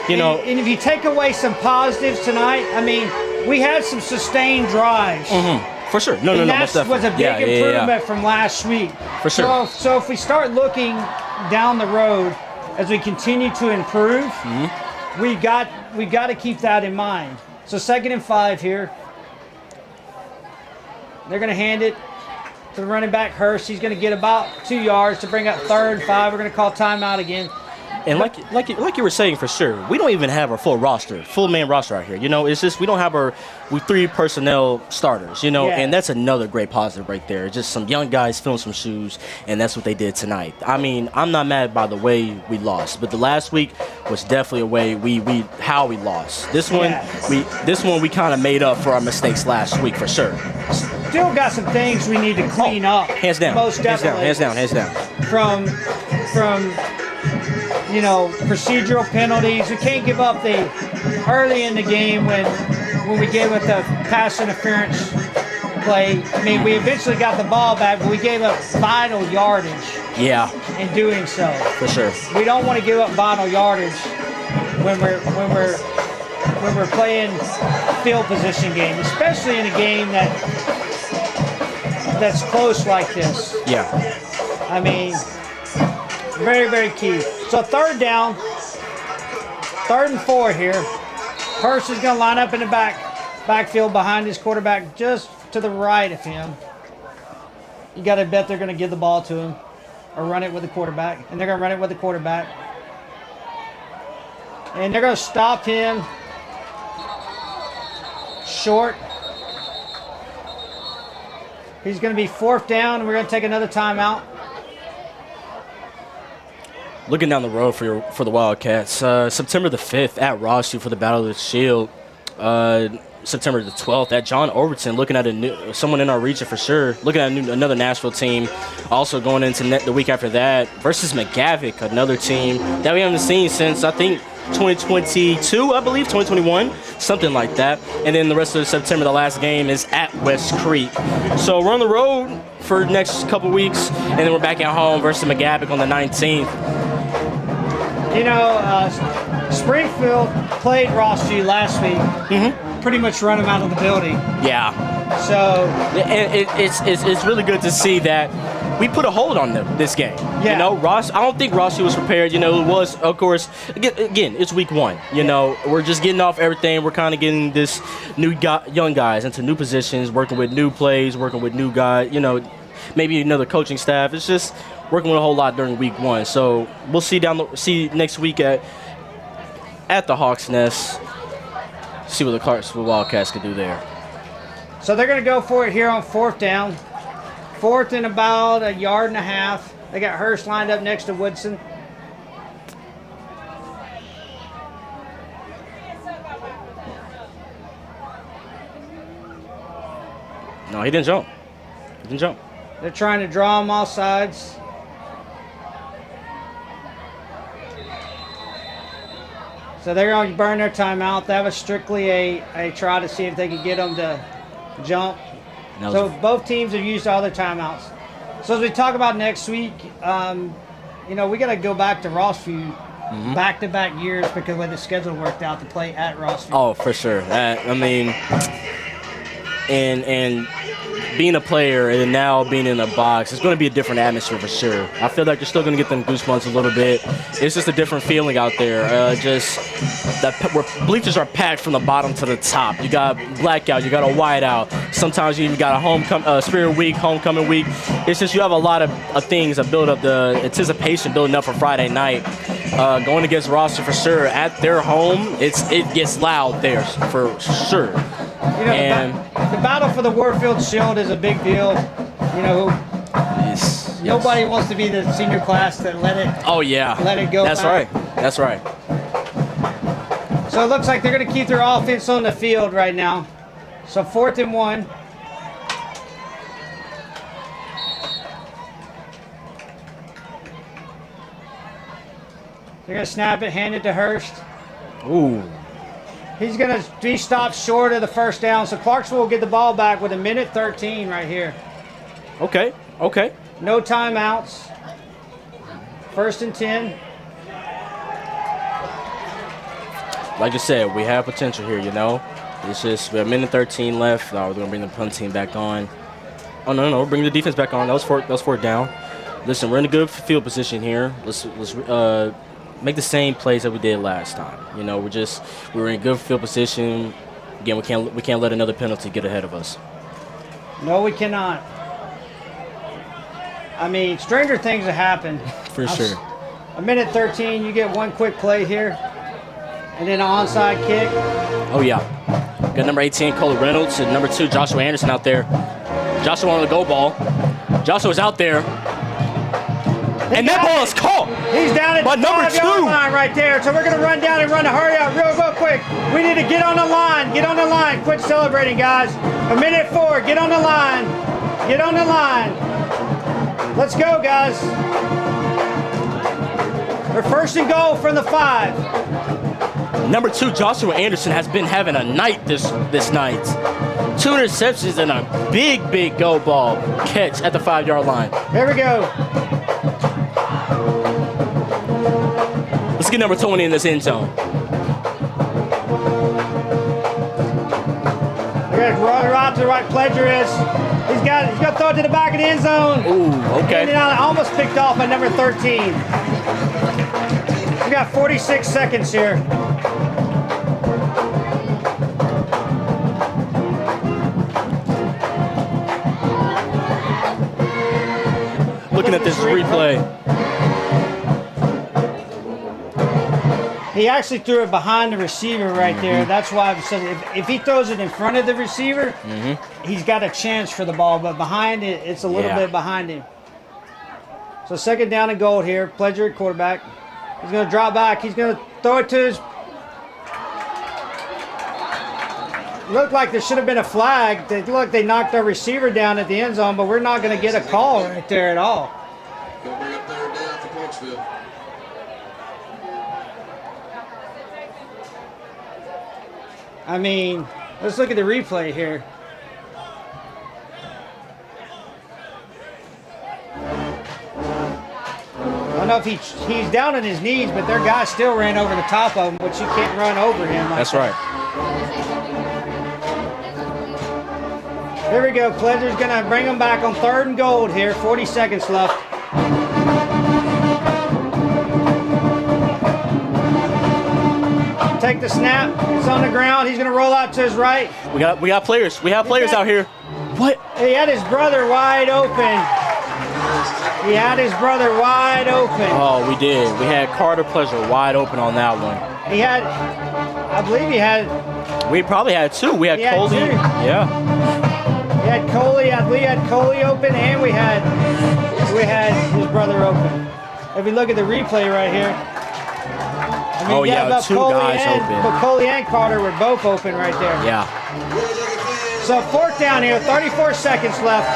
you know, and if you take away some positives tonight, I mean, we had some sustained drives. Mm-hmm. For sure. No, most definitely. That was a big improvement from last week. For sure. So if we start looking down the road as we continue to improve, we got to keep that in mind. So 2nd and 5 here. They're going to hand it to the running back, Hurst. He's going to get about 2 yards to bring up 3rd and 5. We're going to call timeout again. And like you were saying, for sure, we don't even have our full man roster out here. You know, it's just we don't have our 3 personnel starters. You know, and that's another great positive right there. Just some young guys filling some shoes, and that's what they did tonight. I mean, I'm not mad by the way we lost, but the last week was definitely a way we lost. This one we kind of made up for our mistakes last week for sure. Still got some things we need to clean up. Hands down. Most definitely. Hands down. From you know, procedural penalties. We can't give up the early in the game when we gave up the pass interference play. I mean, we eventually got the ball back, but we gave up vital yardage. Yeah. In doing so. For sure. We don't want to give up vital yardage when we're playing field position game, especially in a game that's close like this. Yeah. I mean, very, very key. So 3rd down, 3rd and 4 here. Hurst is going to line up in the backfield behind his quarterback, just to the right of him. You got to bet they're going to give the ball to him or run it with the quarterback, and they're going to run it with the quarterback. And they're going to stop him short. He's going to be 4th down, and we're going to take another timeout. Looking down the road for the Wildcats, September the 5th at Rossview for the Battle of the Shield. September the 12th at John Overton, looking at someone in our region for sure. Looking at another Nashville team. Also going into the week after that versus McGavick, another team that we haven't seen since, I think, 2022, I believe, 2021, something like that. And then the rest of September, the last game is at West Creek. So we're on the road for the next couple weeks, and then we're back at home versus McGavick on the 19th. You know, Springfield played Rossview last week. Mm-hmm. Pretty much run them out of the building. Yeah. So it's really good to see that we put a hold on them this game. Yeah. You know, I don't think Rossview was prepared. You know, it was, of course, again, it's week 1. You know, we're just getting off everything. We're kind of getting this young guys into new positions, working with new plays, working with new guys, you know, maybe another coaching staff. It's just working with a whole lot during week 1. So we'll see next week at the Hawks Nest. See what the Clarksville Wildcats can do there. So they're going to go for it here on 4th down. 4th and about 1.5 yards. They got Hurst lined up next to Woodson. No, he didn't jump. They're trying to draw him all sides. So they're going to burn their timeout. That was strictly a try to see if they could get them to jump. So both teams have used all their timeouts. So as we talk about next week, you know, we got to go back to Rossview back-to-back years because of the way the schedule worked out to play at Rossville. Oh, for sure. I mean, and being a player and now being in the box, it's going to be a different atmosphere for sure. I feel like you're still going to get them goosebumps a little bit. It's just a different feeling out there. Where bleachers are packed from the bottom to the top. You got blackout, you got a whiteout. Sometimes you even got a Spirit Week, homecoming week. It's just you have a lot of things that build up the anticipation building up for Friday night. Going against Rossville for sure at their home, it gets loud there for sure. You know, and the battle for the Warfield Shield is a big deal. You know, nobody wants to be the senior class that let it. Oh yeah. Let it go. That's back. right. That's right. So it looks like they're going to keep their offense on the field right now. So 4th and 1. They're going to snap it, hand it to Hurst. Ooh. He's going to be stopped short of the first down. So Clarksville will get the ball back with 1:13 right here. Okay. No timeouts. 1st and 10. Like I said, we have potential here, you know. It's just we have 1:13 left. We're going to bring the punt team back on. Oh, no. Bring the defense back on. That was fourth down. Listen, we're in a good field position here. Let's make the same plays that we did last time. You know, we're in good field position. Again, we can't let another penalty get ahead of us. No, we cannot. I mean, stranger things have happened. For sure. 1:13, you get one quick play here, and then an onside kick. Oh yeah. Got number 18, Cole Reynolds, and number 2, Joshua Anderson out there. Joshua on the go ball. Joshua's out there. And that ball is caught. He's down at by the number 5-yard 2. line right there. So we're going to run down and run a hurry up real quick. We need to get on the line. Get on the line. Quit celebrating, guys. 1:04. Get on the line. Get on the line. Let's go, guys. We're 1st and goal from the 5. Number 2, Joshua Anderson, has been having a night this night. 2 interceptions and a big go ball catch at the 5-yard line. Here we go. Let's get number 20 in this end zone. We're going to run right to the right. Pledger is. He's going to throw it to the back of the end zone. Ooh, okay. And then almost picked off by number 13. We got 46 seconds here. Looking at this replay. He actually threw it behind the receiver right there. That's why I said if he throws it in front of the receiver, he's got a chance for the ball. But behind it, it's a little bit behind him. So 2nd down and goal here. Pledger at quarterback. He's going to drop back. He's going to throw it to his... Looked like there should have been a flag. They knocked our receiver down at the end zone, but we're not going to get a call right there at all. Gonna bring up 3rd down for Clarksville. I mean, let's look at the replay here. I don't know if he's down on his knees, but their guy still ran over the top of him, which you can't run over him. That's right. Here we go. Pledger's going to bring them back on 3rd and goal here. 40 seconds left. Take the snap. It's on the ground. He's going to roll out to his right. We got players. We have players out here. What? He had his brother wide open. He had his brother wide open. Oh, we did. We had Carter Pleasure wide open on that one. He had, I believe he had. We probably had 2. We had Coley. Yeah. We had Coley. I believe we had Coley open, and we had his brother open. If we look at the replay right here. I mean, 2 guys open. But Coley and Carter were both open right there. Yeah. So 4th down here, 34 seconds left.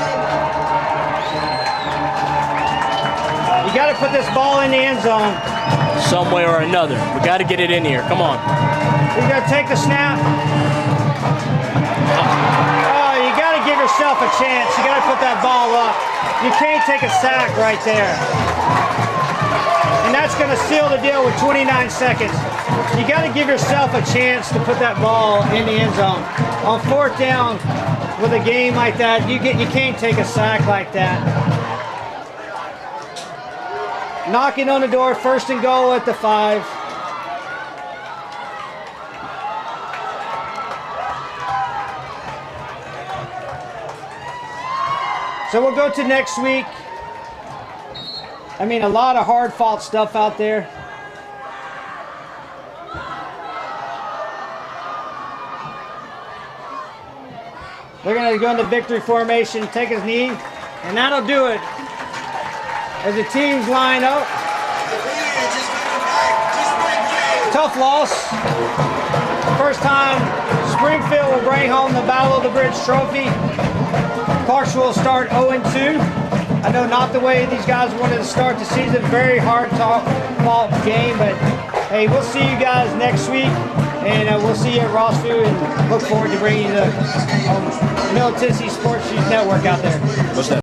You got to put this ball in the end zone. Some way or another. We got to get it in here. Come on. You're going to take the snap. Oh, you got to give yourself a chance. You got to put that ball up. You can't take a sack right there. And that's going going to seal the deal with 29 seconds. You got to give yourself a chance to put that ball in the end zone. On 4th down, with a game like that, you can't take a sack like that. Knocking on the door, 1st and goal at the 5. So we'll go to next week. I mean, a lot of hard-fought stuff out there. They're going to go into victory formation, take his knee, and that'll do it. As the teams line up. Tough loss. First time Springfield will bring home the Battle of the Bridge trophy. Clarksville will start 0-2. I know not the way these guys wanted to start the season. Very hard-fought game, but hey, we'll see you guys next week, and we'll see you at Rossview, and look forward to bringing you the Middle Tennessee Sports News Network out there.